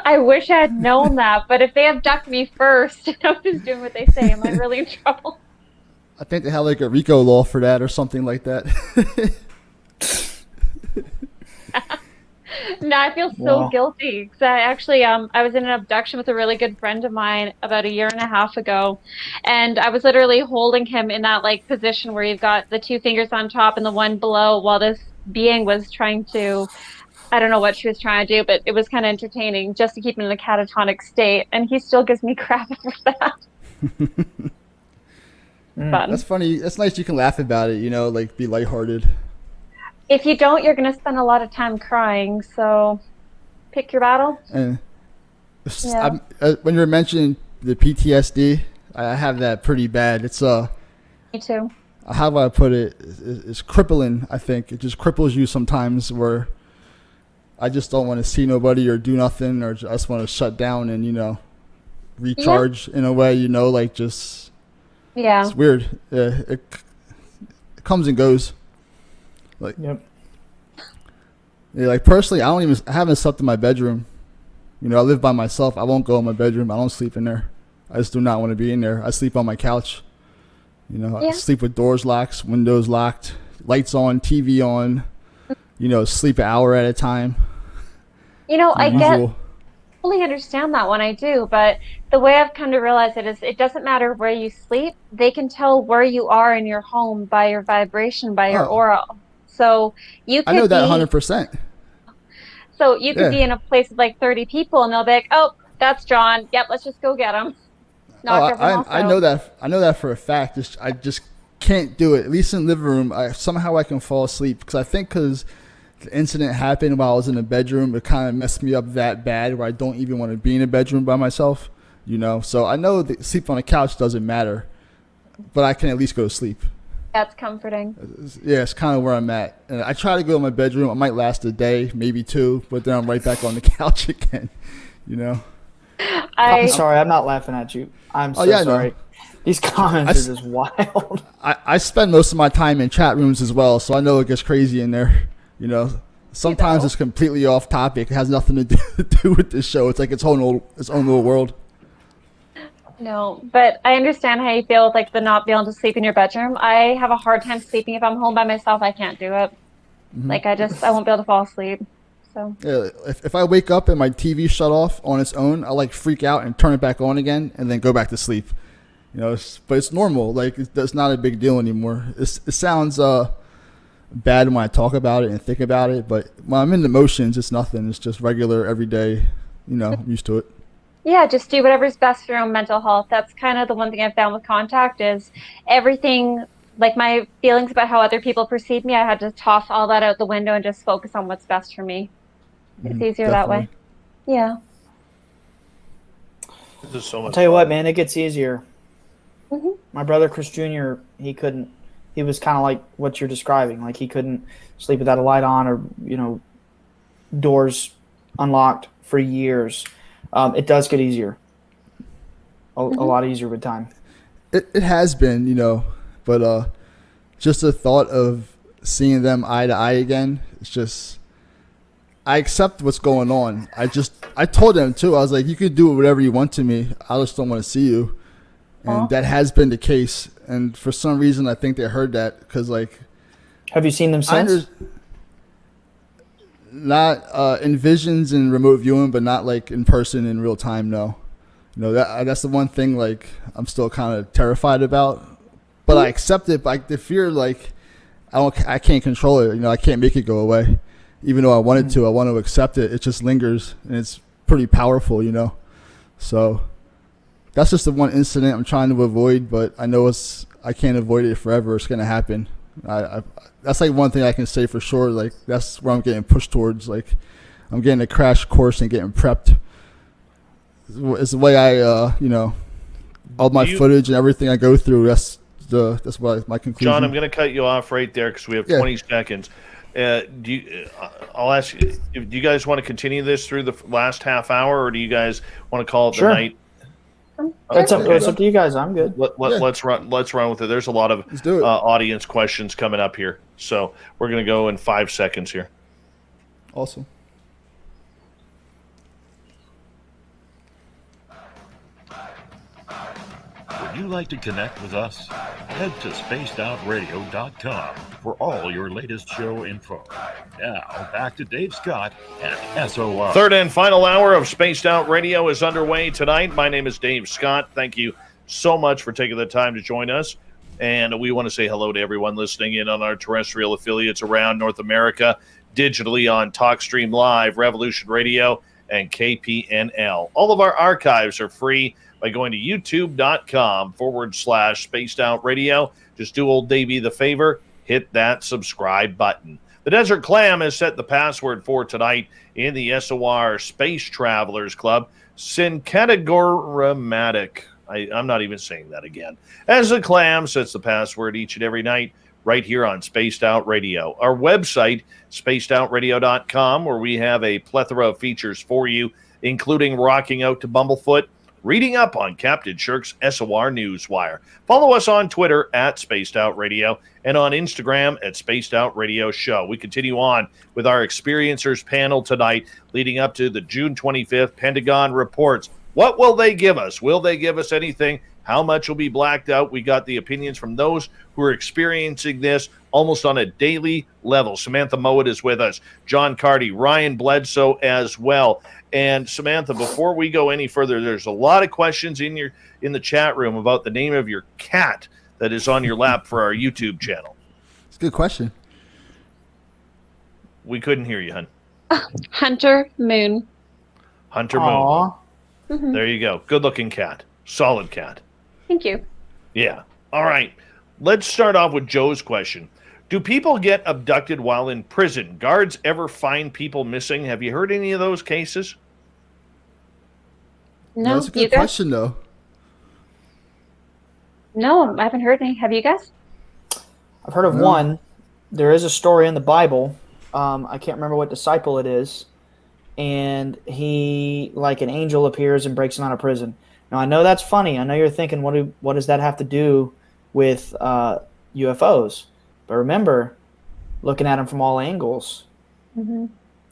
I wish I had known that, but if they abduct me first, I'm just doing what they say. Am I really in trouble? I think they have like a RICO law for that or something like that. No, I feel so Wow. guilty because I actually I was in an abduction with a really good friend of mine about 1.5 years ago, and I was literally holding him in that like position where you've got the 2 fingers on top and the one below while this being was trying to, I don't know what she was trying to do, but it was kind of entertaining just to keep him in a catatonic state, and he still gives me crap for that. Fun. That's funny. That's nice. You can laugh about it, like be lighthearted. If you don't, you're going to spend a lot of time crying, so pick your battle. And Yeah. when you're mentioning the PTSD, I have that pretty bad. It's Me too. how do I put it? It's crippling. I think it just cripples you sometimes. Where I just don't want to see nobody or do nothing, or I just want to shut down and recharge in a way. Like just Yeah. it's weird. It comes and goes. Like Yep. yeah, like personally, I haven't slept in my bedroom. I live by myself. I won't go in my bedroom. I don't sleep in there. I just do not want to be in there. I sleep on my couch. I Yeah. sleep with doors locked, windows locked, lights on, TV on. Sleep an hour at a time. I Usual. fully understand that one. I do, but the way I've come to realize it is it doesn't matter where you sleep. They can tell where you are in your home by your vibration, by your Oh. aura. So you I know could that be 100%. so you could Yeah. be in a place with like 30 people, and they'll be like, "Oh, that's John. Yep, let's just go get him." Knock everyone else I out. know that. I know that for a fact. I just can't do it. At least in the living room, somehow I can fall asleep because I think because the incident happened while I was in the bedroom, it kind of messed me up that bad where I don't even want to be in a bedroom by myself. So I know that sleep on a couch doesn't matter, but I can at least go to sleep. That's comforting. Yeah, it's kind of where I'm at. And I try to go in my bedroom. I might last a day, maybe 2, but then I'm right back on the couch again. I'm I sorry. I'm not laughing at you. I'm so yeah, I know. sorry. These comments are just wild. I spend most of my time in chat rooms as well, so I know it gets crazy in there. Sometimes it's completely off topic. It has nothing to do with this show. It's like its own little world. No, but I understand how you feel with like the not being able to sleep in your bedroom. I have a hard time sleeping if I'm home by myself. I can't do it. Like I won't be able to fall asleep. So Yeah, if I wake up and my TV shut off on its own, I like freak out and turn it back on again and then go back to sleep. But it's normal. Like it's not a big deal anymore. It sounds bad when I talk about it and think about it, but when I'm in the motions, it's nothing. It's just regular, everyday. I'm used to it. yeah, just do whatever's best for your own mental health. That's kind of the one thing I've found with contact is everything, like my feelings about how other people perceive me, I had to toss all that out the window and just focus on what's best for me. It's easier that way. Yeah. This is so I'll much. tell you what, man, it gets easier. Mhm. My brother Chris Jr., he was kind of like what you're describing. Like he couldn't sleep without a light on or, doors unlocked for years. It does get easier. A lot easier with time. It has been, but just the thought of seeing them eye to eye again, it's just I accept what's going on. I told them too. I was like, you can do whatever you want to me. I just don't want to see you. And that has been the case. And for some reason, I think they heard that because, like, Have you seen them since? Not in visions and remote viewing, but not like in person in real time. No, That's the one thing like I'm still kind of terrified about, but I accept it. But the fear, like I can't control it. I can't make it go away, even though I wanted to. I want to accept it. It just lingers, and it's pretty powerful. So that's just the one incident I'm trying to avoid. But I know I can't avoid it forever. It's gonna happen. That's like one thing I can say for sure. Like that's where I'm getting pushed towards. Like I'm getting a crash course and getting prepped. It's the way I, all my footage and everything I go through. That's what my conclusion. John, I'm going to cut you off right there because we have 20 seconds. I'll ask you, do you guys want to continue this through the last half hour, or do you guys want to call it the night? It's up to you guys. I'm good. Let's run with it. There's a lot of audience questions coming up here, so we're going to go in 5 seconds here. Awesome. Would you like to connect with us? Head to spacedoutradio.com for all your latest show info. Now, back to Dave Scott and SOR. Third and final hour of Spaced Out Radio is underway tonight. My name is Dave Scott. Thank you so much for taking the time to join us. And we want to say hello to everyone listening in on our terrestrial affiliates around North America, digitally on TalkStream Live, Revolution Radio, and KPNL. All of our archives are free by going to youtube.com/Spaced Out Radio. Just do old Davey the favor, hit that subscribe button. The Desert Clam has set the password for tonight in the SOR Space Travelers Club. Syncatagoramatic. I'm not even saying that again. As the Clam sets the password each and every night right here on Spaced Out Radio. Our website, spacedoutradio.com, where we have a plethora of features for you, including rocking out to Bumblefoot, reading up on Captain Shirk's SOR Newswire. Follow us on Twitter at Spaced Out Radio and on Instagram at Spaced Out Radio Show. We continue on with our Experiencers panel tonight leading up to the June 25th Pentagon reports. What will they give us? Will they give us anything? How much will be blacked out? We got the opinions from those who are experiencing this almost on a daily level. Samantha Mowat is with us. John Carty, Ryan Bledsoe as well. And Samantha, before we go any further, there's a lot of questions in the chat room about the name of your cat that is on your lap for our YouTube channel. It's a good question. We couldn't hear you, hun. Hunter Moon. Hunter Aww. Moon. Mm-hmm. There you go. Good-looking cat. Solid cat. Thank you. Yeah. All right. Let's start off with Joe's question. Do people get abducted while in prison? Guards ever find people missing? Have you heard any of those cases? No, that's a good question, though. No, I haven't heard any. Have you guys? I've heard of one. There is a story in the Bible. I can't remember what disciple it is. And he, like an angel, appears and breaks him out of prison. Now, I know that's funny. I know you're thinking, what does that have to do with UFOs? But remember, looking at them from all angles,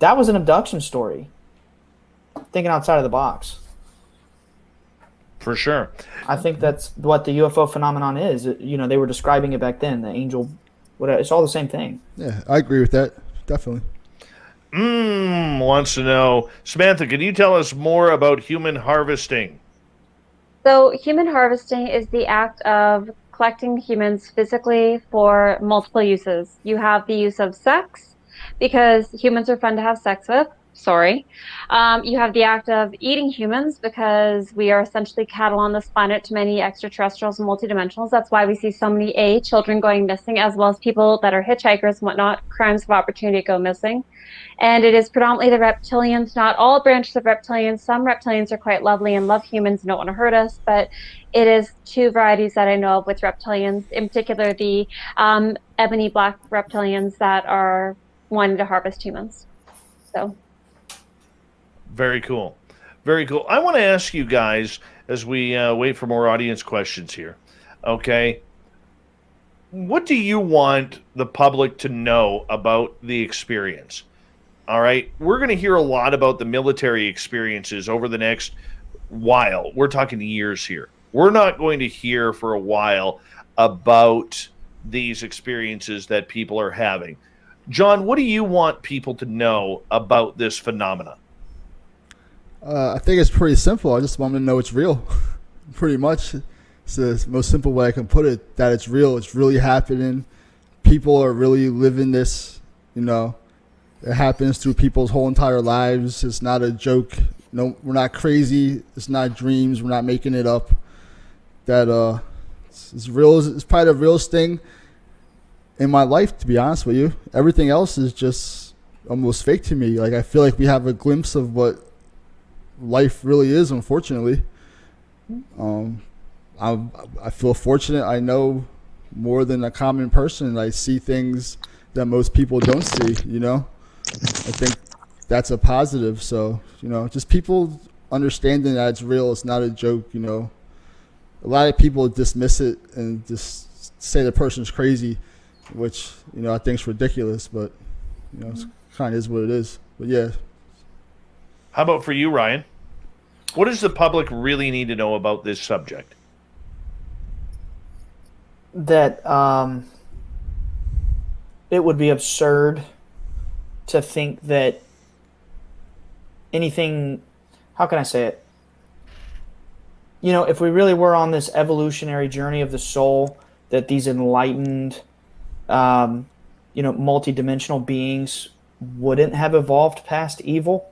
that was an abduction story. Thinking outside of the box. For sure. I think that's what the UFO phenomenon is. They were describing it back then. The angel, whatever. It's all the same thing. Yeah, I agree with that. Definitely. Wants to know. Samantha, can you tell us more about human harvesting? So human harvesting is the act of collecting humans physically for multiple uses. You have the use of sex, because humans are fun to have sex with. Sorry. You have the act of eating humans, because we are essentially cattle on this planet to many extraterrestrials and multidimensionals. That's why we see so many children going missing, as well as people that are hitchhikers and whatnot, crimes of opportunity go missing. And it is predominantly the reptilians, not all branches of reptilians. Some reptilians are quite lovely and love humans and don't want to hurt us, but it is two varieties that I know of with reptilians, in particular the ebony black reptilians that are wanting to harvest humans. So. Very cool. Very cool. I want to ask you guys, as we wait for more audience questions here, okay, what do you want the public to know about the experience? All right, we're going to hear a lot about the military experiences over the next while. We're talking years here. We're not going to hear for a while about these experiences that people are having. John, what do you want people to know about this phenomena? I think it's pretty simple. I just want them to know it's real. Pretty much. It's the most simple way I can put it, that it's real. It's really happening. People are really living this, you know. It happens through people's whole entire lives. It's not a joke. No, we're not crazy. It's not dreams. We're not making it up. That it's real. It's probably the realest thing in my life, to be honest with you. Everything else is just almost fake to me. Like, I feel like we have a glimpse of what life really is, unfortunately. I feel fortunate. I know more than a common person. I see things that most people don't see, you know. I think that's a positive. So, you know, just people understanding that it's real. It's not a joke, you know. A lot of people dismiss it and just say the person's crazy, which, you know, I think is ridiculous, but, you know, it's kind of is what it is. But yeah. How about for you, Ryan? What does the public really need to know about this subject? That it would be absurd to think that anything, how can I say it? You know, if we really were on this evolutionary journey of the soul, that these enlightened, you know, multidimensional beings wouldn't have evolved past evil.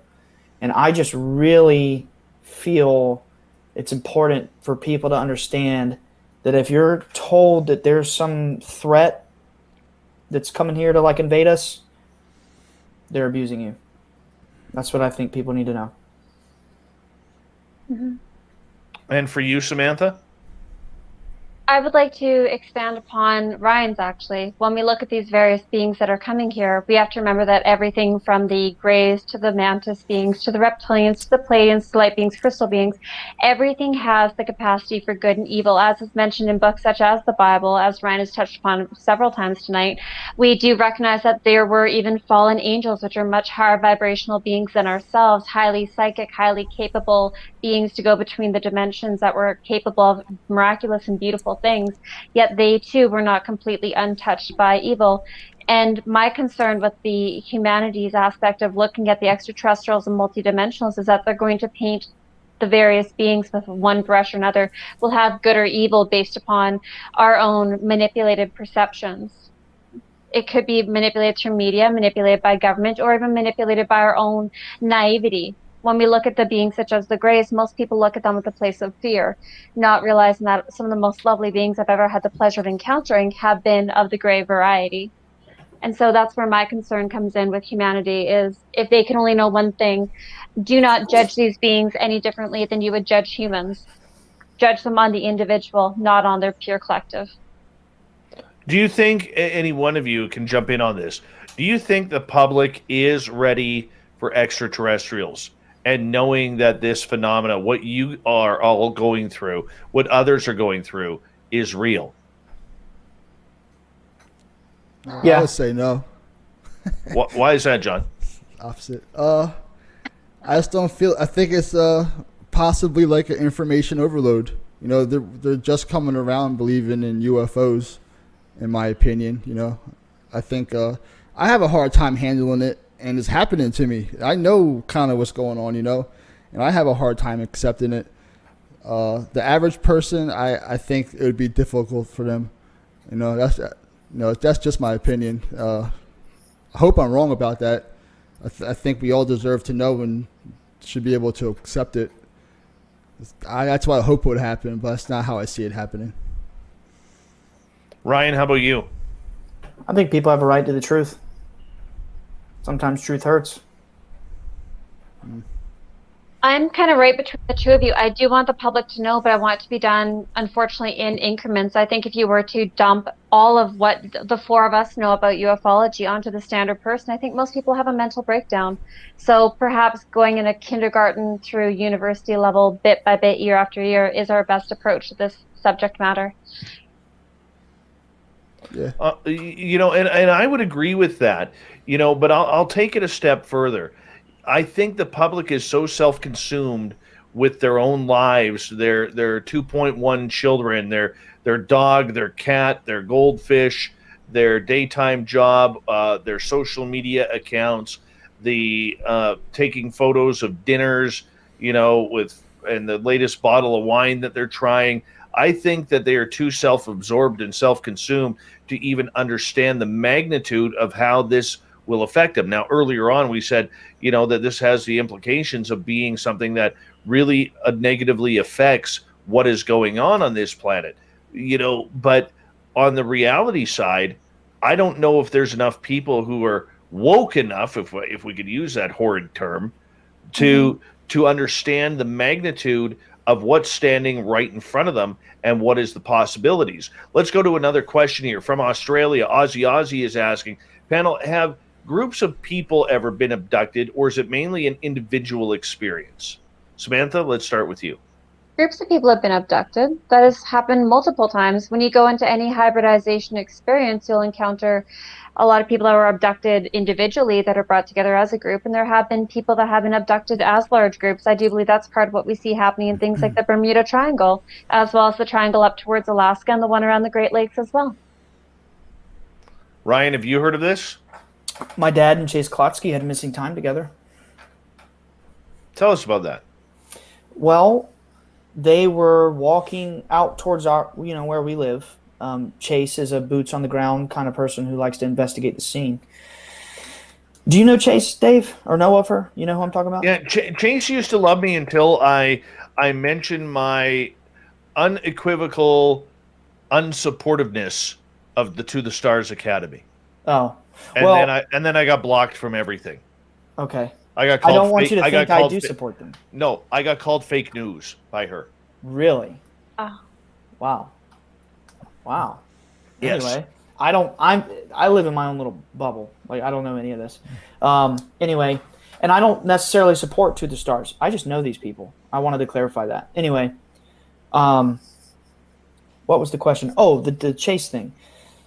And I just really feel it's important for people to understand that if you're told that there's some threat that's coming here to like invade us, they're abusing you. That's what I think people need to know. Mm-hmm. And for you, Samantha? I would like to expand upon Ryan's, actually. When we look at these various beings that are coming here, we have to remember that everything from the Greys to the Mantis beings to the reptilians to the Pleiadians to light beings, crystal beings, everything has the capacity for good and evil, as is mentioned in books such as the Bible, as Ryan has touched upon several times tonight. We do recognize that there were even fallen angels, which are much higher vibrational beings than ourselves, highly psychic, highly capable beings to go between the dimensions that were capable of miraculous and beautiful things, yet they too were not completely untouched by evil. And my concern with the humanities aspect of looking at the extraterrestrials and multidimensionals is that they're going to paint the various beings with one brush or another. We'll have good or evil based upon our own manipulated perceptions. It could be manipulated through media, manipulated by government, or even manipulated by our own naivety. When we look at the beings such as the Greys, most people look at them with a place of fear, not realizing that some of the most lovely beings I've ever had the pleasure of encountering have been of the Grey variety. And so that's where my concern comes in with humanity, is if they can only know one thing, do not judge these beings any differently than you would judge humans. Judge them on the individual, not on their pure collective. Do you think, any one of you can jump in on this, do you think the public is ready for extraterrestrials? And knowing that this phenomena, what you are all going through, what others are going through, is real? I would say no. Why is that, John? Opposite. I just don't feel. I think it's possibly like an information overload. You know, they're just coming around believing in UFOs, in my opinion. You know, I think I have a hard time handling it. And it's happening to me. I know kind of what's going on, you know, and I have a hard time accepting it. The average person, I think it would be difficult for them. You know, that's just my opinion. I hope I'm wrong about that. I think we all deserve to know and should be able to accept it. That's what I hope would happen, but that's not how I see it happening. Ryan, how about you? I think people have a right to the truth. Sometimes truth hurts. I'm kind of right between the two of you. I do want the public to know, but I want it to be done, unfortunately, in increments. I think if you were to dump all of what the four of us know about ufology onto the standard person, I think most people have a mental breakdown. So perhaps going in a kindergarten through university level, bit by bit, year after year, is our best approach to this subject matter. Yeah. You know, and I would agree with that, you know, but I'll take it a step further. I think the public is so self-consumed with their own lives, their 2.1 children, their dog, their cat, their goldfish, their daytime job, their social media accounts, the taking photos of dinners, and the latest bottle of wine that they're trying. I think that they are too self-absorbed and self-consumed to even understand the magnitude of how this will affect them. Now, earlier on, we said, that this has the implications of being something that really negatively affects what is going on this planet. But on the reality side, I don't know if there's enough people who are woke enough, if we could use that horrid term, to understand the magnitude of what's standing right in front of them and what is the possibilities. Let's go to another question here from Australia. Ozzy is asking, panel, have groups of people ever been abducted, or is it mainly an individual experience? Samantha, let's start with you. Groups of people have been abducted. That has happened multiple times. When you go into any hybridization experience, you'll encounter a lot of people that were abducted individually that are brought together as a group, and there have been people that have been abducted as large groups. I do believe that's part of what we see happening in things like the Bermuda Triangle, as well as the triangle up towards Alaska and the one around the Great Lakes as well. Ryan, have you heard of this? My dad and Chase Klotsky had missing time together. Tell us about that. Well, they were walking out towards where we live. Chase is a boots on the ground kind of person who likes to investigate the scene. Do you know Chase, Dave, or know of her? You know who I'm talking about? Yeah, Chase used to love me until I mentioned my unequivocal unsupportiveness of the To the Stars Academy. Oh, and then I got blocked from everything. Okay. I don't want you to think I do support them. No, I got called fake news by her. Really? Oh. Wow. Yes. Anyway, I live in my own little bubble. Like, I don't know any of this. Anyway, and I don't necessarily support To the Stars. I just know these people. I wanted to clarify that. Anyway, what was the question? Oh, the Chase thing.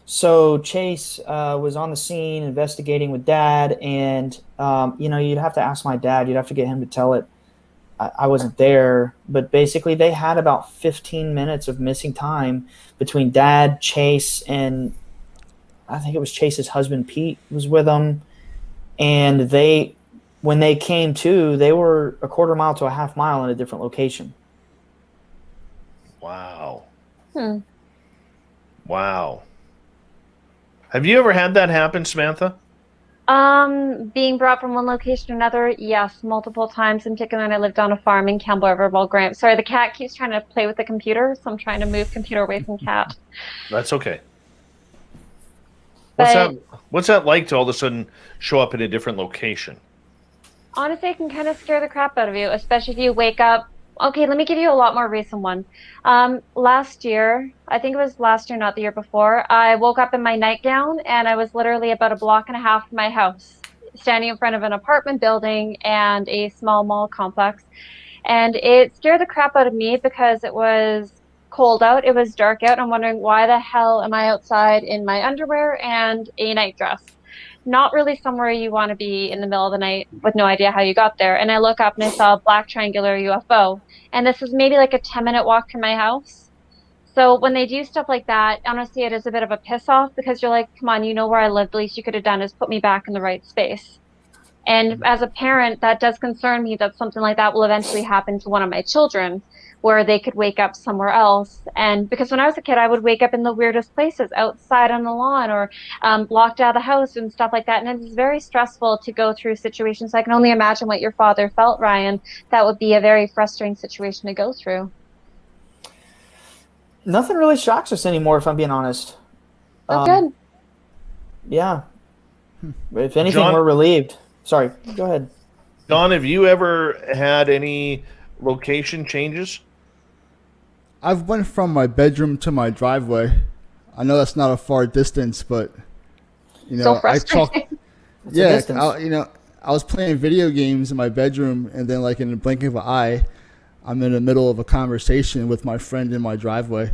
So Chase was on the scene investigating with Dad, and you'd have to ask my dad. You'd have to get him to tell it. I wasn't there, but basically they had about 15 minutes of missing time between Dad, Chase, and I think it was Chase's husband Pete was with them. And when they came to, they were a quarter mile to a half mile in a different location. Wow. Wow. Have you ever had that happen, Samantha? Being brought from one location to another, yes, multiple times. In particular, when I lived on a farm in Campbell River, Grant. Sorry, the cat keeps trying to play with the computer, so I'm trying to move computer away from cat. That's okay. But What's that like to all of a sudden show up in a different location? honestly, it can kind of scare the crap out of you, especially if you wake up. Okay, let me give you a lot more recent one. Last year, I think it was last year, not the year before, I woke up in my nightgown and I was literally about a block and a half from my house, standing in front of an apartment building and a small mall complex. And it scared the crap out of me because it was cold out, it was dark out. I'm wondering, why the hell am I outside in my underwear and a nightdress? Not really somewhere you want to be in the middle of the night with no idea how you got there. And I look up and I saw a black triangular UFO. And this was maybe like a 10-minute walk from my house. So when they do stuff like that, honestly, it is a bit of a piss off because you're like, come on, you know where I live. The least you could have done is put me back in the right space. And as a parent, that does concern me that something like that will eventually happen to one of my children, where they could wake up somewhere else. And because when I was a kid, I would wake up in the weirdest places, outside on the lawn or locked out of the house and stuff like that. And it's very stressful to go through situations. I can only imagine what your father felt, Ryan. That would be a very frustrating situation to go through. Nothing really shocks us anymore, if I'm being honest. Oh, good. Yeah. If anything, John, we're relieved. Sorry, go ahead. Don, have you ever had any location changes? I've went from my bedroom to my driveway. I know that's not a far distance, but So frustrating. I was playing video games in my bedroom, and then like in the blink of an eye, I'm in the middle of a conversation with my friend in my driveway,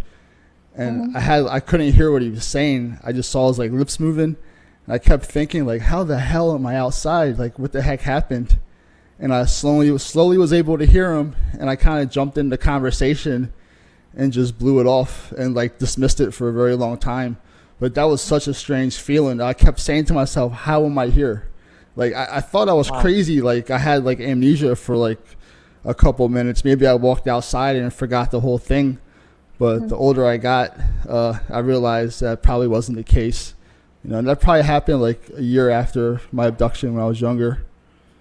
and I couldn't hear what he was saying. I just saw his like lips moving, and I kept thinking like, how the hell am I outside? Like, what the heck happened? And I slowly was able to hear him, and I kind of jumped into conversation and just blew it off and like dismissed it for a very long time. But that was such a strange feeling. I kept saying to myself, how am I here? Like I thought I was crazy. Like I had like amnesia for like a couple minutes. Maybe I walked outside and forgot the whole thing. But the older I got, I realized that probably wasn't the case. And that probably happened like a year after my abduction when I was younger.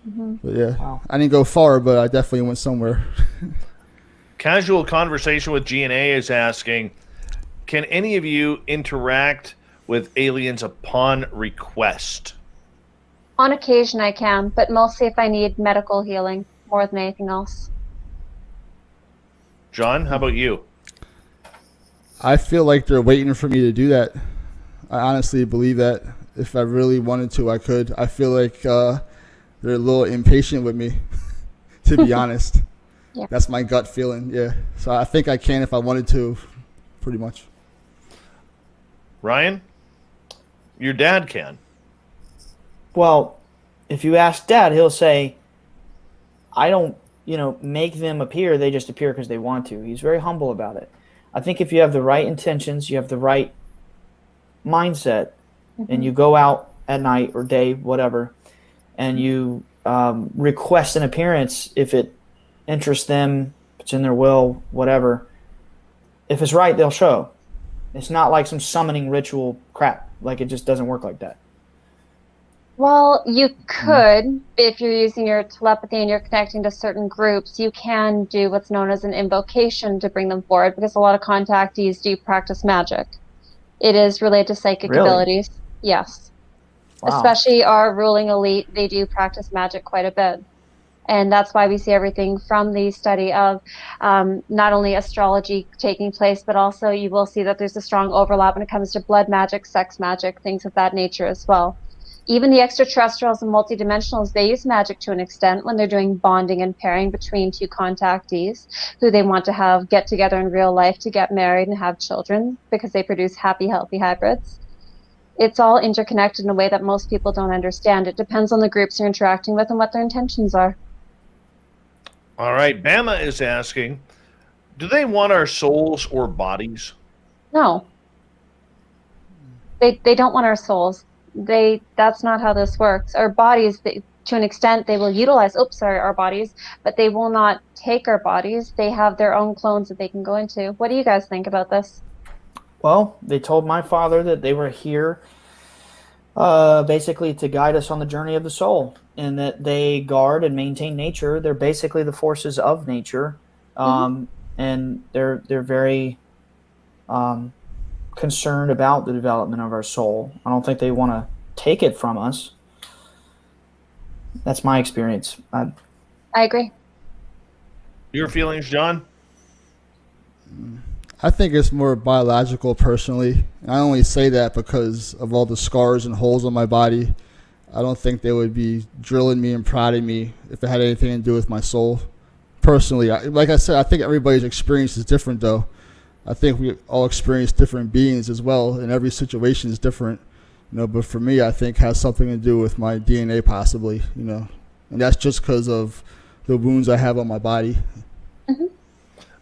But yeah, Wow. I didn't go far, but I definitely went somewhere. Casual Conversation with GNA is asking, can any of you interact with aliens upon request? On occasion I can, but mostly if I need medical healing more than anything else. John, how about you? I feel like they're waiting for me to do that. I honestly believe that. If I really wanted to, I could. I feel like they're a little impatient with me, to be honest. Yeah. That's my gut feeling, yeah. So I think I can if I wanted to, pretty much. Ryan? Your dad can. Well, if you ask Dad, he'll say, I don't, make them appear. They just appear because they want to. He's very humble about it. I think if you have the right intentions, you have the right mindset, and you go out at night or day, whatever, and you request an appearance if it interests them, if it's in their will, whatever. If it's right, they'll show. It's not like some summoning ritual crap. Like, it just doesn't work like that. Well, you could, if you're using your telepathy and you're connecting to certain groups, you can do what's known as an invocation to bring them forward, because a lot of contactees do practice magic. It is related to psychic Really? abilities. Yes. Wow. Especially our ruling elite, they do practice magic quite a bit. And that's why we see everything from the study of not only astrology taking place, but also you will see that there's a strong overlap when it comes to blood magic, sex magic, things of that nature as well. Even the extraterrestrials and multidimensionals, they use magic to an extent when they're doing bonding and pairing between two contactees who they want to have get together in real life to get married and have children, because they produce happy, healthy hybrids. It's all interconnected in a way that most people don't understand. It depends on the groups you're interacting with and what their intentions are. All right, Bama is asking, do they want our souls or bodies? No. They don't want our souls. That's not how this works. Our bodies, to an extent, they will utilize our bodies, but they will not take our bodies. They have their own clones that they can go into. What do you guys think about this? Well, they told my father that they were here basically to guide us on the journey of the soul, and that they guard and maintain nature. They're basically the forces of nature, and they're very concerned about the development of our soul. I don't think they want to take it from us. That's my experience. I agree. Your feelings, John? I think it's more biological, personally. And I only say that because of all the scars and holes on my body. I don't think they would be drilling me and prodding me if it had anything to do with my soul. Personally, like I said, I think everybody's experience is different, though. I think we all experience different beings as well, and every situation is different. But for me, I think it has something to do with my DNA, possibly. And that's just because of the wounds I have on my body.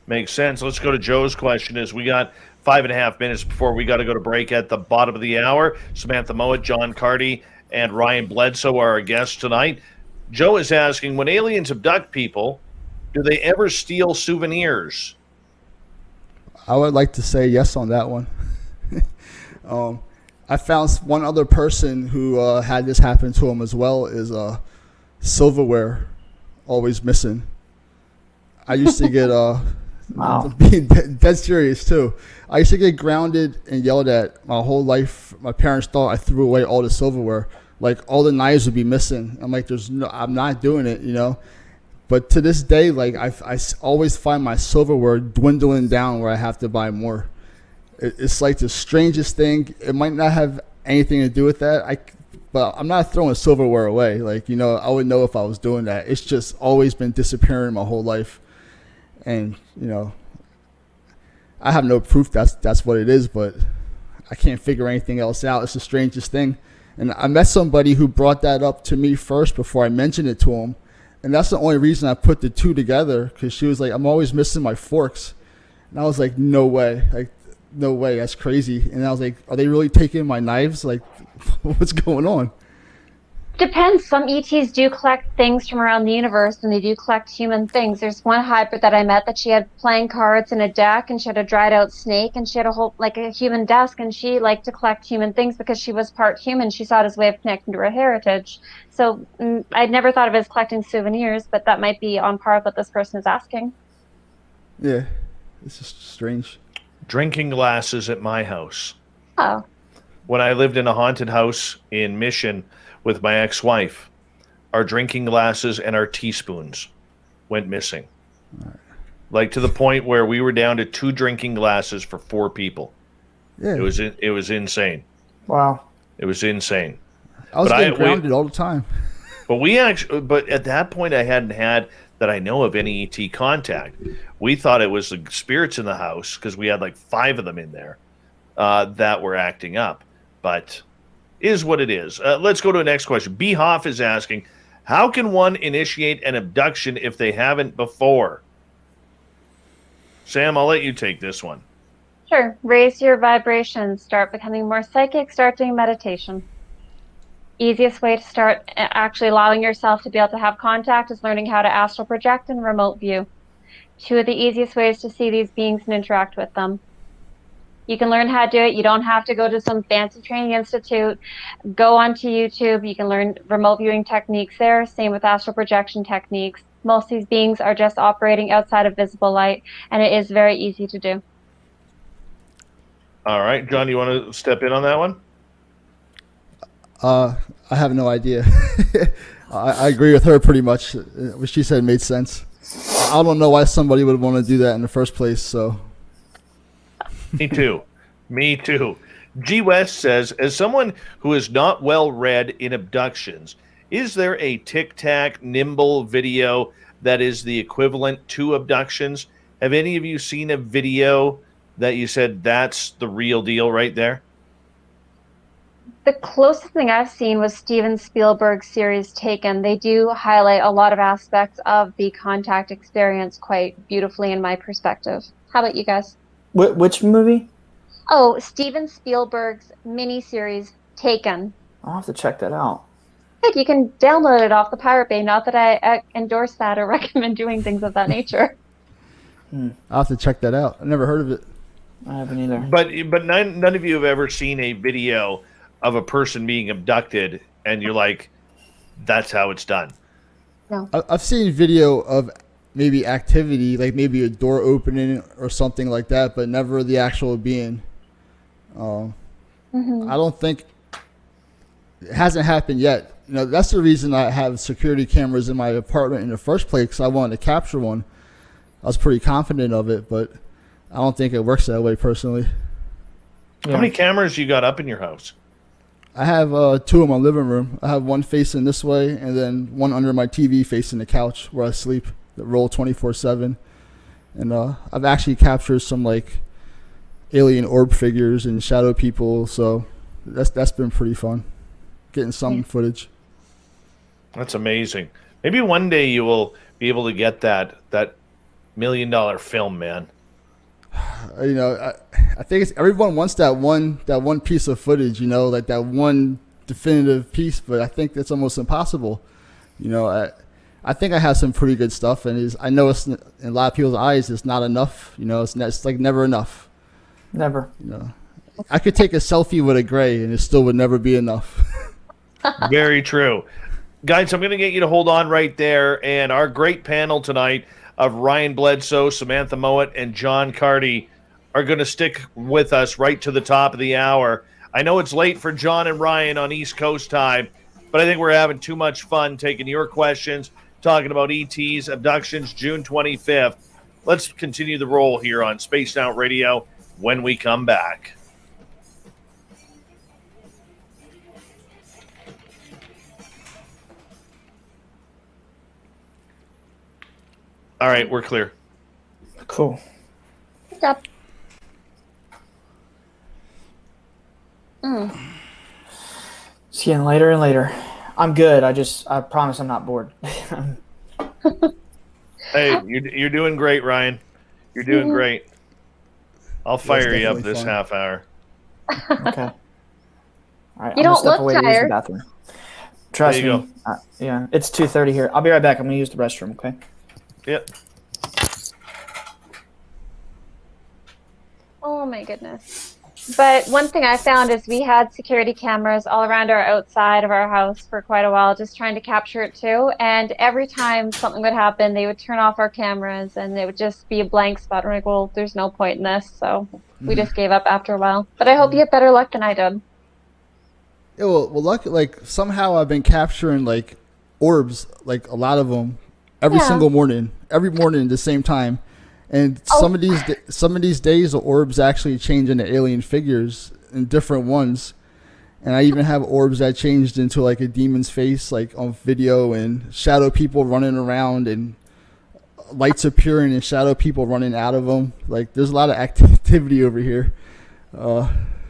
Makes sense. Let's go to Joe's question. As we got 5.5 minutes before we got to go to break at the bottom of the hour. Samantha Mowat, John Carty, and Ryan Bledsoe are our guests tonight. Joe is asking, when aliens abduct people, do they ever steal souvenirs? I would like to say yes on that one. I found one other person who had this happen to him as well, is silverware always missing. I used to get Wow. being dead serious too. I used to get grounded and yelled at my whole life. My parents thought I threw away all the silverware. Like, all the knives would be missing. I'm like, I'm not doing it, But to this day, like, I always find my silverware dwindling down where I have to buy more. It's like the strangest thing. It might not have anything to do with that. But I'm not throwing silverware away. Like, I would know if I was doing that. It's just always been disappearing my whole life. And, I have no proof that's what it is, but I can't figure anything else out. It's the strangest thing. And I met somebody who brought that up to me first before I mentioned it to him. And that's the only reason I put the two together, because she was like, I'm always missing my forks. And I was like, no way. Like, no way. That's crazy. And I was like, are they really taking my knives? Like, what's going on? depends. Some ETs do collect things from around the universe, and they do collect human things. There's one hybrid that I met that she had playing cards and a deck, and she had a dried out snake, and she had a whole like a human desk, and she liked to collect human things because she was part human. She saw it as a way of connecting to her heritage. So I'd never thought of it as collecting souvenirs, but that might be on par with what this person is asking. Yeah, it's just strange. Drinking glasses at my house. Oh. When I lived in a haunted house in Mission with my ex-wife, our drinking glasses and our teaspoons went missing. Right. Like to the point where we were down to 2 drinking glasses for 4 people. Yeah. It was insane. Wow. It was insane. I was getting grounded all the time. But at that point I hadn't had that I know of any ET contact. We thought it was the spirits in the house because we had like 5 of them in there that were acting up. But is what it is. Let's go to the next question. B. Hoff is asking, how can one initiate an abduction if they haven't before? Sam, I'll let you take this one. Sure. Raise your vibrations. Start becoming more psychic. Start doing meditation. Easiest way to start actually allowing yourself to be able to have contact is learning how to astral project and remote view. 2 of the easiest ways to see these beings and interact with them. You can learn how to do it. You don't have to go to some fancy training institute. Go onto YouTube. You can learn remote viewing techniques there. Same with astral projection techniques. Most of these beings are just operating outside of visible light, and it is very easy to do. All right. John, you want to step in on that one? I have no idea. I agree with her pretty much. What she said made sense. I don't know why somebody would want to do that in the first place, so... Me too. Me too. G. West says, as someone who is not well read in abductions, is there a Tic Tac Nimble video that is the equivalent to abductions? Have any of you seen a video that you said that's the real deal right there? The closest thing I've seen was Steven Spielberg's series Taken. They do highlight a lot of aspects of the contact experience quite beautifully in my perspective. How about you guys? Which movie? Oh, Steven Spielberg's miniseries Taken. I'll have to check that out. Heck, you can download it off the Pirate Bay. Not that I endorse that or recommend doing things of that nature. I'll have to check that out. I never heard of it. I haven't either. But none of you have ever seen a video of a person being abducted and you're like, that's how it's done. No. I've seen video of maybe activity, like maybe a door opening or something like that, but never the actual being. I don't think it hasn't happened yet. You know, that's the reason I have security cameras in my apartment in the first place, because I wanted to capture one. I was pretty confident of it, but I don't think it works that way personally. Yeah. How many cameras you got up in your house? I have 2 in my living room. I have one facing this way and then one under my TV facing the couch where I sleep that roll 24/7. And I've actually captured some like alien orb figures and shadow people, so that's been pretty fun. Getting some footage. That's amazing. Maybe one day you will be able to get that $1 million film, man. You know, I think it's everyone wants that one piece of footage, you know, like that one definitive piece, but I think that's almost impossible. You know, I think I have some pretty good stuff, and I know it's in a lot of people's eyes, it's not enough. You know, it's like never enough. Never. You know, I could take a selfie with a gray, and it still would never be enough. Very true. Guys, I'm going to get you to hold on right there, and our great panel tonight of Ryan Bledsoe, Samantha Mowat, and John Carty are going to stick with us right to the top of the hour. I know it's late for John and Ryan on East Coast time, but I think we're having too much fun taking your questions, talking about ETs, abductions, June 25th. Let's continue the roll here on Spaced Out Radio when we come back. All right, we're clear. Cool. Good job. It's getting later and later. I'm good. I promise I'm not bored. Hey, you're doing great, Ryan. You're doing great. I'll fire you up this half hour. Okay. All right, You don't look tired. Trust There you me. Yeah, it's 2:30 here. I'll be right back. I'm gonna use the restroom. Okay. Yep. Oh my goodness. But one thing I found is we had security cameras all around our outside of our house for quite a while, just trying to capture it too. And every time something would happen, they would turn off our cameras and it would just be a blank spot. We're like, well, there's no point in this. So we just gave up after a while. But I hope you have better luck than I did. Yeah, well, lucky, like somehow I've been capturing like orbs, like a lot of them, every single morning, every morning at the same time. And some of these days, the orbs actually change into alien figures in different ones. And I even have orbs that changed into like a demon's face, like on video, and shadow people running around and lights appearing and shadow people running out of them. Like there's a lot of activity over here.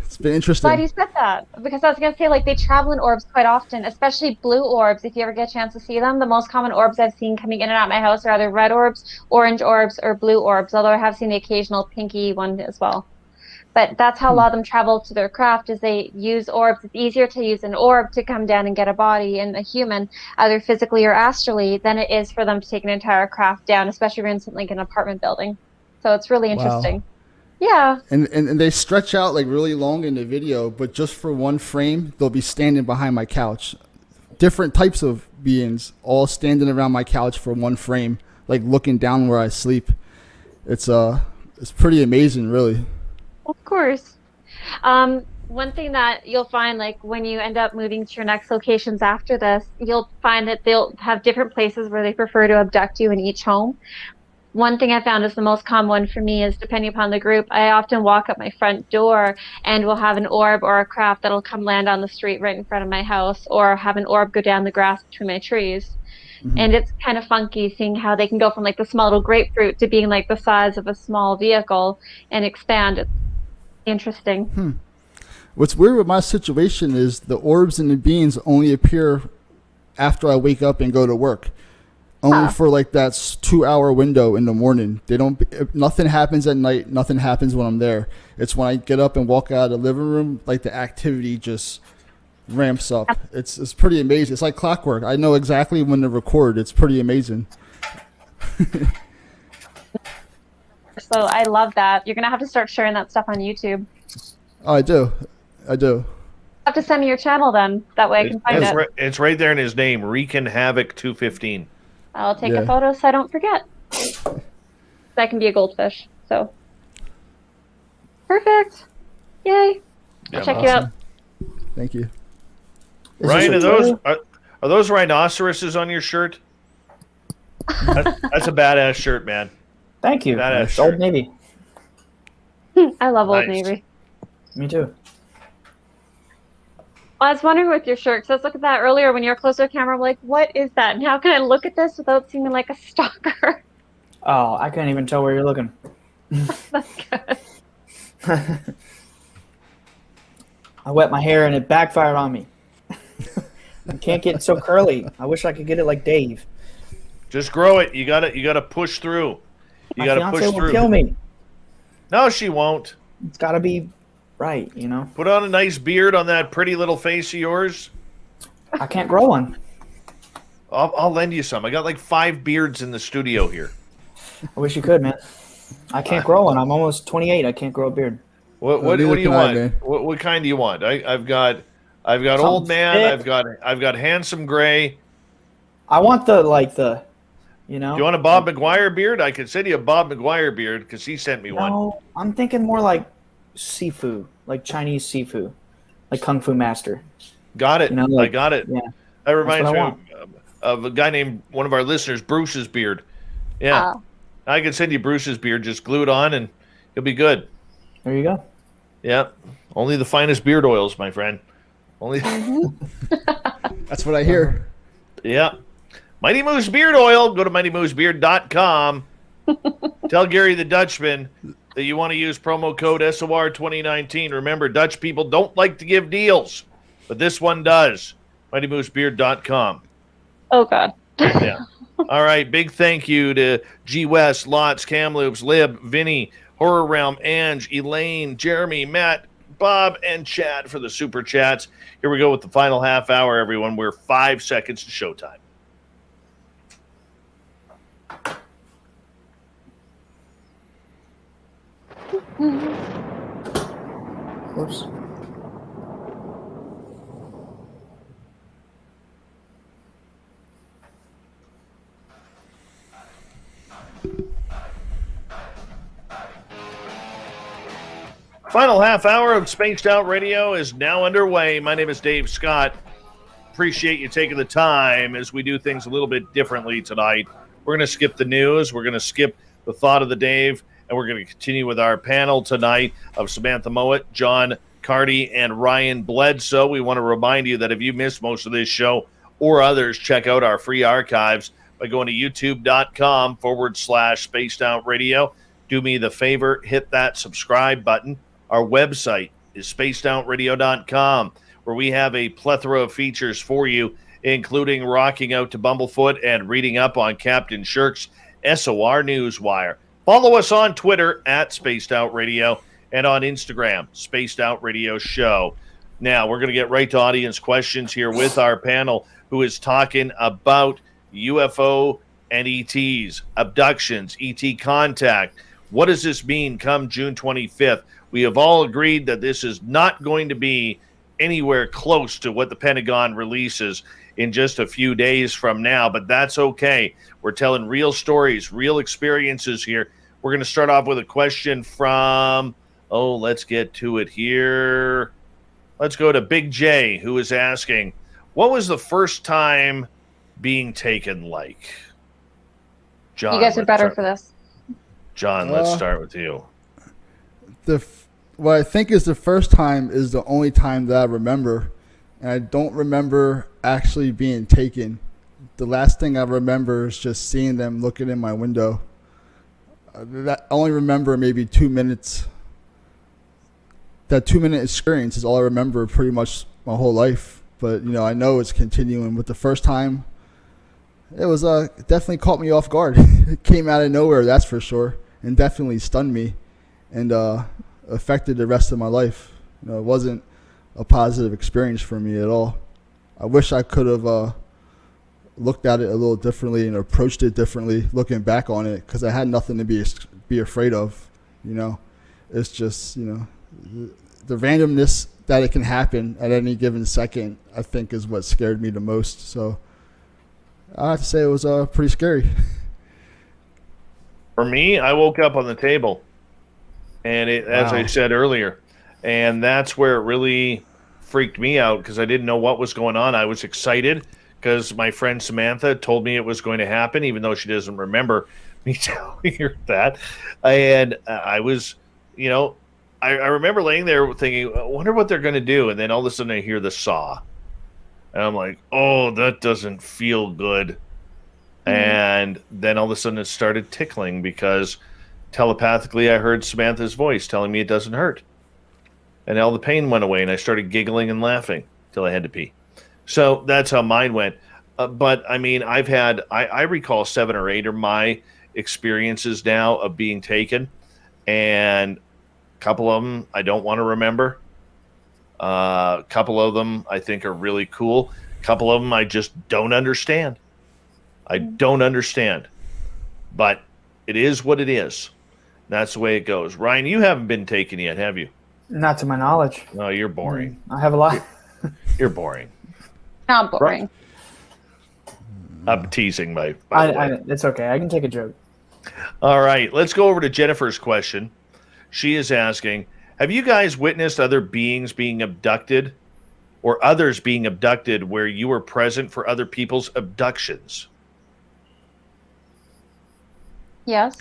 It's been interesting. Glad you said that, because I was going to say, like, they travel in orbs quite often, especially blue orbs. If you ever get a chance to see them, the most common orbs I've seen coming in and out of my house are either red orbs, orange orbs, or blue orbs, although I have seen the occasional pinky one as well. But that's how a lot of them travel to their craft, is they use orbs. It's easier to use an orb to come down and get a body and a human, either physically or astrally, than it is for them to take an entire craft down, especially if you're in something like an apartment building. So it's really interesting. Wow. Yeah. And they stretch out like really long in the video, but just for one frame, they'll be standing behind my couch. Different types of beings all standing around my couch for one frame, like looking down where I sleep. It's pretty amazing, really. Of course. One thing that you'll find, like when you end up moving to your next locations after this, you'll find that they'll have different places where they prefer to abduct you in each home. One thing I found is the most common one for me is, depending upon the group, I often walk up my front door and we'll have an orb or a craft that'll come land on the street right in front of my house, or have an orb go down the grass between my trees. Mm-hmm. And it's kind of funky seeing how they can go from like the small little grapefruit to being like the size of a small vehicle and expand. It's interesting. What's weird with my situation is the orbs and the beings only appear after I wake up and go to work. Only for like that 2-hour window in the morning. They don't. Nothing happens at night. Nothing happens when I'm there. It's when I get up and walk out of the living room, like the activity just ramps up. It's pretty amazing. It's like clockwork. I know exactly when to record. It's pretty amazing. So I love that. You're gonna have to start sharing that stuff on YouTube. Oh, I do. You have to send me your channel then. That way I can find it. It's right there in his name, Wreakin' Havoc 215. I'll take a photo so I don't forget. That can be a goldfish. So perfect. Yay. I'll check you out. Thank you. Ryan, are those rhinoceroses on your shirt? That's a badass shirt, man. Thank you. Badass shirt. Old Navy. I love Old Navy. Me too. I was wondering with your shirt, because I was looking at that earlier when you were close to the camera. I'm like, what is that? And how can I look at this without seeming like a stalker? Oh, I can't even tell where you're looking. That's good. I wet my hair and it backfired on me. I can't get so curly. I wish I could get it like Dave. Just grow it. You gotta push through. You gotta push through. Will kill me. No, she won't. It's gotta be right, you know. Put on a nice beard on that pretty little face of yours. I can't grow one. I'll lend you some. I got like 5 beards in the studio here. I wish you could, man. I can't grow one. I'm almost 28. I can't grow a beard. What do you want? What kind do you want? I've got old man. Thick. I've got handsome gray. I want the. You know. Do you want a Bob McGuire beard? I could send you a Bob McGuire beard because he sent me one. No, I'm thinking more like Sifu, like Chinese Sifu, like Kung Fu Master. Got it. You know, like, I got it. Yeah. That reminds me of a guy named one of our listeners, Bruce's beard. Yeah. I can send you Bruce's beard. Just glue it on and you'll be good. There you go. Yeah. Only the finest beard oils, my friend. Only. That's what I hear. Yeah. Mighty Moose Beard Oil. Go to MightyMooseBeard.com. Tell Gary the Dutchman that you want to use promo code SOR2019. Remember, Dutch people don't like to give deals, but this one does. MightyMooseBeard.com. Oh, God. Yeah. All right. Big thank you to G West, Lots, Kamloops, Lib, Vinny, Horror Realm, Ange, Elaine, Jeremy, Matt, Bob, and Chad for the super chats. Here we go with the final half hour, everyone. We're 5 seconds to showtime. Oops. Final half hour of Spaced Out Radio is now underway. My name is Dave Scott. Appreciate you taking the time as we do things a little bit differently tonight. We're going to skip the news. We're going to skip the thought of the Dave, and we're going to continue with our panel tonight of Samantha Mowat, John Carty, and Ryan Bledsoe. We want to remind you that if you missed most of this show or others, check out our free archives by going to youtube.com/Spaced Out Radio. Do me the favor, hit that subscribe button. Our website is spacedoutradio.com, where we have a plethora of features for you, including rocking out to Bumblefoot and reading up on Captain Shirk's SOR Newswire. Follow us on Twitter at Spaced Out Radio and on Instagram, Spaced Out Radio Show. Now, we're going to get right to audience questions here with our panel, who is talking about UFO and ETs, abductions, ET contact. What does this mean come June 25th? We have all agreed that this is not going to be anywhere close to what the Pentagon releases in just a few days from now, but that's okay. We're telling real stories, real experiences here. We're going to start off with a question from, let's get to it here. Let's go to Big J, who is asking, what was the first time being taken like? John, You guys are better for this. John, let's start with you. What I think is the first time is the only time that I remember, and I don't remember actually being taken. The last thing I remember is just seeing them looking in my window. I only remember maybe 2 minutes. That 2-minute experience is all I remember pretty much my whole life. But, I know it's continuing. With the first time, it was definitely caught me off guard. It came out of nowhere, that's for sure, and definitely stunned me and affected the rest of my life. It wasn't a positive experience for me at all. I wish I could have looked at it a little differently and approached it differently looking back on it, because I had nothing to be afraid of. It's just, the randomness that it can happen at any given second, I think, is what scared me the most. So I have to say it was pretty scary. For me, I woke up on the table, and as I said earlier, and that's where it really freaked me out, because I didn't know what was going on. I was excited because my friend Samantha told me it was going to happen, even though she doesn't remember me telling her that. And I was, I remember laying there thinking, I wonder what they're going to do. And then all of a sudden I hear the saw. And I'm like, oh, that doesn't feel good. And then all of a sudden it started tickling, because telepathically I heard Samantha's voice telling me it doesn't hurt. And all the pain went away, and I started giggling and laughing till I had to pee. So that's how mine went. But, I mean, I recall 7 or 8 of my experiences now of being taken. And a couple of them I don't want to remember. A couple of them I think are really cool. A couple of them I just don't understand. I don't understand. But it is what it is. That's the way it goes. Ryan, you haven't been taken yet, have you? Not to my knowledge. No, you're boring. I have a lot. You're boring. Not boring. I'm teasing, by the way. It's okay. I can take a joke. All right. Let's go over to Jennifer's question. She is asking, have you guys witnessed other beings being abducted, or others being abducted where you were present for other people's abductions? Yes.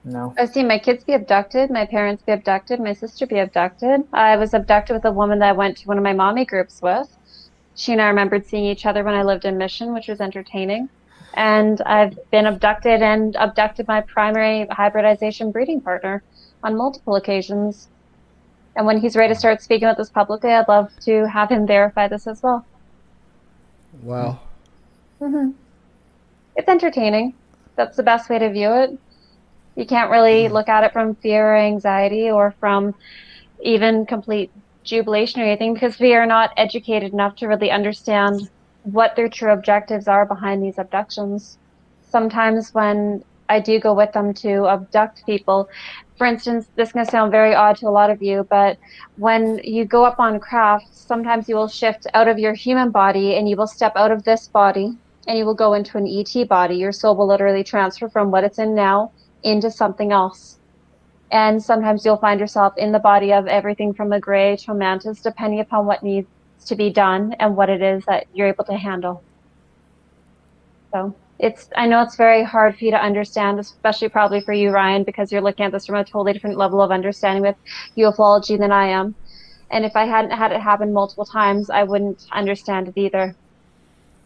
No. I've seen my kids be abducted, my parents be abducted, my sister be abducted. I was abducted with a woman that I went to one of my mommy groups with. She and I remembered seeing each other when I lived in Mission, which was entertaining. And I've been abducted and abducted my primary hybridization breeding partner on multiple occasions. And when he's ready to start speaking about this publicly, I'd love to have him verify this as well. Wow. It's entertaining. That's the best way to view it. You can't really look at it from fear or anxiety or from, even complete jubilation or anything, because we are not educated enough to really understand what their true objectives are behind these abductions. Sometimes when I do go with them to abduct people, for instance, this is going to sound very odd to a lot of you, but when you go up on craft, sometimes you will shift out of your human body and you will step out of this body and you will go into an ET body. Your soul will literally transfer from what it's in now into something else. And sometimes you'll find yourself in the body of everything from a gray to a mantis, depending upon what needs to be done and what it is that you're able to handle. So I know it's very hard for you to understand, especially probably for you, Ryan, because you're looking at this from a totally different level of understanding with ufology than I am. And if I hadn't had it happen multiple times, I wouldn't understand it either.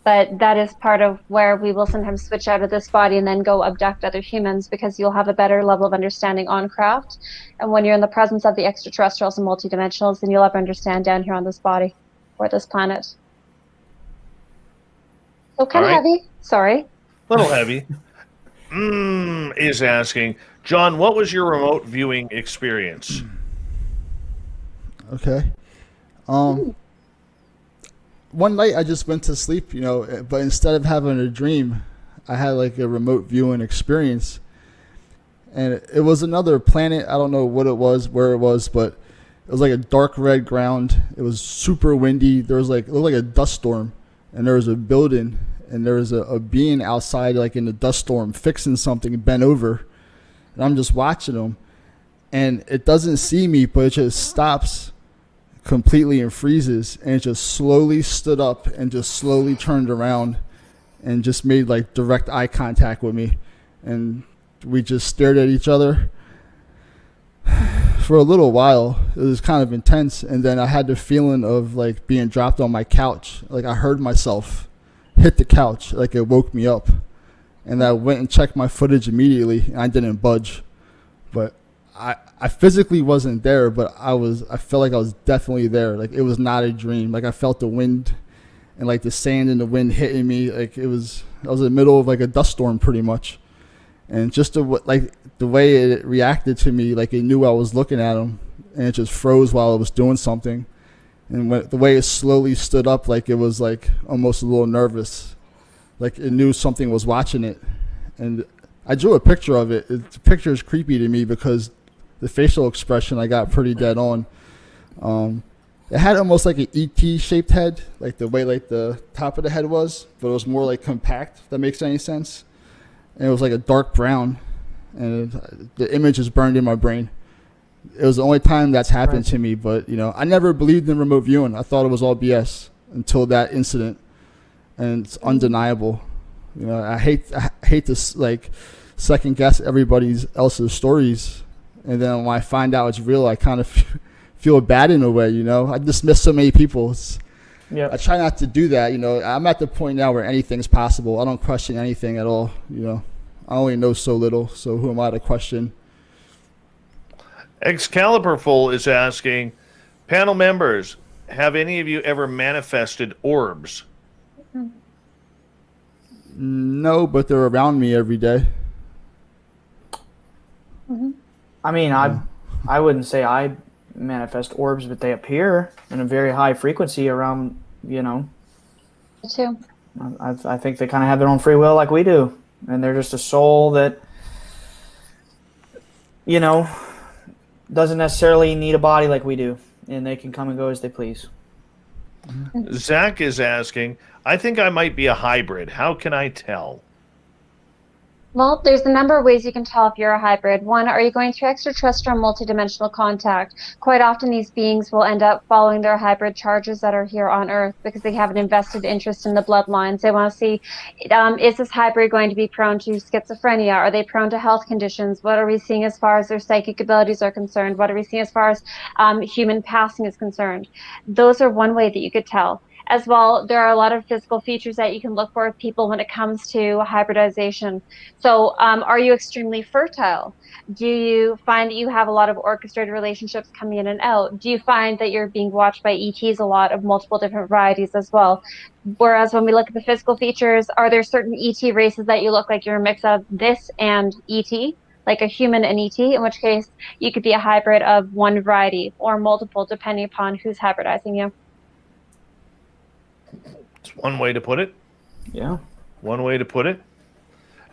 But that is part of where we will sometimes switch out of this body and then go abduct other humans, because you'll have a better level of understanding on craft. And when you're in the presence of the extraterrestrials and multidimensionals, then you'll ever understand down here on this body or this planet. So kind of heavy. Sorry. Little heavy. Is asking, John, what was your remote viewing experience? Okay. One night I just went to sleep, but instead of having a dream, I had like a remote viewing experience. And it was another planet. I don't know what it was, where it was, but it was like a dark red ground. It was super windy. There was it looked like a dust storm, and there was a building, and there was a being outside, like in the dust storm, fixing something, bent over. And I'm just watching him, and it doesn't see me, but it just stops completely and freezes, and it just slowly stood up and just slowly turned around and just made like direct eye contact with me, and we just stared at each other for a little while. It was kind of intense, and then I had the feeling of like being dropped on my couch. Like I heard myself hit the couch, like it woke me up, and I went and checked my footage immediately, and I didn't budge. But I physically wasn't there, but I felt like I was definitely there. Like it was not a dream. Like I felt the wind and like the sand and the wind hitting me. Like I was in the middle of like a dust storm pretty much. And just the way it reacted to me, like it knew I was looking at him, and it just froze while it was doing something. And the way it slowly stood up, like it was like almost a little nervous, like it knew something was watching it. And I drew a picture of it. The picture is creepy to me because the facial expression I got pretty dead on. It had almost like an ET shaped head, like the way like the top of the head was, but it was more like compact, if that makes any sense. And it was like a dark brown, and the image is burned in my brain. It was the only time that's happened to me, but I never believed in remote viewing. I thought it was all BS until that incident, and it's undeniable. I hate to like second guess everybody else's stories, and then when I find out it's real, I kind of feel bad in a way. I dismiss so many people. I try not to do that. I'm at the point now where anything's possible. I don't question anything at all. I only know so little, so who am I to question? Excaliburful is asking, panel members, have any of you ever manifested orbs? No, but they're around me every day. Mm-hmm. I mean, I wouldn't say I manifest orbs, but they appear in a very high frequency around, Me too. I think they kind of have their own free will like we do. And they're just a soul that, doesn't necessarily need a body like we do. And they can come and go as they please. Zach is asking, I think I might be a hybrid. How can I tell? Well, there's a number of ways you can tell if you're a hybrid. One, are you going through extraterrestrial multidimensional contact? Quite often these beings will end up following their hybrid charges that are here on Earth because they have an invested interest in the bloodlines. They want to see, is this hybrid going to be prone to schizophrenia? Are they prone to health conditions? What are we seeing as far as their psychic abilities are concerned? What are we seeing as far as human passing is concerned? Those are one way that you could tell. As well, there are a lot of physical features that you can look for with people when it comes to hybridization. So are you extremely fertile? Do you find that you have a lot of orchestrated relationships coming in and out? Do you find that you're being watched by ETs a lot of multiple different varieties as well? Whereas when we look at the physical features, are there certain ET races that you look like you're a mix of this and ET? like a human and ET, in which case you could be a hybrid of one variety or multiple, depending upon who's hybridizing you. It's one way to put it. Yeah. One way to put it.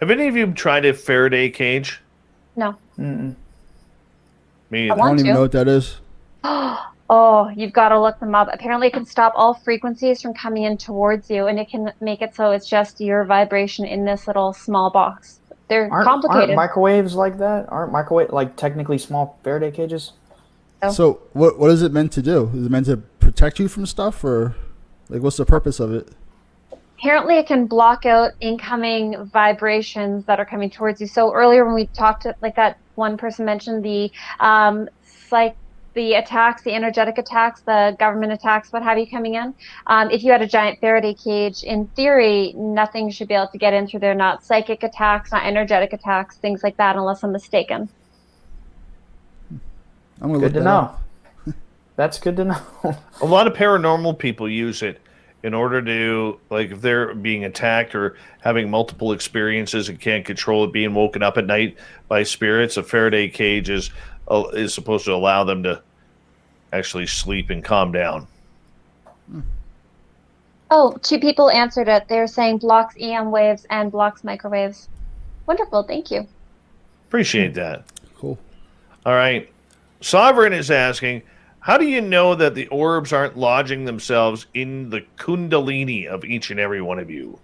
Have any of you tried a Faraday cage? No. Mm-mm. Me I either. I don't want even to. know what that is. Oh, you've got to look them up. Apparently, it can stop all frequencies from coming in towards you, and it can make it so it's just your vibration in this little small box. They're Aren't complicated. microwaves like that? Aren't microwave like technically small Faraday cages? Oh. So what is it meant to do? Is it meant to protect you from stuff, or like what's the purpose of it? Apparently, it can block out incoming vibrations that are coming towards you. So earlier when we talked, like that one person mentioned the attacks, the energetic attacks, the government attacks, what have you coming in. If you had a giant Faraday cage, in theory, nothing should be able to get in through there. Not psychic attacks, not energetic attacks, things like that, unless I'm mistaken. I'm gonna Good to look that know. up. That's good to know. A lot of paranormal people use it in order to, like, if they're being attacked or having multiple experiences and can't control it, being woken up at night by spirits. A Faraday cage is supposed to allow them to actually sleep and calm down. Oh, 2 people answered it. They're saying blocks EM waves and blocks microwaves. Wonderful, thank you. Appreciate that. Cool. All right. Sovereign is asking, how do you know that the orbs aren't lodging themselves in the kundalini of each and every one of you?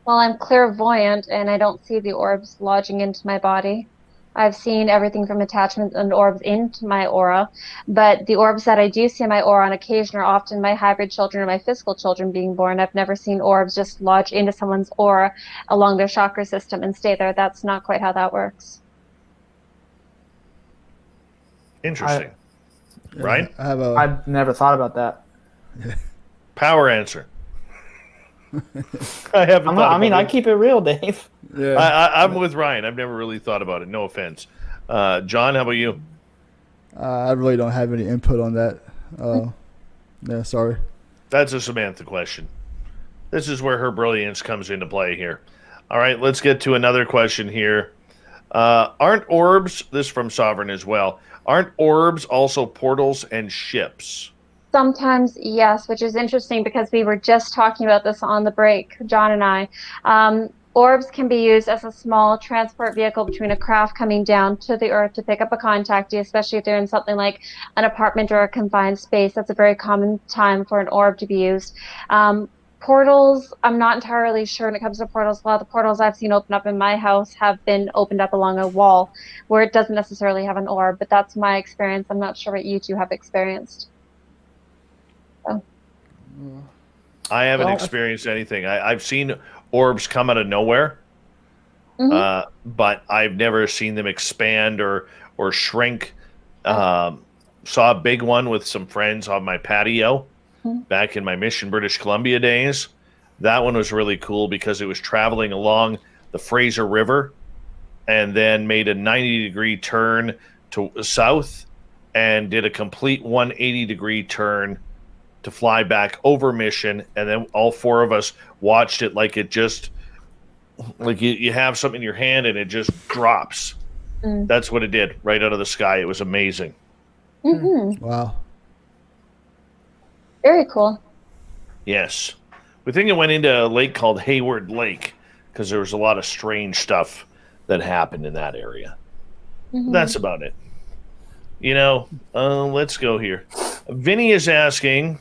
Well, I'm clairvoyant and I don't see the orbs lodging into my body. I've seen everything from attachments and orbs into my aura, but the orbs that I do see in my aura on occasion are often my hybrid children or my physical children being born. I've never seen orbs just lodge into someone's aura along their chakra system and stay there. That's not quite how that works. Interesting. Right? I have a. I've never thought about that. Power answer. I haven't thought I mean, about I it. keep it real, Dave. Yeah. I'm with Ryan. I've never really thought about it. No offense. John, how about you? I really don't have any input on that. Yeah, sorry. That's a Samantha question. This is where her brilliance comes into play here. All right, let's get to another question here. Aren't orbs, this from Sovereign as well, aren't orbs also portals and ships? Sometimes, yes, which is interesting because we were just talking about this on the break, John and I. Orbs can be used as a small transport vehicle between a craft coming down to the earth to pick up a contactee, especially if they're in something like an apartment or a confined space. That's a very common time for an orb to be used. Portals, I'm not entirely sure when it comes to portals. A lot of the portals I've seen open up in my house have been opened up along a wall where it doesn't necessarily have an orb, but that's my experience. I'm not sure what you two have experienced. I haven't Well, experienced anything. I've seen orbs come out of nowhere, but I've never seen them expand or shrink. Saw a big one with some friends on my patio back in my Mission, British Columbia days. That one was really cool because it was traveling along the Fraser River and then made a 90-degree turn to south and did a complete 180-degree turn to fly back over Mission, and then all 4 of us watched it like it just, like you have something in your hand and it just drops. That's what it did, right out of the sky. It was amazing. Wow. Very cool. Yes. We think it went into a lake called Hayward Lake because there was a lot of strange stuff that happened in that area. That's about it. You know, let's go here. Vinny is asking,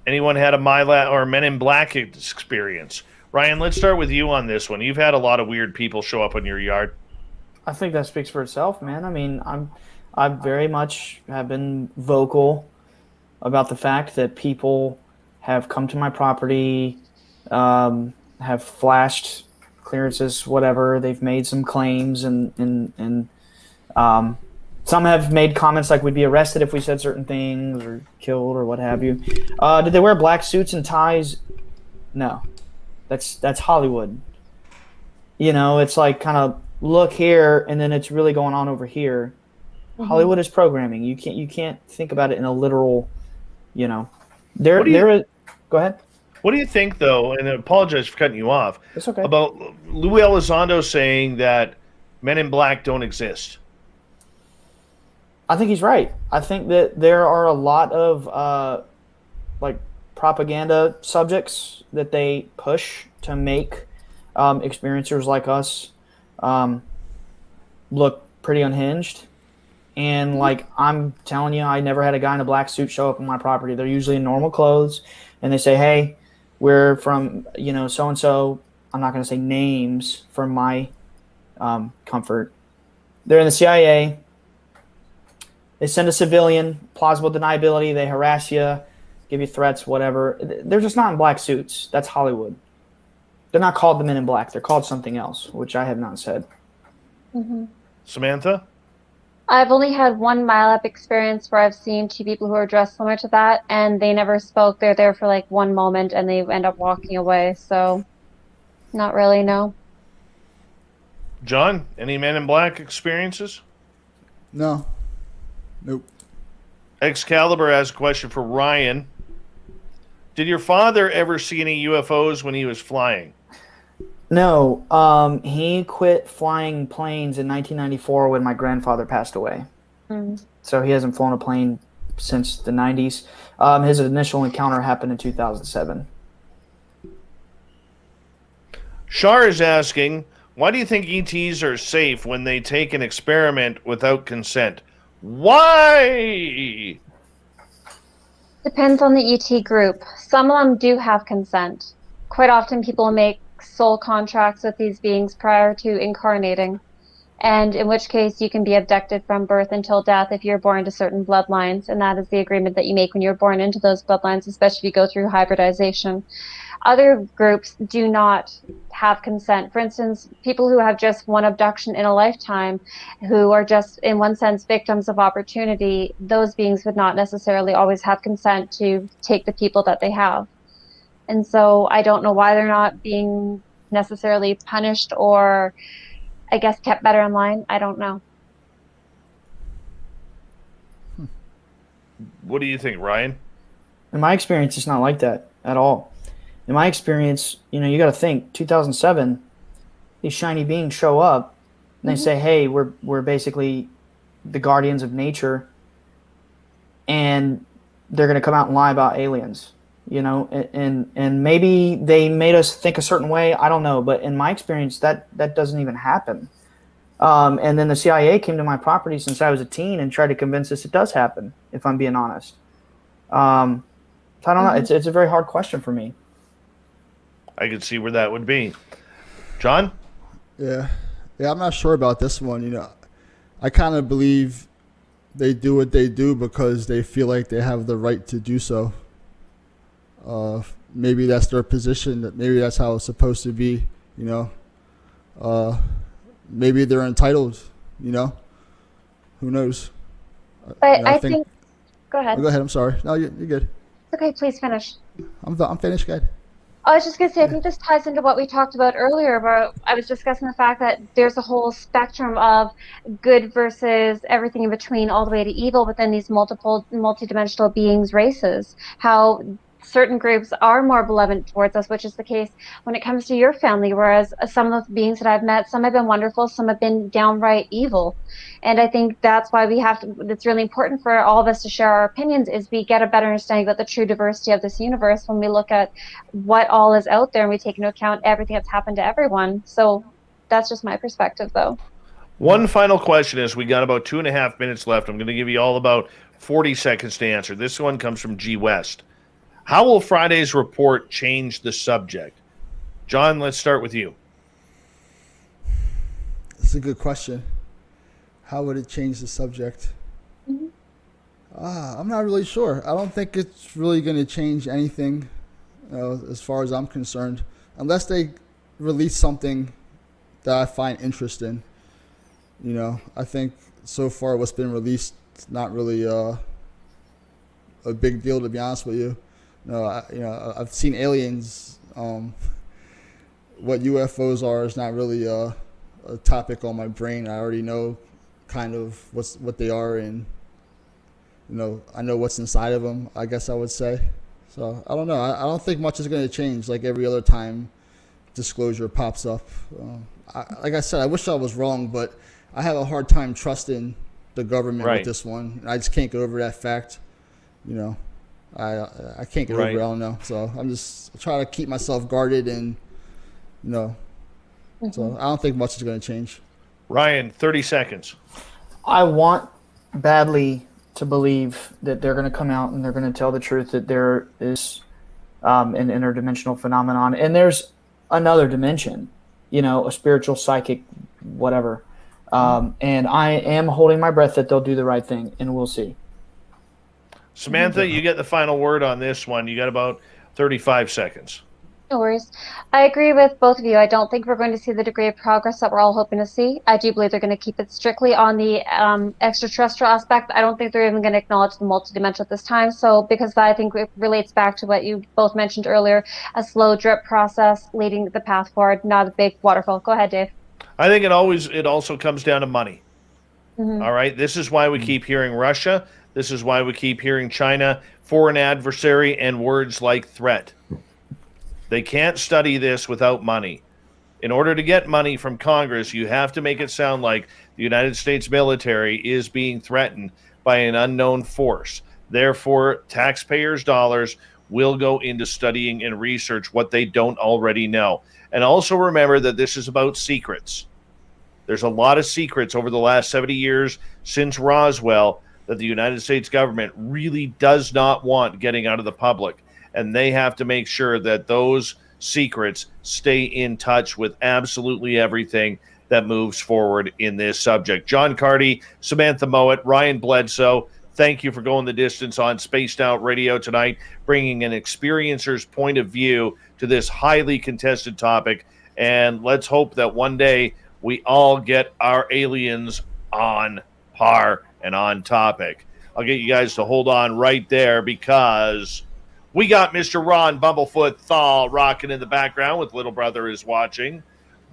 anyone had a Myla or Men in Black experience? Ryan, let's start with you on this one. You've had a lot of weird people show up in your yard. I think that speaks for itself, man. I mean, I very much have been vocal about the fact that people have come to my property, have flashed clearances, whatever. They've made some claims, and some have made comments like we'd be arrested if we said certain things or killed or what have you. Did they wear black suits and ties? No, that's Hollywood. You know, it's like kind of look here, and then it's really going on over here. Hollywood is programming. You can't think about it in a literal, you know. Go ahead. What do you think, though, and I apologize for cutting you off, It's okay. about Lou Elizondo saying that Men in Black don't exist? I think he's right. I think that there are a lot of like propaganda subjects that they push to make experiencers like us look pretty unhinged. And like I'm telling you, I never had a guy in a black suit show up on my property. They're usually in normal clothes, and they say, "Hey, we're from so and so." I'm not going to say names for my comfort. They're in the CIA. They send a civilian, plausible deniability. They harass you, give you threats, whatever. They're just not in black suits. That's Hollywood. They're not called the Men in Black. They're called something else, which I have not said. Mm-hmm. Samantha? I've only had one mile up experience where I've seen two people who are dressed similar to that, and they never spoke. They're there for like one moment, and they end up walking away. So, not really, no. John, any Men in Black experiences? No. Nope. Excalibur has a question for Ryan. Did your father ever see any UFOs when he was flying? No, he quit flying planes in 1994 when my grandfather passed away. Mm. So he hasn't flown a plane since the 90s. His initial encounter happened in 2007. Shar is asking, why do you think ETs are safe when they take an experiment without consent? Why? Depends on the ET group. Some of them do have consent. Quite often people make soul contracts with these beings prior to incarnating, and in which case you can be abducted from birth until death if you're born to certain bloodlines, and that is the agreement that you make when you're born into those bloodlines, especially if you go through hybridization. Other groups do not have consent. For instance, people who have just one abduction in a lifetime, who are just, in one sense, victims of opportunity, those beings would not necessarily always have consent to take the people that they have. And so I don't know why they're not being necessarily punished or, I guess, kept better in line. I don't know. What do you think, Ryan? In my experience, it's not like that at all. In my experience, you got to think, 2007, these shiny beings show up and they say, hey, we're basically the guardians of nature, and they're going to come out and lie about aliens. And maybe they made us think a certain way. I don't know. But in my experience, that doesn't even happen. And then the CIA came to my property since I was a teen and tried to convince us it does happen, if I'm being honest. So I don't know. It's a very hard question for me. I could see where that would be. John? Yeah, I'm not sure about this one. I kind of believe they do what they do because they feel like they have the right to do so. Maybe that's their position. That maybe that's how it's supposed to be. Maybe they're entitled. Who knows? But I think. Go ahead. Go ahead. I'm sorry. No, you're good. Okay, please finish. I'm finished. Good. I was just going to say, I think this ties into what we talked about earlier, about I was discussing the fact that there's a whole spectrum of good versus everything in between, all the way to evil within these multidimensional beings, races. How certain groups are more benevolent towards us, which is the case when it comes to your family, whereas some of the beings that I've met, some have been wonderful, some have been downright evil. And I think that's why it's really important for all of us to share our opinions, is we get a better understanding about the true diversity of this universe when we look at what all is out there and we take into account everything that's happened to everyone. So that's just my perspective, though. One final question is, we got about 2.5 minutes left. I'm going to give you all about 40 seconds to answer. This one comes from G West. How will Friday's report change the subject? John, let's start with you. That's a good question. How would it change the subject? I'm not really sure. I don't think it's really going to change anything as far as I'm concerned, unless they release something that I find interesting. I think so far what's been released is not really a big deal, to be honest with you. I've seen aliens. What UFOs are is not really a topic on my brain. I already know kind of what they are, and I know what's inside of them, I guess I would say. So I don't know. I don't think much is going to change. Like every other time disclosure pops up. Like I said, I wish I was wrong, but I have a hard time trusting the government Right. with this one. I just can't get over that fact. You know, I can't get Right. over it. I don't know. So I'm just trying to keep myself guarded, and you know, so I don't think much is going to change. Ryan, 30 seconds. I want badly to believe that they're going to come out and they're going to tell the truth that there is an interdimensional phenomenon, and there's another dimension, you know, a spiritual, psychic, whatever. And I am holding my breath that they'll do the right thing, and we'll see. Samantha, you get the final word on this one. You got about 35 seconds. No worries. I agree with both of you. I don't think we're going to see the degree of progress that we're all hoping to see. I do believe they're going to keep it strictly on the extraterrestrial aspect. I don't think they're even going to acknowledge the multidimensional at this time. So, because I think it relates back to what you both mentioned earlier, a slow drip process leading the path forward, not a big waterfall. Go ahead, Dave. I think it also comes down to money. All right. This is why we keep hearing Russia. This is why we keep hearing China, foreign adversary, and words like threat. They can't study this without money. In order to get money from Congress, you have to make it sound like the United States military is being threatened by an unknown force. Therefore, taxpayers' dollars will go into studying and research what they don't already know. And also remember that this is about secrets. There's a lot of secrets over the last 70 years since Roswell that the United States government really does not want getting out of the public. And they have to make sure that those secrets stay in touch with absolutely everything that moves forward in this subject. John Carty, Samantha Mowat, Ryan Bledsoe, thank you for going the distance on Spaced Out Radio tonight, bringing an experiencer's point of view to this highly contested topic. And let's hope that one day we all get our aliens on par and on topic. I'll get you guys to hold on right there because we got Mr. Ron Bumblefoot Thal rocking in the background with Little Brother is Watching.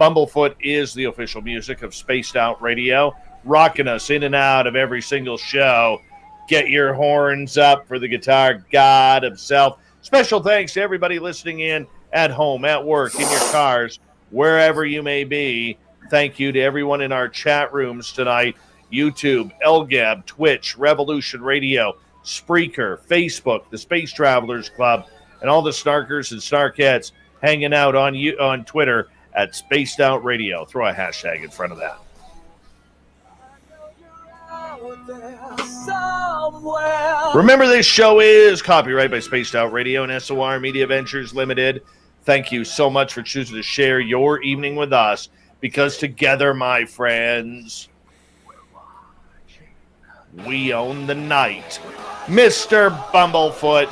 Bumblefoot is the official music of Spaced Out Radio, rocking us in and out of every single show. Get your horns up for the guitar god himself. Special thanks to everybody listening in at home, at work, in your cars, wherever you may be. Thank you to everyone in our chat rooms tonight. YouTube, LGAB, Twitch, Revolution Radio, Spreaker, Facebook, the Space Travelers Club, and all the snarkers and snarkettes hanging out on Twitter at Spaced Out Radio. Throw a hashtag in front of that. Remember, this show is copyright by Spaced Out Radio and SOR Media Ventures Limited. Thank you so much for choosing to share your evening with us, because together, my friends, we own the night. Mr. Bumblefoot,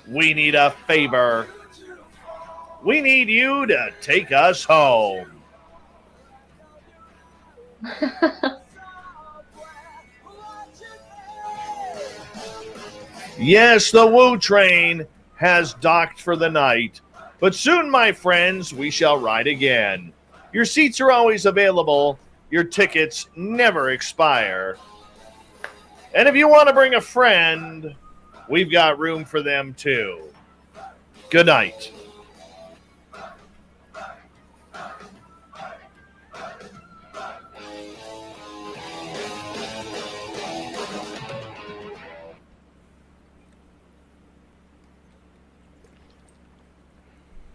we need a favor. We need you to take us home. Yes, the Woo Train has docked for the night, but soon, my friends, we shall ride again. Your seats are always available. Your tickets never expire. And if you want to bring a friend, we've got room for them too. Good night.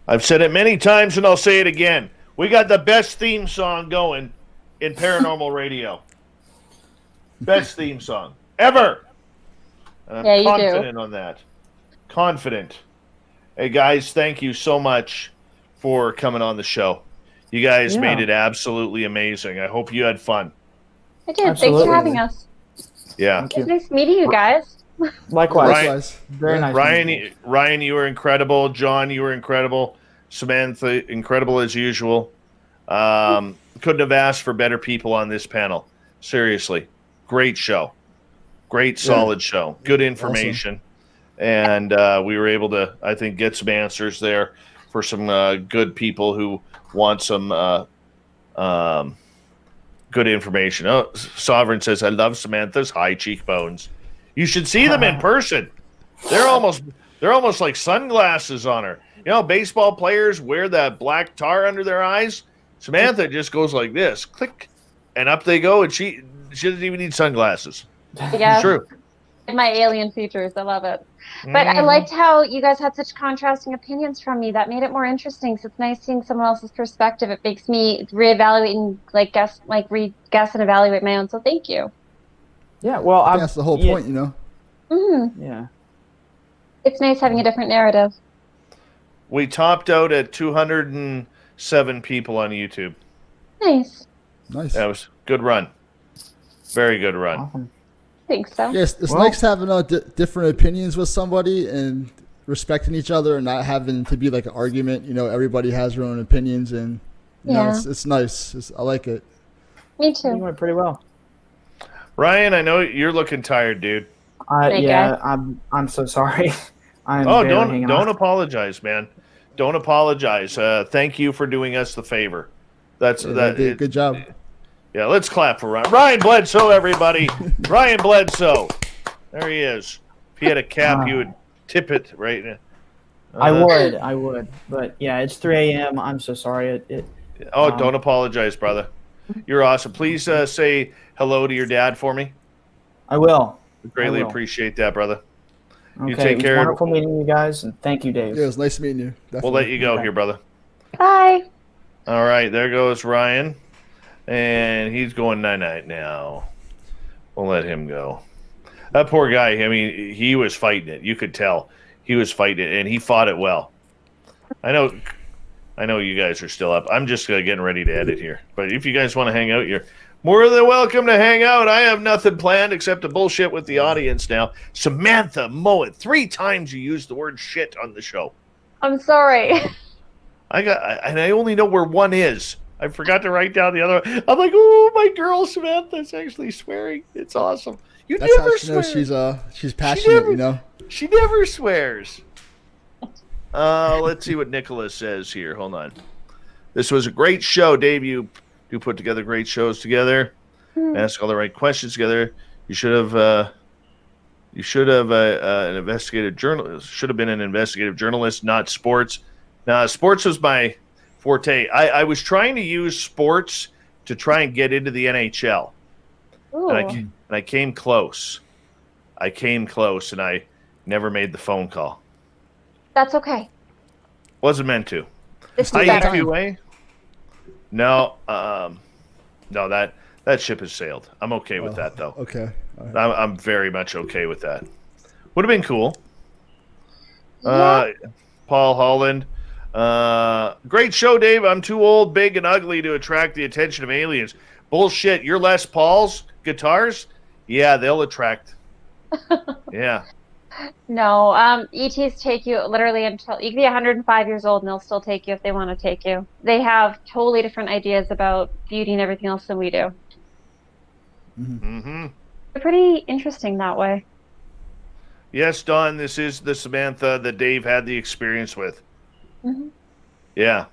I've said it many times and I'll say it again. We got the best theme song going in paranormal radio. Best theme song ever. And I'm confident on that. Confident. Hey, guys, thank you so much for coming on the show. You guys made it absolutely amazing. I hope you had fun. I did. Absolutely. Thanks for having us. Yeah. It's nice meeting you guys. Likewise. Very nice. Ryan, you were incredible. John, you were incredible. Samantha, incredible as usual. Couldn't have asked for better people on this panel. Seriously. Great show. Great, solid show. Good information. Awesome. And we were able to, I think, get some answers there for some good people who want some good information. Oh, Sovereign says, I love Samantha's high cheekbones. You should see them in person. They're They're almost like sunglasses on her. You know, baseball players wear that black tar under their eyes. Samantha just goes like this, click, and up they go, and she doesn't even need sunglasses. Yeah. True. My alien features. I love it. But I liked how you guys had such contrasting opinions from me. That made it more interesting. So it's nice seeing someone else's perspective. It makes me reevaluate and re-guess and evaluate my own. So thank you. Yeah, well, I think that's the whole point, you know. Yeah. It's nice having a different narrative. We topped out at 207 people on YouTube. Nice. Nice. That was a good run. Very good run. Awesome. I think so. Yes, it's nice having different opinions with somebody and respecting each other and not having to be like an argument. You know, everybody has their own opinions, and you know, it's nice. I like it. Me You too. went pretty well. Ryan, I know you're looking tired, dude. I'm so sorry. Don't apologize, man. Don't apologize. Thank you for doing us the favor. Good job. Yeah, let's clap for Ryan. Ryan Bledsoe, everybody. Ryan Bledsoe. There he is. If he had a cap, you would tip it right now. I would. But yeah, it's 3 a.m. I'm so sorry. Don't apologize, brother. You're awesome. Please say hello to your dad for me. I will. Greatly appreciate that, brother. Okay, You take care. It was wonderful meeting you guys, and thank you, Dave. Yeah, it was nice meeting you. Definitely. We'll let you go here, brother. Bye. All right, there goes Ryan. And he's going night-night now. We'll let him go. That poor guy, I mean, he was fighting it. You could tell. He was fighting it, and he fought it well. I know you guys are still up. I'm just getting ready to edit here. But if you guys want to hang out, you're more than welcome to hang out. I have nothing planned except to bullshit with the audience now. Samantha Mowat, 3 times you used the word shit on the show. I'm sorry. I only know where one is. I forgot to write down the other one. I'm like, oh, my girl Samantha's actually swearing. It's awesome. That's how she knows she's passionate, you know. She never swears. Let's see what Nicholas says here. Hold on. This was a great show, Dave. You do put together great shows together. Ask all the right questions together. You should have an investigative journalist. Should have been an investigative journalist, not sports. Now, sports was my forte. I was trying to use sports to try and get into the NHL. And I came close. And I never made the phone call. That's okay. Wasn't meant to. This is better. IUQA? No, no, that ship has sailed. I'm okay with that, though. Okay. All right. I'm very much okay with that. Would have been cool. Yeah. Paul Holland. Great show, Dave. I'm too old, big, and ugly to attract the attention of aliens. Bullshit. Your Les Pauls guitars? Yeah, they'll attract. Yeah. No, ETs take you literally until you can be 105 years old and they'll still take you if they want to take you. They have totally different ideas about beauty and everything else than we do. Mm-hmm. They're pretty interesting that way. Yes, Don, this is the Samantha that Dave had the experience with. Mm-hmm. Yeah.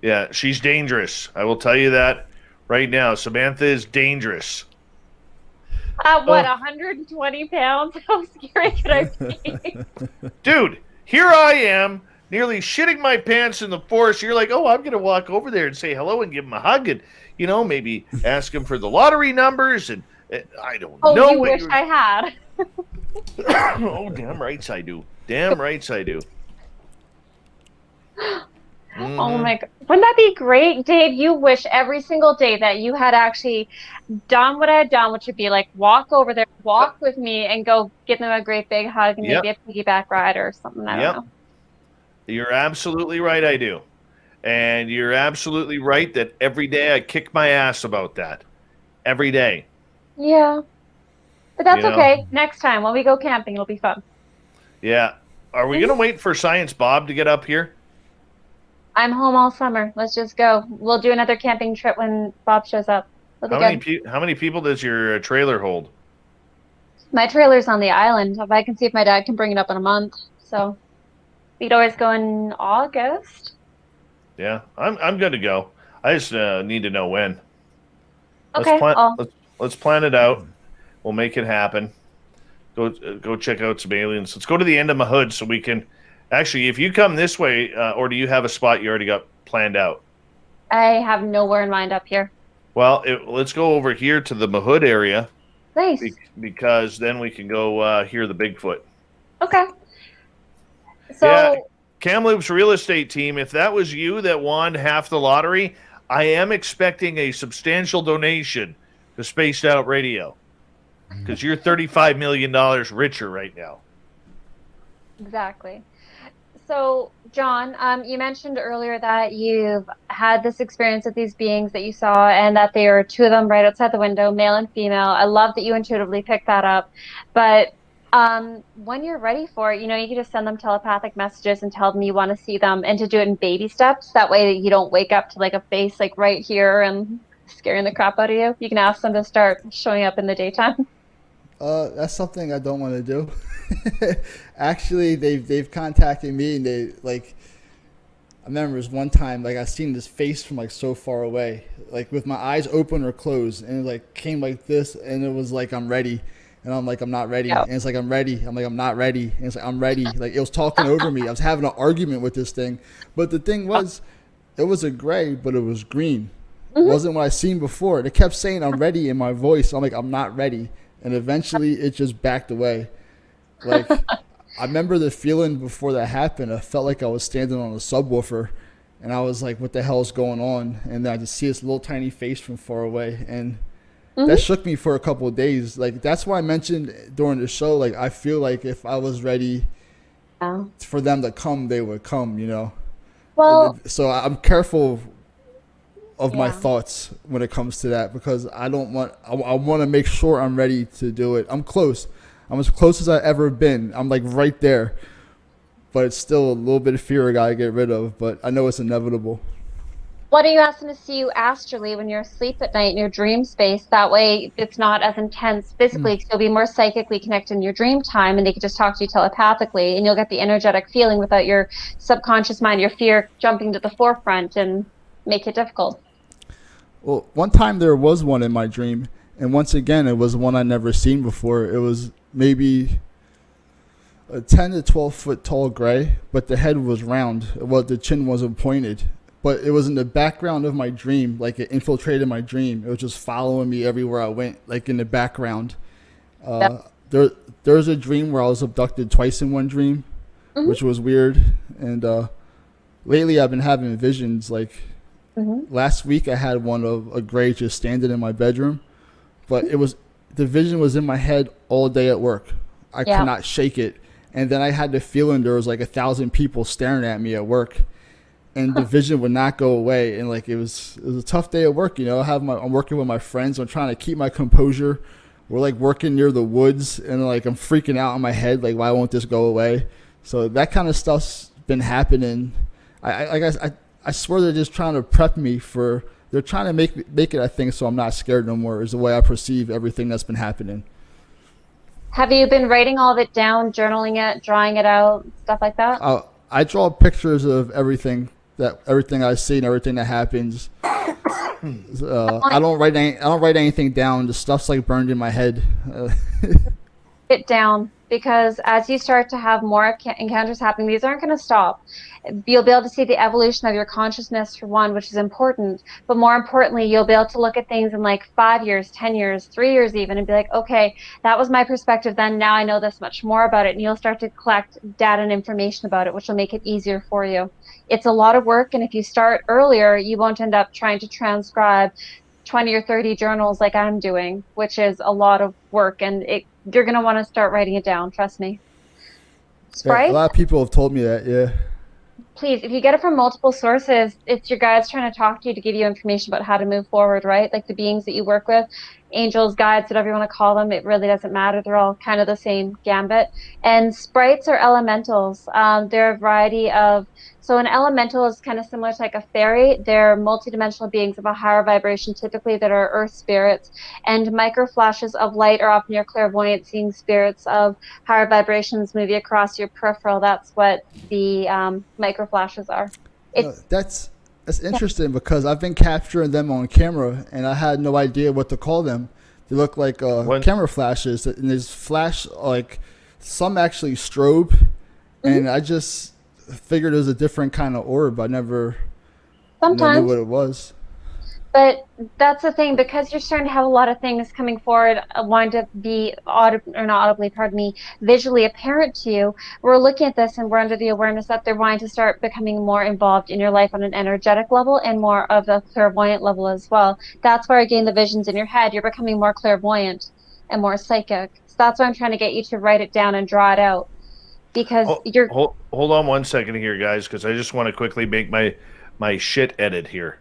Yeah, she's dangerous. I will tell you that right now. Samantha is dangerous. At what, 120 pounds? How scary could I be? Dude, here I am, nearly shitting my pants in the forest. You're like, oh, I'm going to walk over there and say hello and give him a hug and, you know, maybe ask him for the lottery numbers. And I don't know. Oh, you wish I had. Oh, damn rights I do. Damn rights I do. Mm-hmm. Oh my God. Wouldn't that be great, Dave? You wish every single day that you had actually done what I had done, which would be like walk over there, walk with me, and go give them a great big hug and maybe a piggyback ride or something. I don't know. You're absolutely right, I do. And you're absolutely right that every day I kick my ass about that. Every day. Yeah. But that's okay. Next time when we go camping, it'll be fun. Yeah. Are we going to wait for Science Bob to get up here? I'm home all summer. Let's just go. We'll do another camping trip when Bob shows up. How many people does your trailer hold? My trailer's on the island. If I can see if my dad can bring it up in a month. So we'd always go in August. Yeah, I'm good to go. I just need to know when. Okay. Let's plan it out. We'll make it happen. Go check out some aliens. Let's go to the end of Mahood so we can. Actually, if you come this way, or do you have a spot you already got planned out? I have nowhere in mind up here. Well, let's go over here to the Mahood area. Nice. Because then we can go hear the Bigfoot. Okay. So, yeah, Kamloops real estate team, if that was you that won half the lottery, I am expecting a substantial donation to Spaced Out Radio because you're $35 million richer right now. exactly. So, John, you mentioned earlier that you've had this experience with these beings that you saw and that there are two of them right outside the window, male and female. I love that you intuitively picked that up. But when you're ready for it, you can just send them telepathic messages and tell them you want to see them, and to do it in baby steps. That way you don't wake up to like a face like right here and scaring the crap out of you. You can ask them to start showing up in the daytime. That's something I don't want to do. Actually, they've contacted me, and they like. I remember it was one time like I seen this face from like so far away, like with my eyes open or closed, and it like came like this, and it was like I'm ready, and I'm like I'm not ready, Yep. and it's like I'm ready, I'm like I'm not ready, and it's like I'm ready. Like it was talking over me. I was having an argument with this thing, but the thing was, it was a gray, but it was green. It wasn't what I seen before. They kept saying I'm ready in my voice. I'm like I'm not ready, and eventually it just backed away. Like, I remember the feeling before that happened. I felt like I was standing on a subwoofer, and I was like, what the hell is going on? And then I just see this little tiny face from far away, and that shook me for a couple of days. Like, that's why I mentioned during the show, like, I feel like if I was ready for them to come, they would come, Well, So I'm careful of my thoughts when it comes to that, because I want to make sure I'm ready to do it. I'm close. I'm as close as I've ever been. I'm like right there, but it's still a little bit of fear I gotta get rid of, but I know it's inevitable. why don't you ask them to see you astrally when you're asleep at night in your dream space? That way it's not as intense physically, because you'll be more psychically connected in your dream time, and they can just talk to you telepathically, and you'll get the energetic feeling without your subconscious mind, your fear jumping to the forefront and make it difficult. Well, one time there was one in my dream, and once again, it was one I never seen before. It was maybe a 10 to 12 foot tall gray, but the head was round. Well, the chin wasn't pointed, but it was in the background of my dream. Like it infiltrated my dream. It was just following me everywhere I went, like in the background. There's a dream where I was abducted twice in one dream, which was weird. And lately I've been having visions. Like last week I had one of a gray just standing in my bedroom, but the vision was in my head all day at work. I could not shake it. And then I had the feeling there was like 1,000 people staring at me at work, and the vision would not go away. And like it was a tough day at work. I'm working with my friends. I'm trying to keep my composure. We're like working near the woods, and like I'm freaking out in my head. Like, why won't this go away? So that kind of stuff's been happening. I swear they're just trying to prep me for. They're trying to make it, I think, so I'm not scared no more, is the way I perceive everything that's been happening. Have you been writing all of it down, journaling it, drawing it out, stuff like that? I draw pictures of everything I see and everything that happens. I don't write anything down. The stuff's like burned in my head. It down, because as you start to have more encounters happening, these aren't going to stop. You'll be able to see the evolution of your consciousness, for one, which is important, but more importantly, you'll be able to look at things in like 5 years, 10 years, 3 years even, and be like, okay, that was my perspective then, now I know this much more about it, and you'll start to collect data and information about it, which will make it easier for you. It's a lot of work, and if you start earlier, you won't end up trying to transcribe 20 or 30 journals like I'm doing, which is a lot of work, and you're going to want to start writing it down, trust me. Sprite? Yeah, a lot of people have told me that, yeah. Please, if you get it from multiple sources, it's your guides trying to talk to you to give you information about how to move forward, right? Like the beings that you work with, angels, guides, whatever you want to call them, it really doesn't matter. They're all kind of the same gambit. And sprites are elementals. They're a variety of, so an elemental is kind of similar to like a fairy. They're multidimensional beings of a higher vibration, typically that are earth spirits. And micro flashes of light are often your clairvoyant seeing spirits of higher vibrations move you across your peripheral. That's what the micro flashes are. That's interesting, because I've been capturing them on camera, and I had no idea what to call them. They look like What? camera flashes, and there's flash like some actually strobe, and I just figured it was a different kind of orb. I never knew Sometimes. what it was. But that's the thing, because you're starting to have a lot of things coming forward, wanting to be not audibly, pardon me, visually apparent to you. We're looking at this and we're under the awareness that they're wanting to start becoming more involved in your life on an energetic level and more of a clairvoyant level as well. That's where again the visions in your head, you're becoming more clairvoyant and more psychic. So that's why I'm trying to get you to write it down and draw it out. Because you're hold on 1 second here, guys, because I just want to quickly make my shit edit here.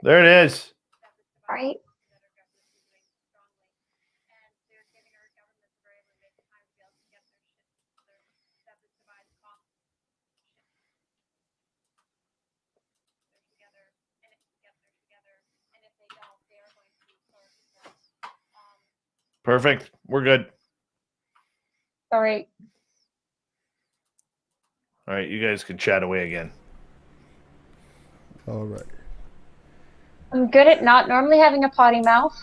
There it is. right. Perfect. We're good. All right. All right, you guys can chat away again. All right. I'm good at not normally having a potty mouth.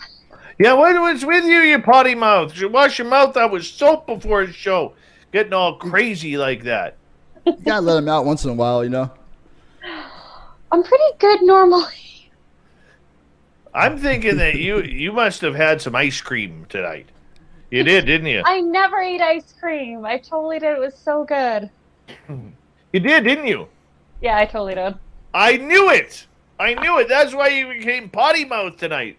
Yeah, what was with you, you potty mouth? You should wash your mouth out with soap before a show. Getting all crazy like that. You gotta let them out once in a while, you know. I'm pretty good normally. I'm thinking that you must have had some ice cream tonight. You did, didn't you? I never ate ice cream. I totally did. It was so good. You did, didn't you? Yeah, I totally did. I knew it. I knew it. That's why you became potty mouth tonight.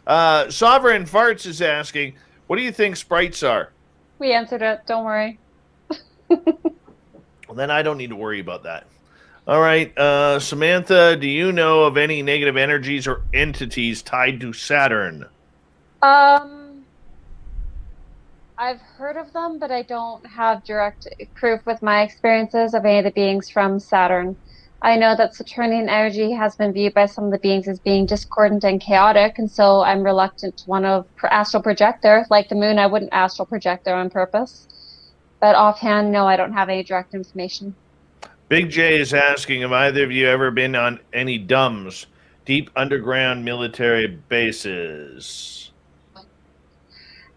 Sovereign Farts is asking, what do you think sprites are? We answered it. Don't worry. Well, then I don't need to worry about that. All right, Samantha, do you know of any negative energies or entities tied to Saturn? I've heard of them, but I don't have direct proof with my experiences of any of the beings from Saturn. I know that Saturnian energy has been viewed by some of the beings as being discordant and chaotic, and so I'm reluctant to want to astral project there. Like the moon, I wouldn't astral project there on purpose. But offhand, no, I don't have any direct information. Big J is asking, have either of you ever been on any DUMBs, deep underground military bases?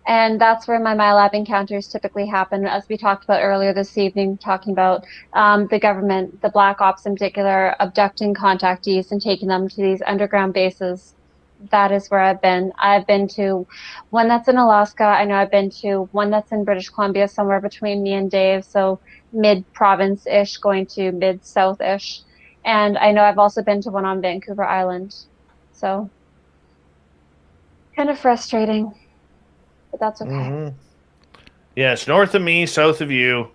And that's where my MyLab encounters typically happen, as we talked about earlier this evening, talking about the government, the Black Ops in particular, abducting contactees and taking them to these underground bases. That is where I've been. I've been to one that's in Alaska. I know I've been to one that's in British Columbia, somewhere between me and Dave, so mid-province-ish, going to mid-south-ish. And I know I've also been to one on Vancouver Island. So, kind of frustrating. But that's okay. Mm-hmm. Yes, north of me, south of you.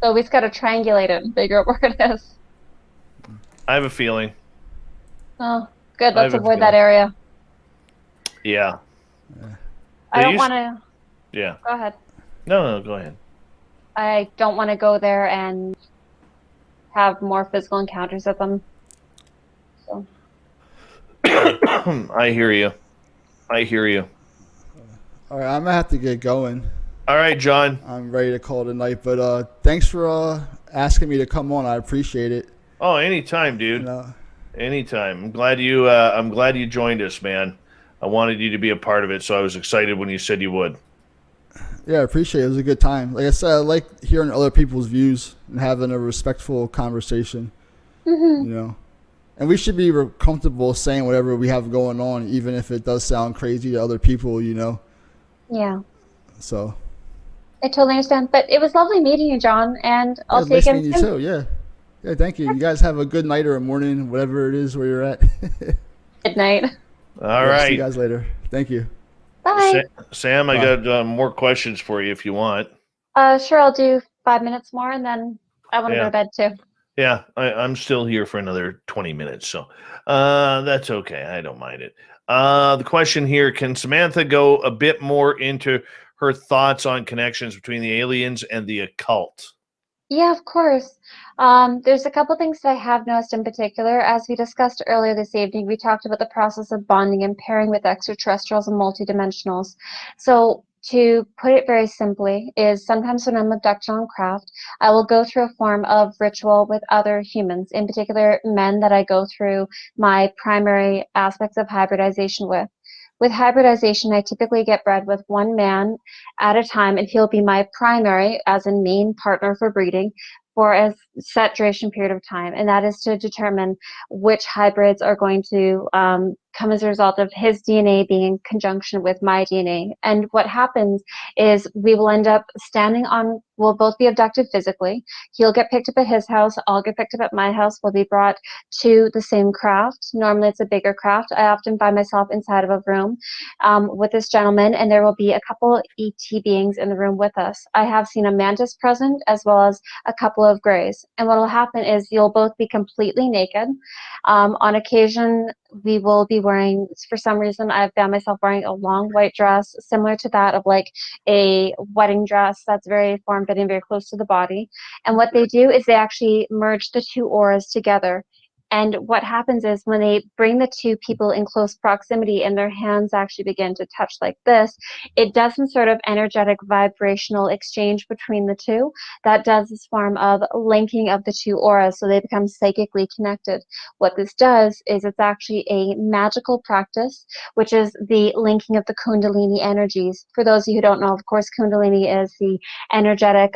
So we just got to triangulate it and figure out where it is. I have a feeling. Oh, good. I Let's have a avoid that feeling. area. Yeah. I don't used- want to. Yeah. Go ahead. No, go ahead. I don't want to go there and have more physical encounters with them. So. I hear you. I hear you. All right, I'm gonna have to get going. All right, John. I'm ready to call it a night, but thanks for asking me to come on. I appreciate it. Oh, anytime, dude. You know, Anytime. I'm glad you joined us, man. I wanted you to be a part of it, so I was excited when you said you would. yeah, I appreciate it. It was a good time. Like I said, I like hearing other people's views and having a respectful conversation. Mm-hmm. You know, and we should be comfortable saying whatever we have going on, even if it does sound crazy to other people. You know. Yeah. So. I totally understand. But it was lovely meeting you, John, and I'll see you nice again meeting you soon. too. Yeah. Yeah, thank you. You guys have a good night or a morning, whatever it is where you're at. Good night. All Yeah, right. See you guys later. Thank you. Bye. Sam, I Bye. got more questions for you if you want. Sure, I'll do 5 minutes more, and then I want to go to bed too. Yeah, I'm still here for another 20 minutes, so that's okay. I don't mind it. The question here, can Samantha go a bit more into her thoughts on connections between the aliens and the occult? Yeah, of course. There's a couple things that I have noticed in particular. As we discussed earlier this evening, we talked about the process of bonding and pairing with extraterrestrials and multidimensionals. So, to put it very simply, is sometimes when I'm abducted on craft, I will go through a form of ritual with other humans, in particular men that I go through my primary aspects of hybridization with. With hybridization, I typically get bred with one man at a time, and he'll be my primary, as in main partner for breeding, for a set duration period of time. And that is to determine which hybrids are going to come as a result of his DNA being in conjunction with my DNA. And what happens is we will end up standing on, we'll both be abducted physically. He'll get picked up at his house, I'll get picked up at my house, we'll be brought to the same craft. Normally it's a bigger craft. I often find myself inside of a room with this gentleman, and there will be a couple ET beings in the room with us. I have seen a mantis present as well as a couple of grays. And what will happen is you'll both be completely naked. On occasion, we will be wearing, for some reason, I've found myself wearing a long white dress, similar to that of like a wedding dress that's very form-fitting, very close to the body. And what they do is they actually merge the two auras together. And what happens is when they bring the two people in close proximity and their hands actually begin to touch like this, it does some sort of energetic vibrational exchange between the two that does this form of linking of the two auras so they become psychically connected. What this does is it's actually a magical practice, which is the linking of the Kundalini energies. For those of you who don't know, of course, Kundalini is the energetic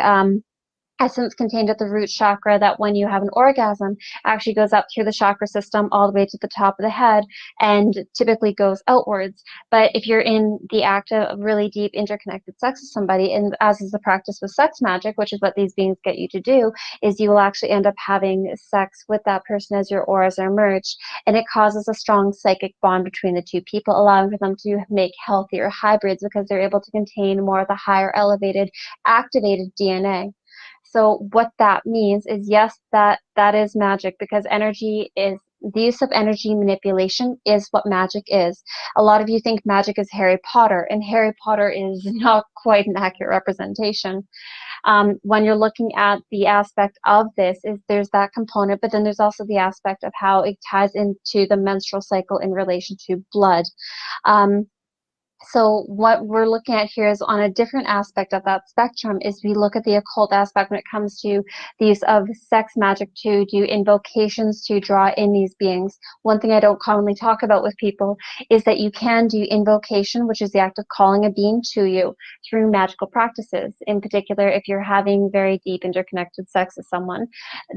essence contained at the root chakra that when you have an orgasm actually goes up through the chakra system all the way to the top of the head and typically goes outwards. But if you're in the act of really deep interconnected sex with somebody, and as is the practice with sex magic, which is what these beings get you to do, is you will actually end up having sex with that person as your auras are merged, and it causes a strong psychic bond between the two people, allowing for them to make healthier hybrids because they're able to contain more of the higher elevated activated DNA. So what that means is, yes, that is magic, because energy is the use of energy manipulation is what magic is. A lot of you think magic is Harry Potter, and Harry Potter is not quite an accurate representation. When you're looking at the aspect of this, is there's that component, but then there's also the aspect of how it ties into the menstrual cycle in relation to blood. So what we're looking at here is on a different aspect of that spectrum is we look at the occult aspect when it comes to the use of sex magic to do invocations to draw in these beings. One thing I don't commonly talk about with people is that you can do invocation, which is the act of calling a being to you through magical practices. In particular, if you're having very deep interconnected sex with someone,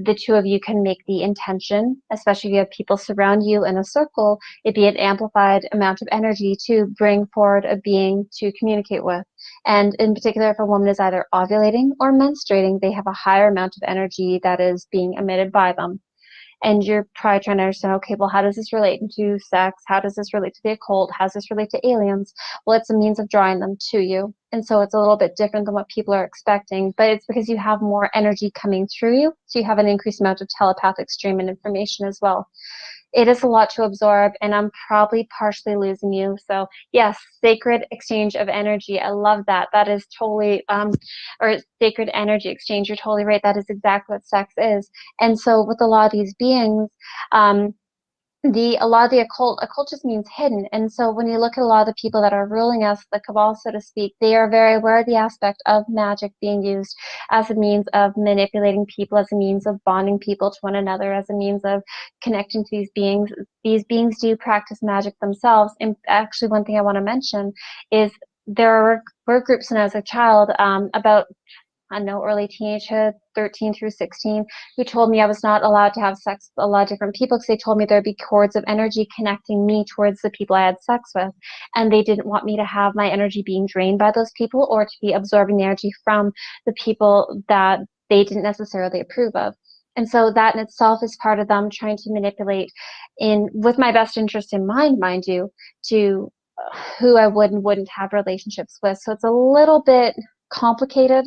the two of you can make the intention, especially if you have people surround you in a circle, it'd be an amplified amount of energy to bring forward a being to communicate with. And in particular, if a woman is either ovulating or menstruating, they have a higher amount of energy that is being emitted by them. And you're probably trying to understand, okay, well, how does this relate to sex? How does this relate to the occult? How does this relate to aliens? Well, it's a means of drawing them to you. And so it's a little bit different than what people are expecting, but it's because you have more energy coming through you. So you have an increased amount of telepathic stream and information as well. It is a lot to absorb, and I'm probably partially losing you. So yes, sacred exchange of energy. I love that. That is totally, or sacred energy exchange. You're totally right. That is exactly what sex is. And so with a lot of these beings, a lot of the occult just means hidden. And so when you look at a lot of the people that are ruling us, the cabal, so to speak, they are very aware of the aspect of magic being used as a means of manipulating people, as a means of bonding people to one another, as a means of connecting to these beings. These beings do practice magic themselves. And actually, one thing I want to mention is there were groups when I was a child, about, I know, early teenagehood, 13 through 16, who told me I was not allowed to have sex with a lot of different people because they told me there'd be cords of energy connecting me towards the people I had sex with. And they didn't want me to have my energy being drained by those people or to be absorbing the energy from the people that they didn't necessarily approve of. And so that in itself is part of them trying to manipulate, with my best interest in mind, mind you, to who I would and wouldn't have relationships with. So it's a little bit complicated.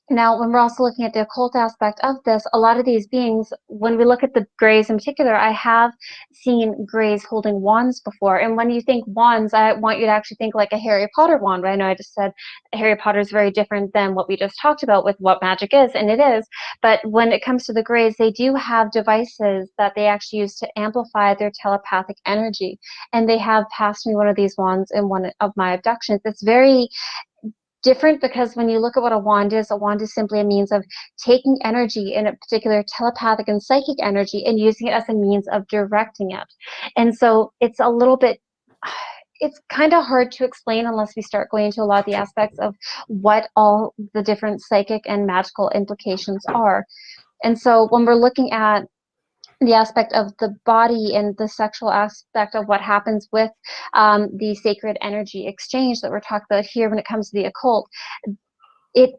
Now, when we're also looking at the occult aspect of this, a lot of these beings, when we look at the Greys in particular, I have seen Greys holding wands before. And when you think wands, I want you to actually think like a Harry Potter wand. I know I just said Harry Potter is very different than what we just talked about with what magic is, and it is. But when it comes to the Greys, they do have devices that they actually use to amplify their telepathic energy. And they have passed me one of these wands in one of my abductions. It's very different because when you look at what a wand is simply a means of taking energy, in a particular telepathic and psychic energy, and using it as a means of directing it. And so it's a little bit, it's kind of hard to explain unless we start going into a lot of the aspects of what all the different psychic and magical implications are. And so when we're looking at the aspect of the body and the sexual aspect of what happens with the sacred energy exchange that we're talking about here when it comes to the occult, it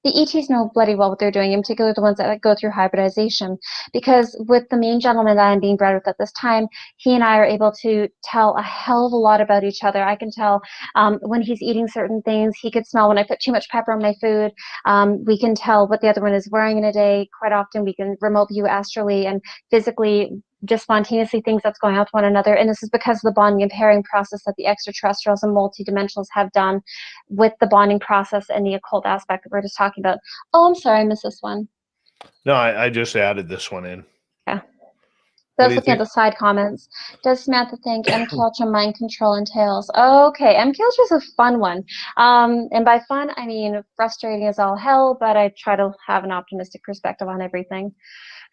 the ETs know bloody well what they're doing, in particular the ones that go through hybridization. Because with the main gentleman that I'm being bred with at this time, he and I are able to tell a hell of a lot about each other. I can tell when he's eating certain things. He could smell when I put too much pepper on my food. We can tell what the other one is wearing in a day. Quite often we can remote view astrally and physically just spontaneously things that's going out to one another. And this is because of the bonding and pairing process that the extraterrestrials and multidimensionals have done with the bonding process and the occult aspect that we're just talking about. Oh, I'm sorry, I missed this one. No, I just added this one in. Yeah. What So do you looking at think? the side comments. Does Samantha think MK Ultra mind control entails? Okay, MK Ultra is a fun one. And by fun, I mean frustrating as all hell, but I try to have an optimistic perspective on everything.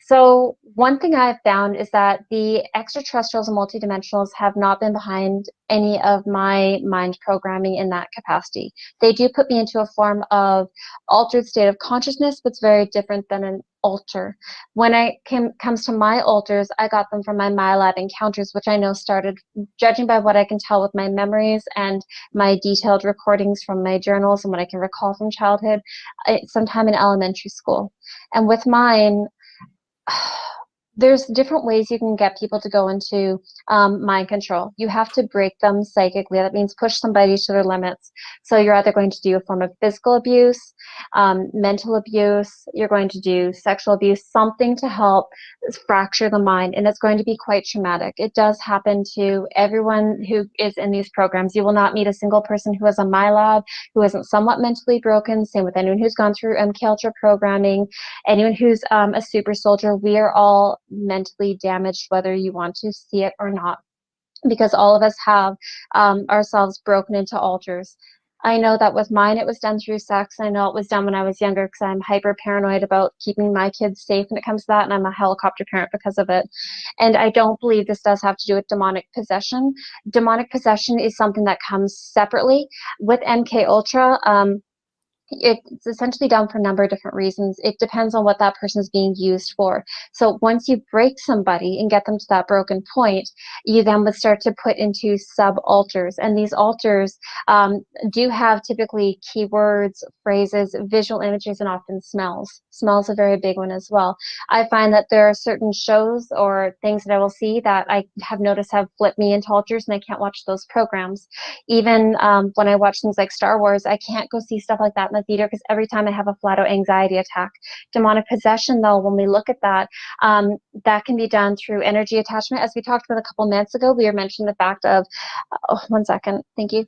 So one thing I've found is that the extraterrestrials and multidimensionals have not been behind any of my mind programming in that capacity. They do put me into a form of altered state of consciousness, but it's very different than an alter. When it comes to my alters, I got them from my MyLab encounters, which I know started, judging by what I can tell with my memories and my detailed recordings from my journals and what I can recall from childhood, sometime in elementary school. And with mine, there's different ways you can get people to go into mind control. You have to break them psychically. That means push somebody to their limits. So you're either going to do a form of physical abuse, mental abuse, you're going to do sexual abuse, something to help fracture the mind, and it's going to be quite traumatic. It does happen to everyone who is in these programs. You will not meet a single person who is on MyLab who isn't somewhat mentally broken. Same with anyone who's gone through MK Ultra programming, anyone who's a super soldier. We are all mentally damaged, whether you want to see it or not, because all of us have ourselves broken into altars. I know that with mine, it was done through sex. I know it was done when I was younger because I'm hyper paranoid about keeping my kids safe when it comes to that, and I'm a helicopter parent because of it. And I don't believe this does have to do with demonic possession. Demonic possession is something that comes separately. With MK Ultra, it's essentially done for a number of different reasons. It depends on what that person is being used for. So once you break somebody and get them to that broken point, you then would start to put into sub-alters. And these alters do have typically keywords, phrases, visual images, and often smells. Smells are a very big one as well. I find that there are certain shows or things that I will see that I have noticed have flipped me into alters, and I can't watch those programs. Even when I watch things like Star Wars, I can't go see stuff like that in the theater because every time I have a flat out anxiety attack. Demonic possession, though, when we look at that, that can be done through energy attachment. As we talked about a couple minutes ago, we were mentioning the fact of, one second, thank you.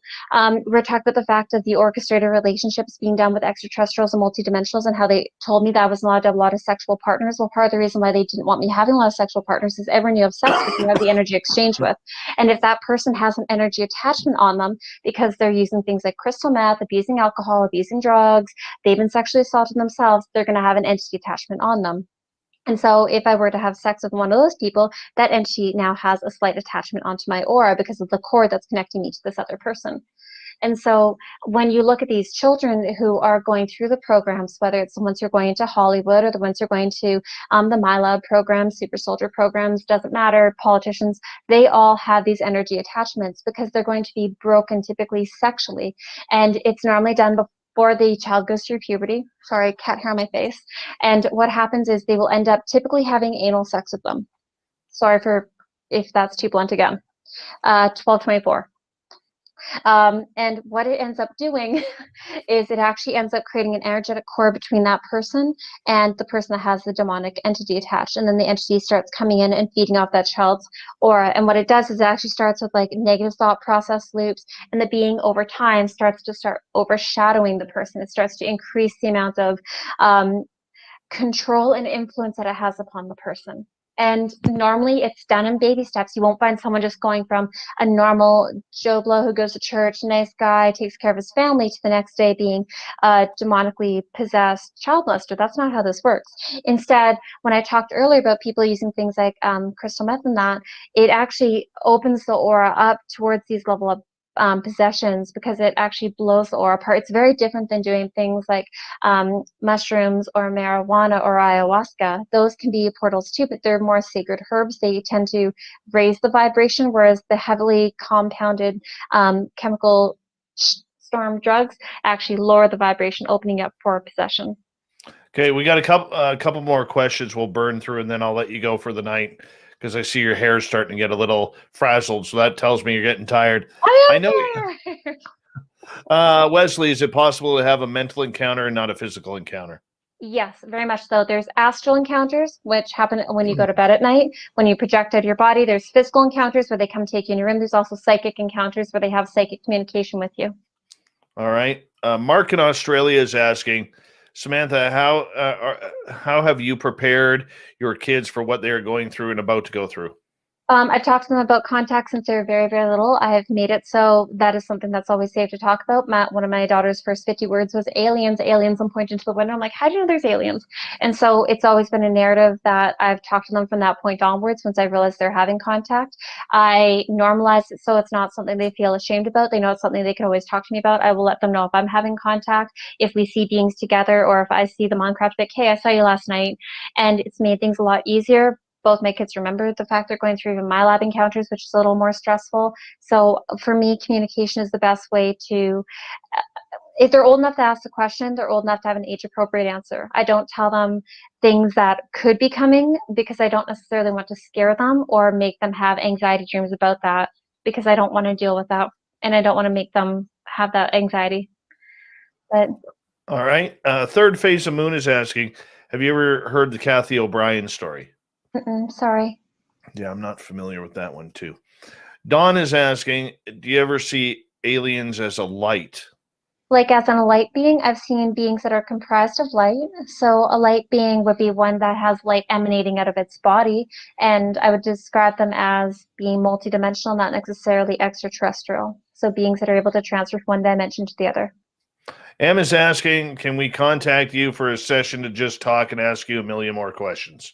We're talking about the fact of the orchestrated relationships being done with extraterrestrials and multidimensionals, and how they told me that I was allowed to have a lot of sexual partners. Well, part of the reason why they didn't want me having a lot of sexual partners is everyone you have sex with, you have the energy exchange with. And if that person has an energy attachment on them because they're using things like crystal meth, abusing alcohol, abusing drugs, they've been sexually assaulted themselves, they're going to have an entity attachment on them. And so if I were to have sex with one of those people, that entity now has a slight attachment onto my aura because of the cord that's connecting me to this other person. And so when you look at these children who are going through the programs, whether it's the ones who are going into Hollywood or the ones who are going to the MyLab programs, Super Soldier programs, doesn't matter, politicians, they all have these energy attachments because they're going to be broken typically sexually. And it's normally done before the child goes through puberty. Sorry, cat hair on my face. And what happens is they will end up typically having anal sex with them. Sorry for if that's too blunt again. 1224. And what it ends up doing is it actually ends up creating an energetic cord between that person and the person that has the demonic entity attached. And then the entity starts coming in and feeding off that child's aura. And what it does is it actually starts with like negative thought process loops, and the being over time starts to start overshadowing the person. It starts to increase the amount of control and influence that it has upon the person. And normally it's done in baby steps. You won't find someone just going from a normal Joe Blow who goes to church, nice guy, takes care of his family, to the next day being a demonically possessed child molester. That's not how this works. Instead, when I talked earlier about people using things like crystal meth and that, it actually opens the aura up towards these level of possessions, because it actually blows the aura apart. It's very different than doing things like mushrooms or marijuana or ayahuasca. Those can be portals too, but they're more sacred herbs. They tend to raise the vibration, whereas the heavily compounded chemical storm drugs actually lower the vibration, opening up for possession. Okay, we got a couple more questions we'll burn through, and then I'll let you go for the night, because I see your hair's starting to get a little frazzled, so that tells me you're getting tired. I know. Wesley, is it possible to have a mental encounter and not a physical encounter? Yes, very much so. There's astral encounters, which happen when you go to bed at night, when you project out of your body. There's physical encounters where they come take you in your room. There's also psychic encounters where they have psychic communication with you. All right. Mark in Australia is asking, Samantha, how have you prepared your kids for what they are going through and about to go through? I've talked to them about contact since they're very, very little. I have made it so that is something that's always safe to talk about. One of my daughter's first 50 words was aliens, aliens. I'm pointing to the window. I'm like, how do you know there's aliens? And so it's always been a narrative that I've talked to them from that point onwards. Once I realized they're having contact, I normalize it so it's not something they feel ashamed about. They know it's something they can always talk to me about. I will let them know if I'm having contact, if we see beings together, or if I see them on Craft, like, hey, I saw you last night. And it's made things a lot easier. Both my kids remember the fact they're going through even my lab encounters, which is a little more stressful. So for me, communication is the best way to, if they're old enough to ask the question, they're old enough to have an age-appropriate answer. I don't tell them things that could be coming, because I don't necessarily want to scare them or make them have anxiety dreams about that, because I don't want to deal with that, and I don't want to make them have that anxiety. But all right. Third Phase of Moon is asking, have you ever heard the Kathy O'Brien story? sorry. Yeah, I'm not familiar with that one too. Dawn is asking, do you ever see aliens as a light? Like as in a light being, I've seen beings that are comprised of light. So a light being would be one that has light emanating out of its body, and I would describe them as being multidimensional, not necessarily extraterrestrial. So beings that are able to transfer from one dimension to the other. Em is asking, can we contact you for a session to just talk and ask you a million more questions?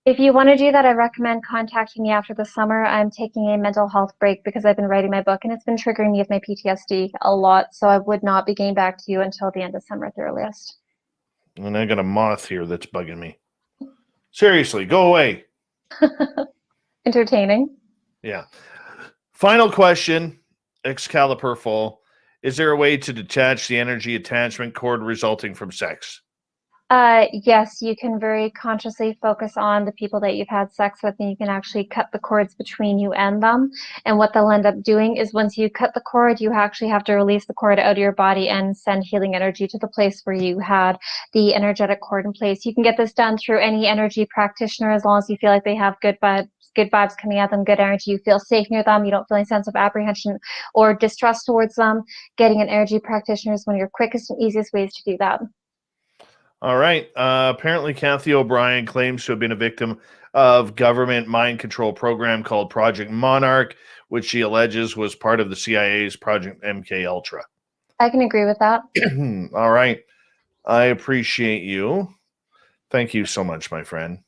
If you want to do that, I recommend contacting me after the summer. I'm taking a mental health break because I've been writing my book, and it's been triggering me with my PTSD a lot. So I would not be getting back to you until the end of summer at the earliest. And I got a moth here that's bugging me. Seriously, go away. Entertaining. Yeah. Final question, Excalibur full. Is there a way to detach the energy attachment cord resulting from sex? Yes, you can very consciously focus on the people that you've had sex with, and you can actually cut the cords between you and them. And what they'll end up doing is, once you cut the cord, you actually have to release the cord out of your body and send healing energy to the place where you had the energetic cord in place. You can get this done through any energy practitioner, as long as you feel like they have good vibes coming at them, good energy. You feel safe near them. You don't feel any sense of apprehension or distrust towards them. Getting an energy practitioner is one of your quickest and easiest ways to do that. All right. Apparently, Kathy O'Brien claims to have been a victim of government mind control program called Project Monarch, which she alleges was part of the CIA's Project MK Ultra. I can agree with that. All right. I appreciate you. Thank you so much, my friend.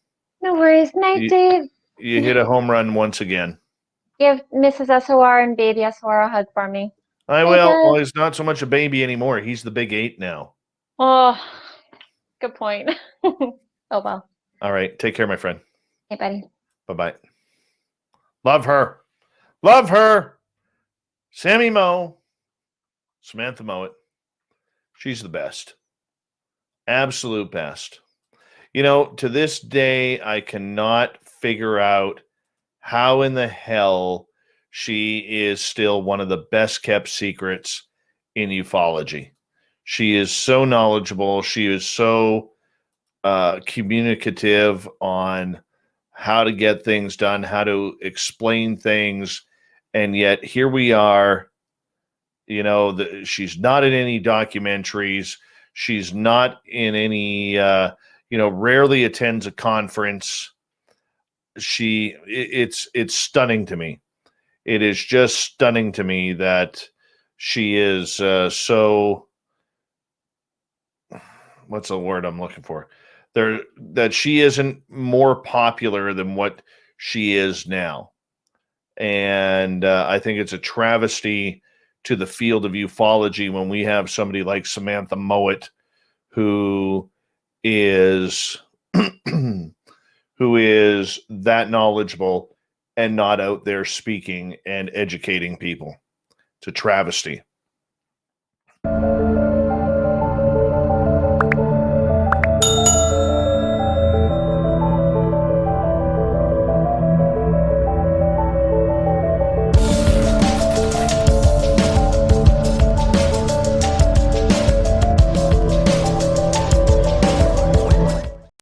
No worries. Night, Dave. You hit a home run once again. Give Mrs. SOR and baby SOR a hug for me. I will. Well, he's not so much a baby anymore. He's the big 8 now. Oh, good point. Oh, well. All right. Take care, my friend. Hey, buddy. Bye-bye. Love her. Love her. Sammy Moe. Samantha Mowat. She's the best. Absolute best. You know, to this day, I cannot figure out how in the hell she is still one of the best kept secrets in ufology. She is so knowledgeable. She is so communicative on how to get things done, how to explain things. And yet here we are, she's not in any documentaries. She's not in any, rarely attends a conference. It's stunning to me. It is just stunning to me that she is so, what's the word I'm looking for? That she isn't more popular than what she is now. And I think it's a travesty to the field of ufology when we have somebody like Samantha Mowat, who is who is that knowledgeable and not out there speaking and educating people. It's a travesty.